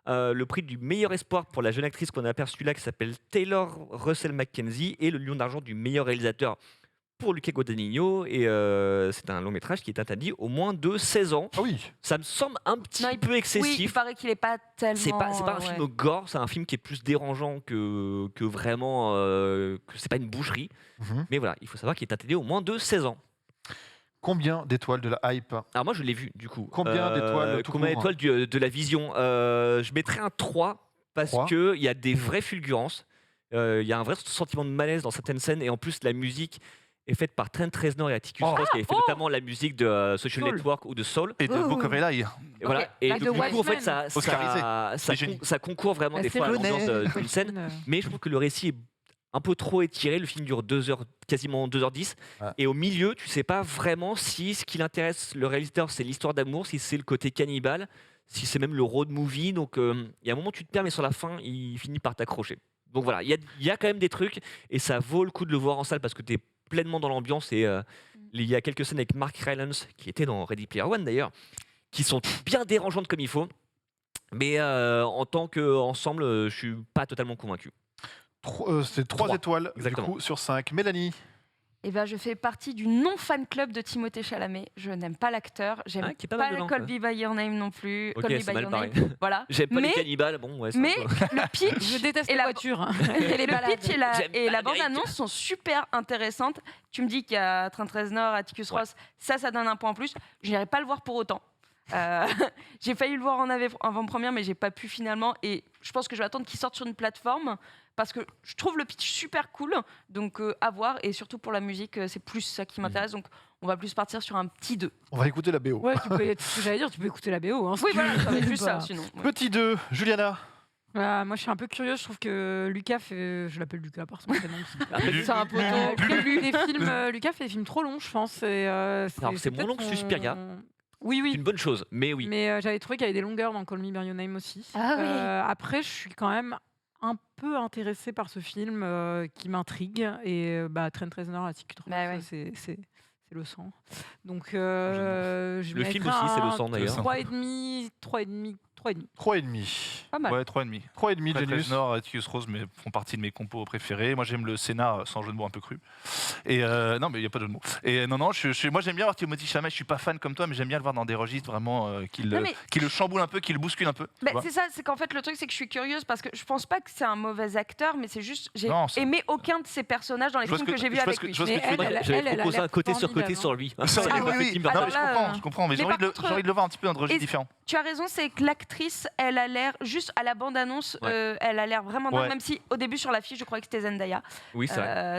Le prix du meilleur espoir pour la jeune actrice qu'on a aperçue là, qui s'appelle Taylor Russell Mackenzie, et le Lion d'argent du meilleur réalisateur pour Luca Guadagnino, et c'est un long métrage qui est interdit au moins de 16 ans. Ah oui. Ça me semble un petit peu excessif. Oui, il paraît qu'il est pas tellement... C'est pas un film gore, c'est un film qui est plus dérangeant que vraiment... que c'est pas une boucherie. Mais voilà, il faut savoir qu'il est interdit au moins de 16 ans. Combien d'étoiles de la hype? Alors moi je l'ai vu du coup. Combien d'étoiles Combien d'étoiles de la vision? Je mettrais un 3 parce qu'il y a des vraies fulgurances. Il y a un vrai sentiment de malaise dans certaines scènes et en plus la musique est faite par Trent Reznor et Atticus Ross qui avait fait notamment la musique de Social Network ou de Soul. Et de Book of Eli. Et voilà. Et du coup en fait ça concourt vraiment des fois à l'ambiance d'une scène. Mais je trouve que le récit est un peu trop étiré, le film dure 2 heures, quasiment 2h10, et au milieu, tu sais pas vraiment si ce qui intéresse le réalisateur, c'est l'histoire d'amour, si c'est le côté cannibale, si c'est même le road movie, donc il y a un moment tu te perds, mais sur la fin, il finit par t'accrocher. Donc voilà, il y a quand même des trucs, et ça vaut le coup de le voir en salle, parce que tu es pleinement dans l'ambiance, et il y a quelques scènes avec Mark Rylance, qui était dans Ready Player One d'ailleurs, qui sont bien dérangeantes comme il faut, mais en tant qu'ensemble, je suis pas totalement convaincu. C'est 3 étoiles du coup, sur 5. Mélanie? Eh ben, je fais partie du non-fan club de Timothée Chalamet. Je n'aime pas l'acteur. J'aime pas Call Me By Your Name non plus. Ok, c'est mal pareil. Voilà. J'aime pas les cannibales. Bon, ouais, mais le pitch, je déteste les voitures. Et le pitch et la bande-annonce sont super intéressantes. Tu me dis qu'il y a Trent Reznor, Atticus Ross. Ça donne un point en plus. Je n'irai pas le voir pour autant. J'ai failli le voir en avant-première, mais j'ai pas pu finalement. Et je pense que je vais attendre qu'il sorte sur une plateforme. Parce que je trouve le pitch super cool, donc à voir, et surtout pour la musique, c'est plus ça qui m'intéresse, donc on va plus partir sur un petit 2. On va écouter la BO. Ouais, ce que j'allais dire, tu peux écouter la BO. Hein, oui, voilà, ça va être plus ça, sinon. Ouais. Petit 2, Juliana. Moi, je suis un peu curieuse. Je trouve que Lucas fait. Je l'appelle Lucas par son prénom. C'est un peu Lucas fait des films trop longs, je pense. Alors, c'est moins long que Suspiria. Oui. C'est une bonne chose, mais oui. Mais j'avais trouvé qu'il y avait des longueurs dans Call Me By Your Name aussi. Après, je suis quand même un peu intéressée par ce film qui m'intrigue. Et Trent Reznor, Atticus Ross, c'est le sang. Donc, le film aussi, c'est le sang d'ailleurs. 3,5. 3,5. Pas mal. Ouais, 3,5. 3,5, Trent Reznor et Atticus Ross font partie de mes compos préférés. Moi, j'aime le scénar sans jeu de mots un peu cru. Et non, mais il n'y a pas de jeu de mots. Et non, moi, j'aime bien voir Timothée Chalamet. Je suis pas fan comme toi, mais j'aime bien le voir dans des registres vraiment qui le chamboulent un peu, qui le bousculent un peu. C'est ça, c'est qu'en fait, le truc, c'est que je suis curieuse parce que je pense pas que c'est un mauvais acteur, mais c'est juste, j'ai aimé aucun de ses personnages dans les films que j'ai vus avec lui. J'avais proposé un côté sur côté sur lui. Oui, je comprends, mais j'ai envie de le voir un petit peu dans des registres différents. Tu as raison, c'est que l'actrice, elle a l'air, juste à la bande-annonce, elle a l'air vraiment dingue, même si au début sur l'affiche, je croyais que c'était Zendaya. Oui, c'est vrai.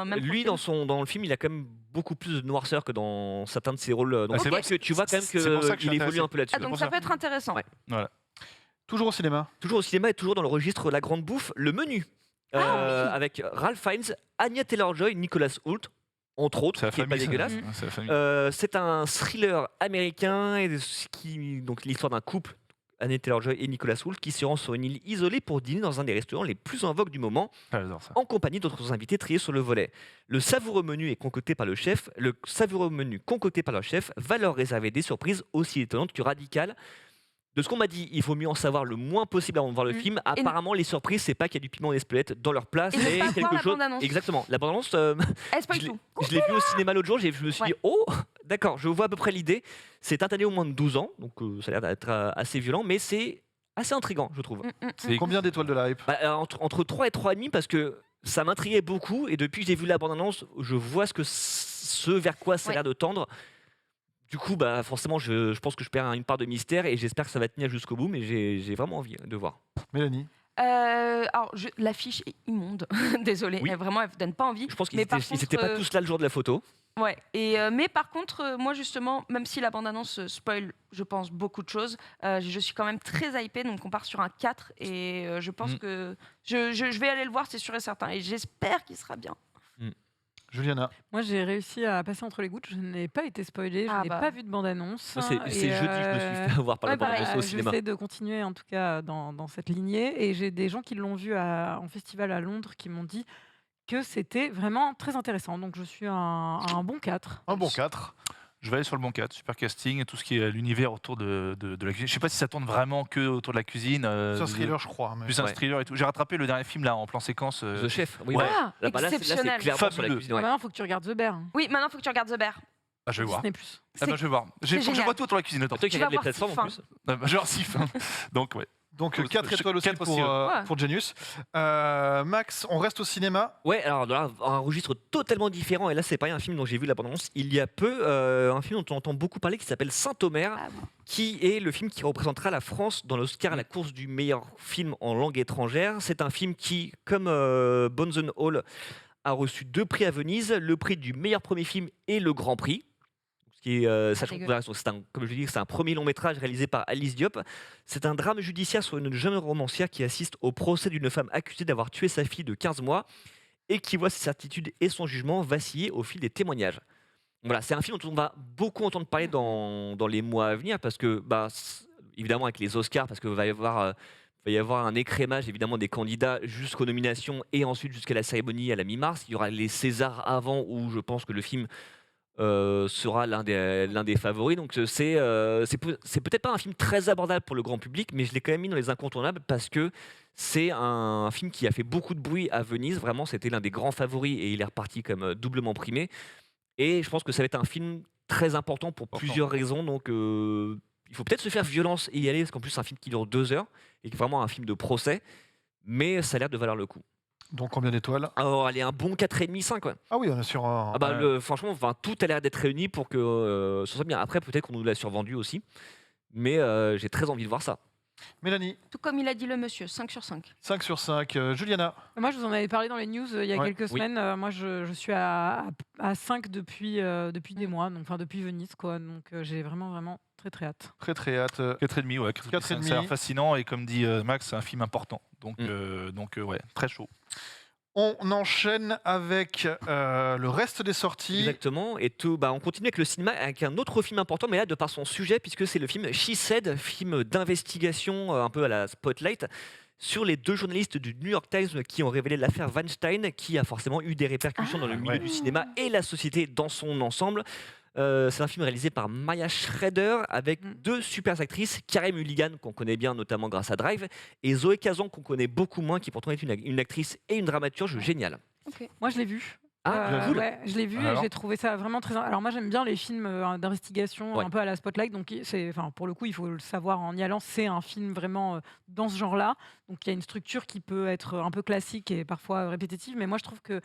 Mais lui dans le film, il a quand même beaucoup plus de noirceur que dans certains de ses rôles. Donc c'est vrai que tu vois quand même qu'il évolue un peu là-dessus. Donc ça peut être intéressant. Voilà. Toujours au cinéma. Toujours au cinéma et toujours dans le registre La Grande Bouffe, Le Menu. Avec Ralph Fiennes, Anya Taylor-Joy, Nicholas Hoult. Entre autres, qui n'est pas dégueulasse. C'est un thriller américain, donc l'histoire d'un couple, Anya Taylor-Joy et Nicholas Hoult, qui se rendent sur une île isolée pour dîner dans un des restaurants les plus en vogue du moment, en compagnie d'autres invités triés sur le volet. Le savoureux menu est concocté par le chef. Le savoureux menu concocté par le chef va leur réserver des surprises aussi étonnantes que radicales. De ce qu'on m'a dit, il faut mieux en savoir le moins possible avant de voir le film. Apparemment, les surprises, c'est pas qu'il y a du piment d'Espelette dans leur place, mais quelque chose. Exactement. La bande-annonce, je l'ai vu au cinéma l'autre jour. Je me suis dit, oh, d'accord, je vois à peu près l'idée. C'est interdit au moins de 12 ans, donc ça a l'air d'être assez violent, mais c'est assez intriguant, je trouve. C'est combien d'étoiles de la hype? Entre 3 et 3,5, parce que ça m'intriguait beaucoup, et depuis que j'ai vu la bande-annonce, je vois ce vers quoi ça a l'air de tendre. Du coup, forcément, je pense que je perds une part de mystère et j'espère que ça va tenir jusqu'au bout, mais j'ai vraiment envie de voir. Mélanie? Alors, l'affiche est immonde. Désolée, vraiment, elle ne donne pas envie. Je pense qu'ils n'étaient pas tous là le jour de la photo. Ouais, mais par contre, moi justement, même si la bande-annonce spoil, je pense, beaucoup de choses, je suis quand même très hypée, donc on part sur un 4 et je pense que je vais aller le voir, c'est sûr et certain, et j'espère qu'il sera bien. Juliana? Moi, j'ai réussi à passer entre les gouttes. Je n'ai pas été spoilée. Je n'ai pas vu de bande-annonce. C'est jeudi, je me suis fait avoir par la bande-annonce au cinéma. J'essaie de continuer, en tout cas, dans cette lignée. Et j'ai des gens qui l'ont vu en festival à Londres qui m'ont dit que c'était vraiment très intéressant. Donc, je suis un bon 4. Un bon 4. Je vais aller sur le bon 4, super casting, tout ce qui est l'univers autour de la cuisine. Je sais pas si ça tourne vraiment que autour de la cuisine. C'est un thriller, je crois. Plus un thriller et tout. J'ai rattrapé le dernier film là en plan séquence. The Chef. Oui, là, c'est clairement sur la cuisine. Maintenant, il faut que tu regardes The Bear. Oui, maintenant, il faut que tu regardes The Bear. Ah, je vais voir. Disney+. Je vais voir. Je vois tout autour de la cuisine. Toi qui regardes les plateformes en plus. Je vais voir Sif. Donc, ouais. Donc 4 étoiles aussi pour Genius. Max, on reste au cinéma. Ouais, alors là, un registre totalement différent. Et là, c'est pareil, un film dont j'ai vu la bande-annonce il y a peu. Un film dont on entend beaucoup parler qui s'appelle Saint-Omer, qui est le film qui représentera la France dans l'Oscar à la course du meilleur film en langue étrangère. C'est un film qui, comme Bones and All, a reçu 2 prix à Venise, le prix du meilleur premier film et le Grand Prix. Comme je dis, c'est un premier long métrage réalisé par Alice Diop. C'est un drame judiciaire sur une jeune romancière qui assiste au procès d'une femme accusée d'avoir tué sa fille de 15 mois et qui voit ses certitudes et son jugement vaciller au fil des témoignages. Voilà, c'est un film dont on va beaucoup entendre parler dans les mois à venir parce que, évidemment, avec les Oscars, parce qu'il va y avoir un écrémage évidemment des candidats jusqu'aux nominations et ensuite jusqu'à la cérémonie à la mi-mars. Il y aura les Césars avant où je pense que le film sera l'un des favoris. Donc c'est peut-être pas un film très abordable pour le grand public, mais je l'ai quand même mis dans les incontournables parce que c'est un film qui a fait beaucoup de bruit à Venise. Vraiment, c'était l'un des grands favoris et il est reparti comme doublement primé. Et je pense que ça va être un film très important pour plusieurs raisons. Donc il faut peut-être se faire violence et y aller parce qu'en plus c'est un film qui dure 2 heures et qui est vraiment un film de procès. Mais ça a l'air de valoir le coup. Donc combien d'étoiles? Alors, allez, un bon 4,5, 5. Ouais. Ah oui, on est sur un... franchement, tout a l'air d'être réuni pour que ce soit bien. Après, peut-être qu'on nous l'a survendu aussi. Mais j'ai très envie de voir ça. Mélanie? Tout comme il a dit le monsieur, 5 sur 5. 5 sur 5. Juliana? Moi, je vous en avais parlé dans les news il y a quelques semaines. Moi, je suis à 5 depuis des mois, depuis Venise, quoi. Donc, j'ai vraiment très hâte. Très hâte. 4,5, ouais. 4,5. Ça a l'air fascinant et comme dit Max, c'est un film important. Donc ouais, très chaud. On enchaîne avec le reste des sorties. Exactement. Et on continue avec le cinéma, avec un autre film important, mais là, de par son sujet, puisque c'est le film She Said, film d'investigation un peu à la Spotlight, sur les 2 journalistes du New York Times qui ont révélé l'affaire Weinstein, qui a forcément eu des répercussions dans le milieu du cinéma et la société dans son ensemble. C'est un film réalisé par Maya Schrader avec 2 super actrices, Carey Mulligan qu'on connaît bien notamment grâce à Drive et Zoé Kazan qu'on connaît beaucoup moins qui pourtant est une actrice et une dramaturge géniale. Okay. Moi je l'ai vu. Cool. Je l'ai vu et j'ai trouvé ça vraiment très... Alors moi j'aime bien les films d'investigation un peu à la Spotlight, donc pour le coup il faut le savoir en y allant, c'est un film vraiment dans ce genre-là, donc il y a une structure qui peut être un peu classique et parfois répétitive, mais moi je trouve qu'il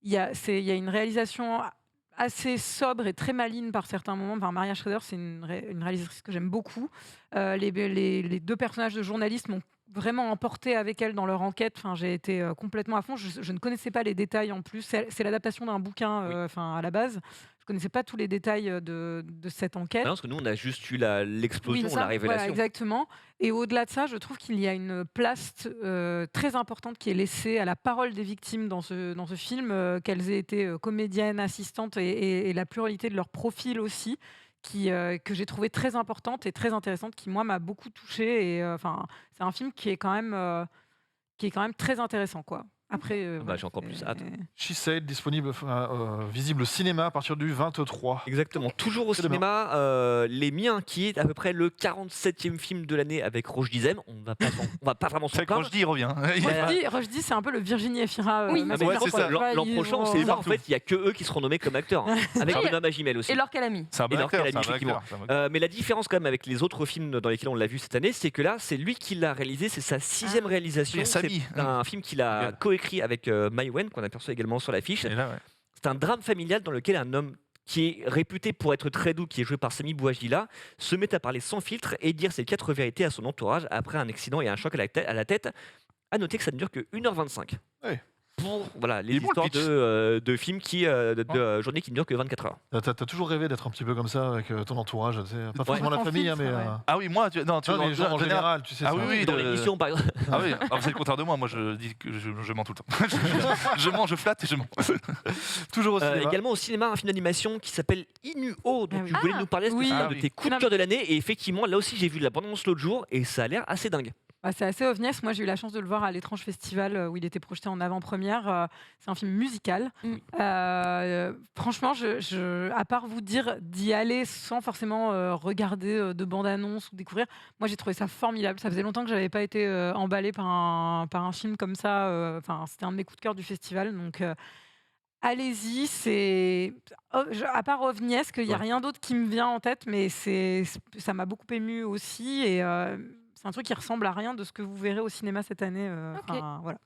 y a une réalisation assez sobre et très maligne par certains moments. Enfin, Maria Schrader, c'est une réalisatrice que j'aime beaucoup. Les 2 personnages de journalistes m'ont vraiment emporté avec elle dans leur enquête. Enfin, j'ai été complètement à fond. Je ne connaissais pas les détails en plus. C'est l'adaptation d'un bouquin à la base. Je ne connaissais pas tous les détails de cette enquête. Non, parce que nous, on a juste eu l'explosion, la révélation. Voilà, exactement. Et au-delà de ça, je trouve qu'il y a une place très importante qui est laissée à la parole des victimes dans ce film, qu'elles aient été comédiennes, assistantes et la pluralité de leur profil aussi, que j'ai trouvé très importante et très intéressante, qui, moi, m'a beaucoup touchée. Et c'est un film qui est quand même très intéressant, quoi. Après, j'ai encore plus hâte. She Said, disponible, visible au cinéma à partir du 23. Exactement, toujours au cinéma. Les Miens, qui est à peu près le 47e film de l'année avec Roche Dizem. On va pas vraiment se plaindre. Roche il revient. Roche c'est un peu le Virginie Efira. C'est ça. L'an prochain, on sait en fait, il n'y a que eux qui seront nommés comme acteurs. Avec Benoît Magimel aussi. Et Laure Calamy. C'est un bon acteur, effectivement. Mais la différence quand même avec les autres films dans lesquels on l'a vu cette année, c'est que là, c'est lui qui l'a réalisé. C'est sa 6e réalisation. C'est un film qu'il a coécrit avec Mai Wen, qu'on aperçoit également sur l'affiche. C'est un drame familial dans lequel un homme qui est réputé pour être très doux, qui est joué par Sami Bouajila, se met à parler sans filtre et dire ses 4 vérités à son entourage après un accident et un choc à la tête. À noter que ça ne dure que 1h25. Oui. Pour les histoires de films de journées qui ne durent que 24 heures. T'as toujours rêvé d'être un petit peu comme ça avec ton entourage, tu sais, pas forcément la famille, mais... Ah oui, moi, les gens en général, tu sais. Ah oui, dans l'émission par exemple. Ah oui, c'est le contraire de moi. Moi, je dis que je mens tout le temps. Je mens, je flatte et je mens. Toujours au cinéma. Également au cinéma, un film d'animation qui s'appelle Inuo, dont tu voulais nous parler, parce que c'est un de tes coups de cœur de l'année. Et effectivement, là aussi, j'ai vu la bande-annonce l'autre jour et ça a l'air assez dingue. C'est assez ovniesque. Moi, j'ai eu la chance de le voir à l'Étrange Festival où il était projeté en avant-première. C'est un film musical. Franchement, à part vous dire d'y aller sans forcément regarder de bande-annonce ou découvrir, moi, j'ai trouvé ça formidable. Ça faisait longtemps que je n'avais pas été emballée par un film comme ça. C'était un de mes coups de cœur du festival. Donc, allez-y. À part ovniesque, il n'y a rien d'autre qui me vient en tête, mais ça m'a beaucoup émue aussi. Et C'est un truc qui ressemble à rien de ce que vous verrez au cinéma cette année. Voilà.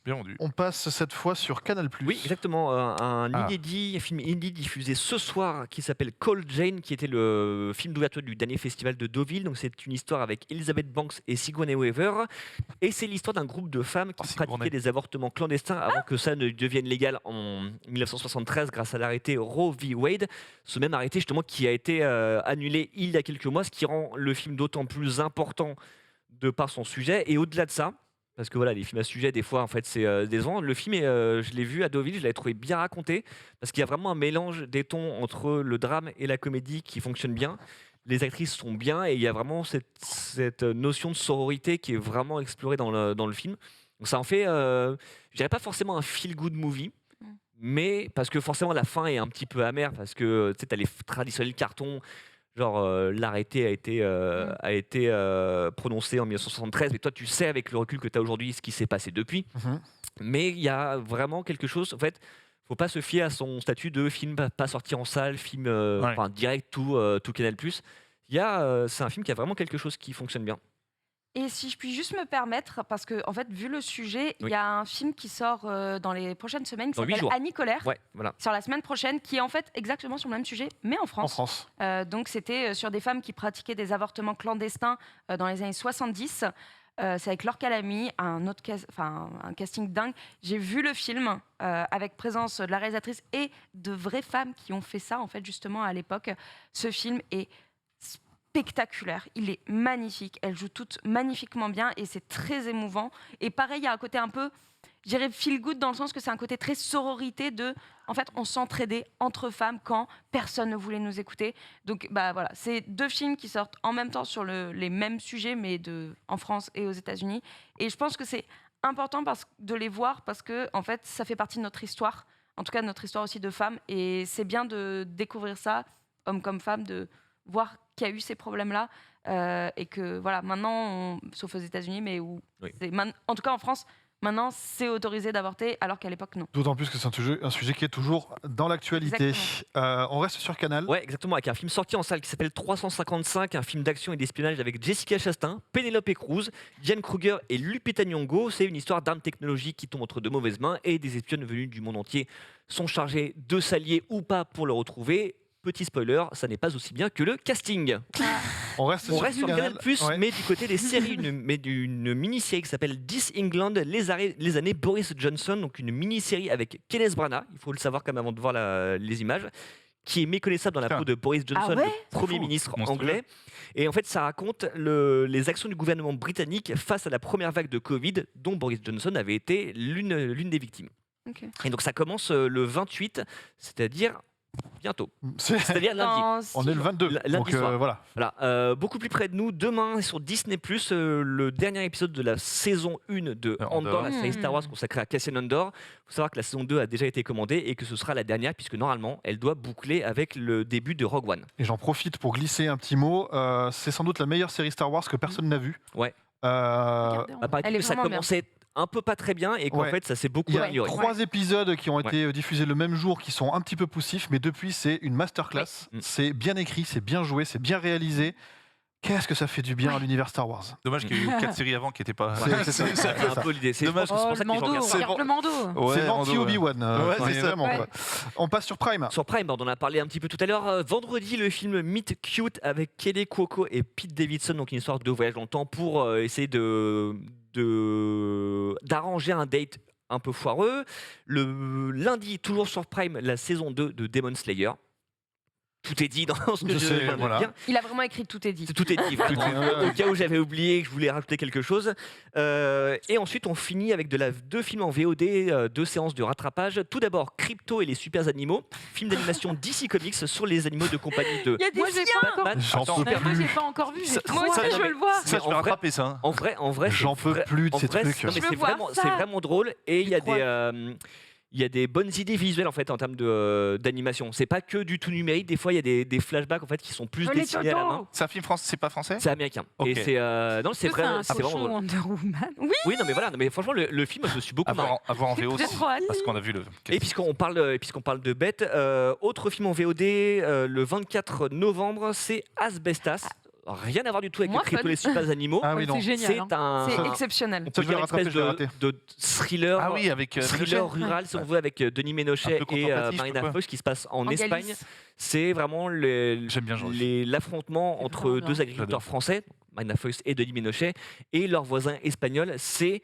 Bien vendu. On passe cette fois sur Canal+. Oui, exactement. Un film inédit diffusé ce soir qui s'appelle Call Jane, qui était le film d'ouverture du dernier festival de Deauville. Donc c'est une histoire avec Elizabeth Banks et Sigourney Weaver. Et c'est l'histoire d'un groupe de femmes qui pratiquaient des avortements clandestins avant que ça ne devienne légal en 1973 grâce à l'arrêté Roe v. Wade. Ce même arrêté justement qui a été annulé il y a quelques mois, ce qui rend le film d'autant plus important de par son sujet. Et au-delà de ça, parce que voilà, les films à sujet, des fois, en fait, c'est décevant. Le film, je l'ai vu à Deauville, je l'avais trouvé bien raconté, parce qu'il y a vraiment un mélange des tons entre le drame et la comédie qui fonctionne bien. Les actrices sont bien, et il y a vraiment cette notion de sororité qui est vraiment explorée dans le film. Donc ça en fait, je dirais pas forcément un feel-good movie, mais parce que forcément la fin est un petit peu amère, parce que tu sais, t'as les traditionnels cartons. Genre, l'arrêté a été prononcé en 1973, mais toi, tu sais avec le recul que tu as aujourd'hui ce qui s'est passé depuis. Mais il y a vraiment quelque chose. En fait, faut pas se fier à son statut de film pas sorti en salle, film direct, tout Canal+. C'est un film qui a vraiment quelque chose qui fonctionne bien. Et si je puis juste me permettre, parce que en fait, vu le sujet, il y a un film qui sort dans les prochaines semaines qui s'appelle Annie Colère, sur la semaine prochaine, qui est en fait exactement sur le même sujet, mais en France. Donc c'était sur des femmes qui pratiquaient des avortements clandestins dans les années 70. C'est avec Laure Calamy, un casting dingue. J'ai vu le film avec présence de la réalisatrice et de vraies femmes qui ont fait ça en fait justement à l'époque. Ce film est spectaculaire, il est magnifique, elles jouent toutes magnifiquement bien et c'est très émouvant. Et pareil, il y a un côté un peu, je dirais feel good dans le sens que c'est un côté très sororité de, en fait, on s'entraidait entre femmes quand personne ne voulait nous écouter. Donc voilà, c'est deux films qui sortent en même temps sur les mêmes sujets, mais en France et aux États-Unis. Et je pense que c'est important de les voir parce que en fait, ça fait partie de notre histoire, en tout cas de notre histoire aussi de femmes. Et c'est bien de découvrir ça, hommes comme femmes, de voir qu'il y a eu ces problèmes-là et que voilà, maintenant, sauf aux États-Unis, mais en tout cas en France, maintenant c'est autorisé d'avorter alors qu'à l'époque non. D'autant plus que c'est un sujet qui est toujours dans l'actualité. On reste sur Canal. Ouais, exactement, avec un film sorti en salle qui s'appelle 355, un film d'action et d'espionnage avec Jessica Chastain, Penelope Cruz, Diane Kruger et Lupita Nyong'o. C'est une histoire d'armes technologiques qui tombent entre de mauvaises mains et des espionnes venues du monde entier sont chargées de s'allier ou pas pour le retrouver. Petit spoiler, ça n'est pas aussi bien que le casting. On reste sur Canal+, mais du côté des séries, d'une mini-série qui s'appelle This England, les années Boris Johnson, donc une mini-série avec Kenneth Branagh, il faut le savoir quand même avant de voir les images, qui est méconnaissable dans la peau de Boris Johnson, le Premier ministre anglais. Et en fait, ça raconte les actions du gouvernement britannique face à la première vague de Covid, dont Boris Johnson avait été l'une des victimes. Et donc ça commence le 28, c'est-à-dire bientôt. C'est-à-dire lundi. On est le 22. Lundi soir. Voilà. Beaucoup plus près de nous, demain sur Disney+, le dernier épisode de la saison 1 de Andor, la série Star Wars consacrée à Cassian Andor. Il faut savoir que la saison 2 a déjà été commandée et que ce sera la dernière puisque normalement, elle doit boucler avec le début de Rogue One. Et j'en profite pour glisser un petit mot. C'est sans doute la meilleure série Star Wars que personne n'a vue. Ouais. Elle ça commençait un peu pas très bien et qu'en fait ça s'est beaucoup amélioré. Il y a 3 épisodes qui ont été diffusés le même jour qui sont un petit peu poussifs, mais depuis c'est une masterclass. C'est bien écrit, c'est bien joué, c'est bien réalisé. Qu'est-ce que ça fait du bien à l'univers Star Wars. Dommage qu'il y ait eu 4 séries avant qui n'étaient pas... C'est un peu l'idée. C'est dommage que c'est pour ça que les gens regardent. Le Mando. C'est l'anti-Obi-Wan. C'est vraiment quoi. On passe sur Prime. Sur Prime, on en a parlé un petit peu tout à l'heure. Vendredi, le film Meet Cute avec Kelly Cuoco et Pete Davidson, donc une histoire de voyage dans le temps pour essayer d'arranger un date un peu foireux. Le lundi, toujours sur Prime, la saison 2 de Demon Slayer. Tout est dit dans ce que je viens de dire. Il a vraiment écrit tout est dit. Tout est dit, vraiment. Au cas où j'avais oublié que je voulais rajouter quelque chose. Et ensuite, on finit avec 2 films en VOD, 2 séances de rattrapage. Tout d'abord, Crypto et les super animaux, film d'animation DC Comics sur les animaux de compagnie de Batman. Moi, j'ai pas encore vu. Moi aussi, je veux le voir. Ça, je vais rattraper ça. En vrai, j'en peux plus de ces trucs. C'est vraiment drôle et il y a des bonnes idées visuelles en fait en termes d'animation. C'est pas que du tout numérique. Des fois, il y a des flashbacks en fait qui sont plus dessinés à la main. C'est un film français, c'est pas français. C'est américain. Okay. Et c'est vraiment drôle. Wonder Woman. Oui, non mais voilà. Mais franchement, le film, je me suis beaucoup marré. À voir en VO aussi, parce qu'on a vu le. Et puisqu'on parle de bêtes, autre film en VOD le 24 novembre, c'est Asbestas. rien à voir du tout avec Moins Tripoli fun. les super animaux. Ah oui, non. C'est génial. C'est exceptionnel. On peut dire une espèce de thriller, Ah oui, avec thriller Ménochet. rural, si on veut, avec Denis Ménochet Un peu et contemplatif, Marina quoi. Foïs qui se passe en En Espagne. Galice. C'est vraiment J'aime bien Joris. l'affrontement C'est entre vraiment deux bien. agriculteurs J'adore. français, Marina Foïs et Denis Ménochet, et leurs voisins espagnols. C'est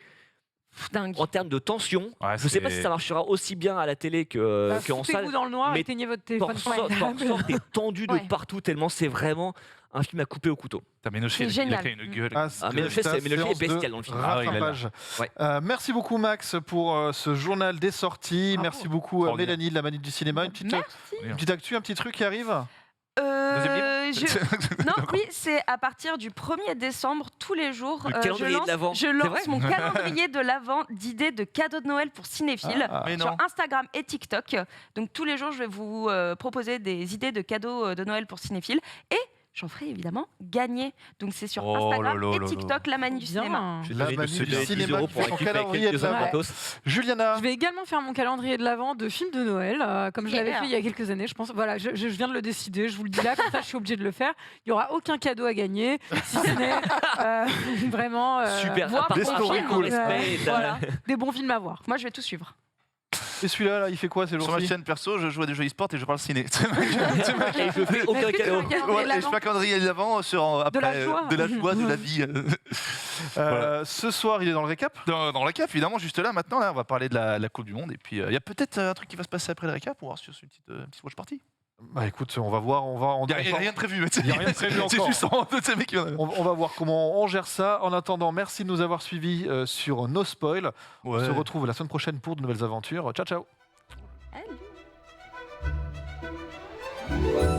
Dingue. en termes de tension. Ouais, Je ne sais pas c'est- si ça marchera aussi bien à la télé qu'en salle. Foutez-vous dans le noir, mais éteignez votre téléphone portable. T'es tendu de Ouais. partout tellement c'est vraiment un film à couper au couteau. T'as Ménochet, C'est il a génial. quand même une gueule. Ménochet, Ménochet est bestial dans le film. Ah oui, il a Rattrapage. Ouais. Merci beaucoup Max pour ce journal des sorties. Bravo. Merci beaucoup Extraordinaire. Mélanie de la Manite du Cinéma. Une petite actu, un petit truc qui arrive. Non, oui, c'est à partir du 1er décembre, tous les jours, Le calendrier de l'Avent. je C'est vrai lance mon calendrier de l'Avent d'idées de cadeaux de Noël pour cinéphiles Mais sur non. Instagram et TikTok. Donc tous les jours, je vais vous proposer des idées de cadeaux de Noël pour cinéphiles et j'en ferai évidemment gagner. Donc c'est sur Oh Instagram là là et là TikTok, la manie du cinéma. Je vais La donner Manu de du 10 cinéma euros qui pour fait son récupérer calendrier de quelques-uns l'Avent. gratos. Juliana. Je vais également faire mon calendrier de l'Avent de films de Noël, comme je l'avais Yeah. fait il y a quelques années. Je pense, voilà, je viens de le décider. Je vous le dis là, comme ça, je suis obligée de le faire. Il y aura aucun cadeau à gagner, si ce n'est vraiment Super, voir à part des ça, bons cool. films, Respect, voilà, des bons films à voir. Moi, je vais tout suivre. Et celui-là, là, il fait quoi ces Sur ma jours-ci? chaîne perso, je joue à des jeux e-sport et je parle ciné. Et je fais aucun Est-ce que tu cadeau. vas regarder Ouais, et je l'Avent fais un calendrier de l'avant sur De la après, joie. de la joie, de la vie. Ce soir, il est dans le récap. Dans la CAF, évidemment, juste là, maintenant, là, on va parler de la Coupe du Monde. Et puis, il y a peut-être un truc qui va se passer après le récap. On va voir si c'est une petite watch party. Bah écoute, on va voir. Il n'y a rien de prévu. Il y a rien de prévu C'est encore. juste ces mecs qui en- On va voir comment on gère ça. En attendant, merci de nous avoir suivis sur No Spoil. On se retrouve la semaine prochaine pour de nouvelles aventures. Ciao, ciao. Salut.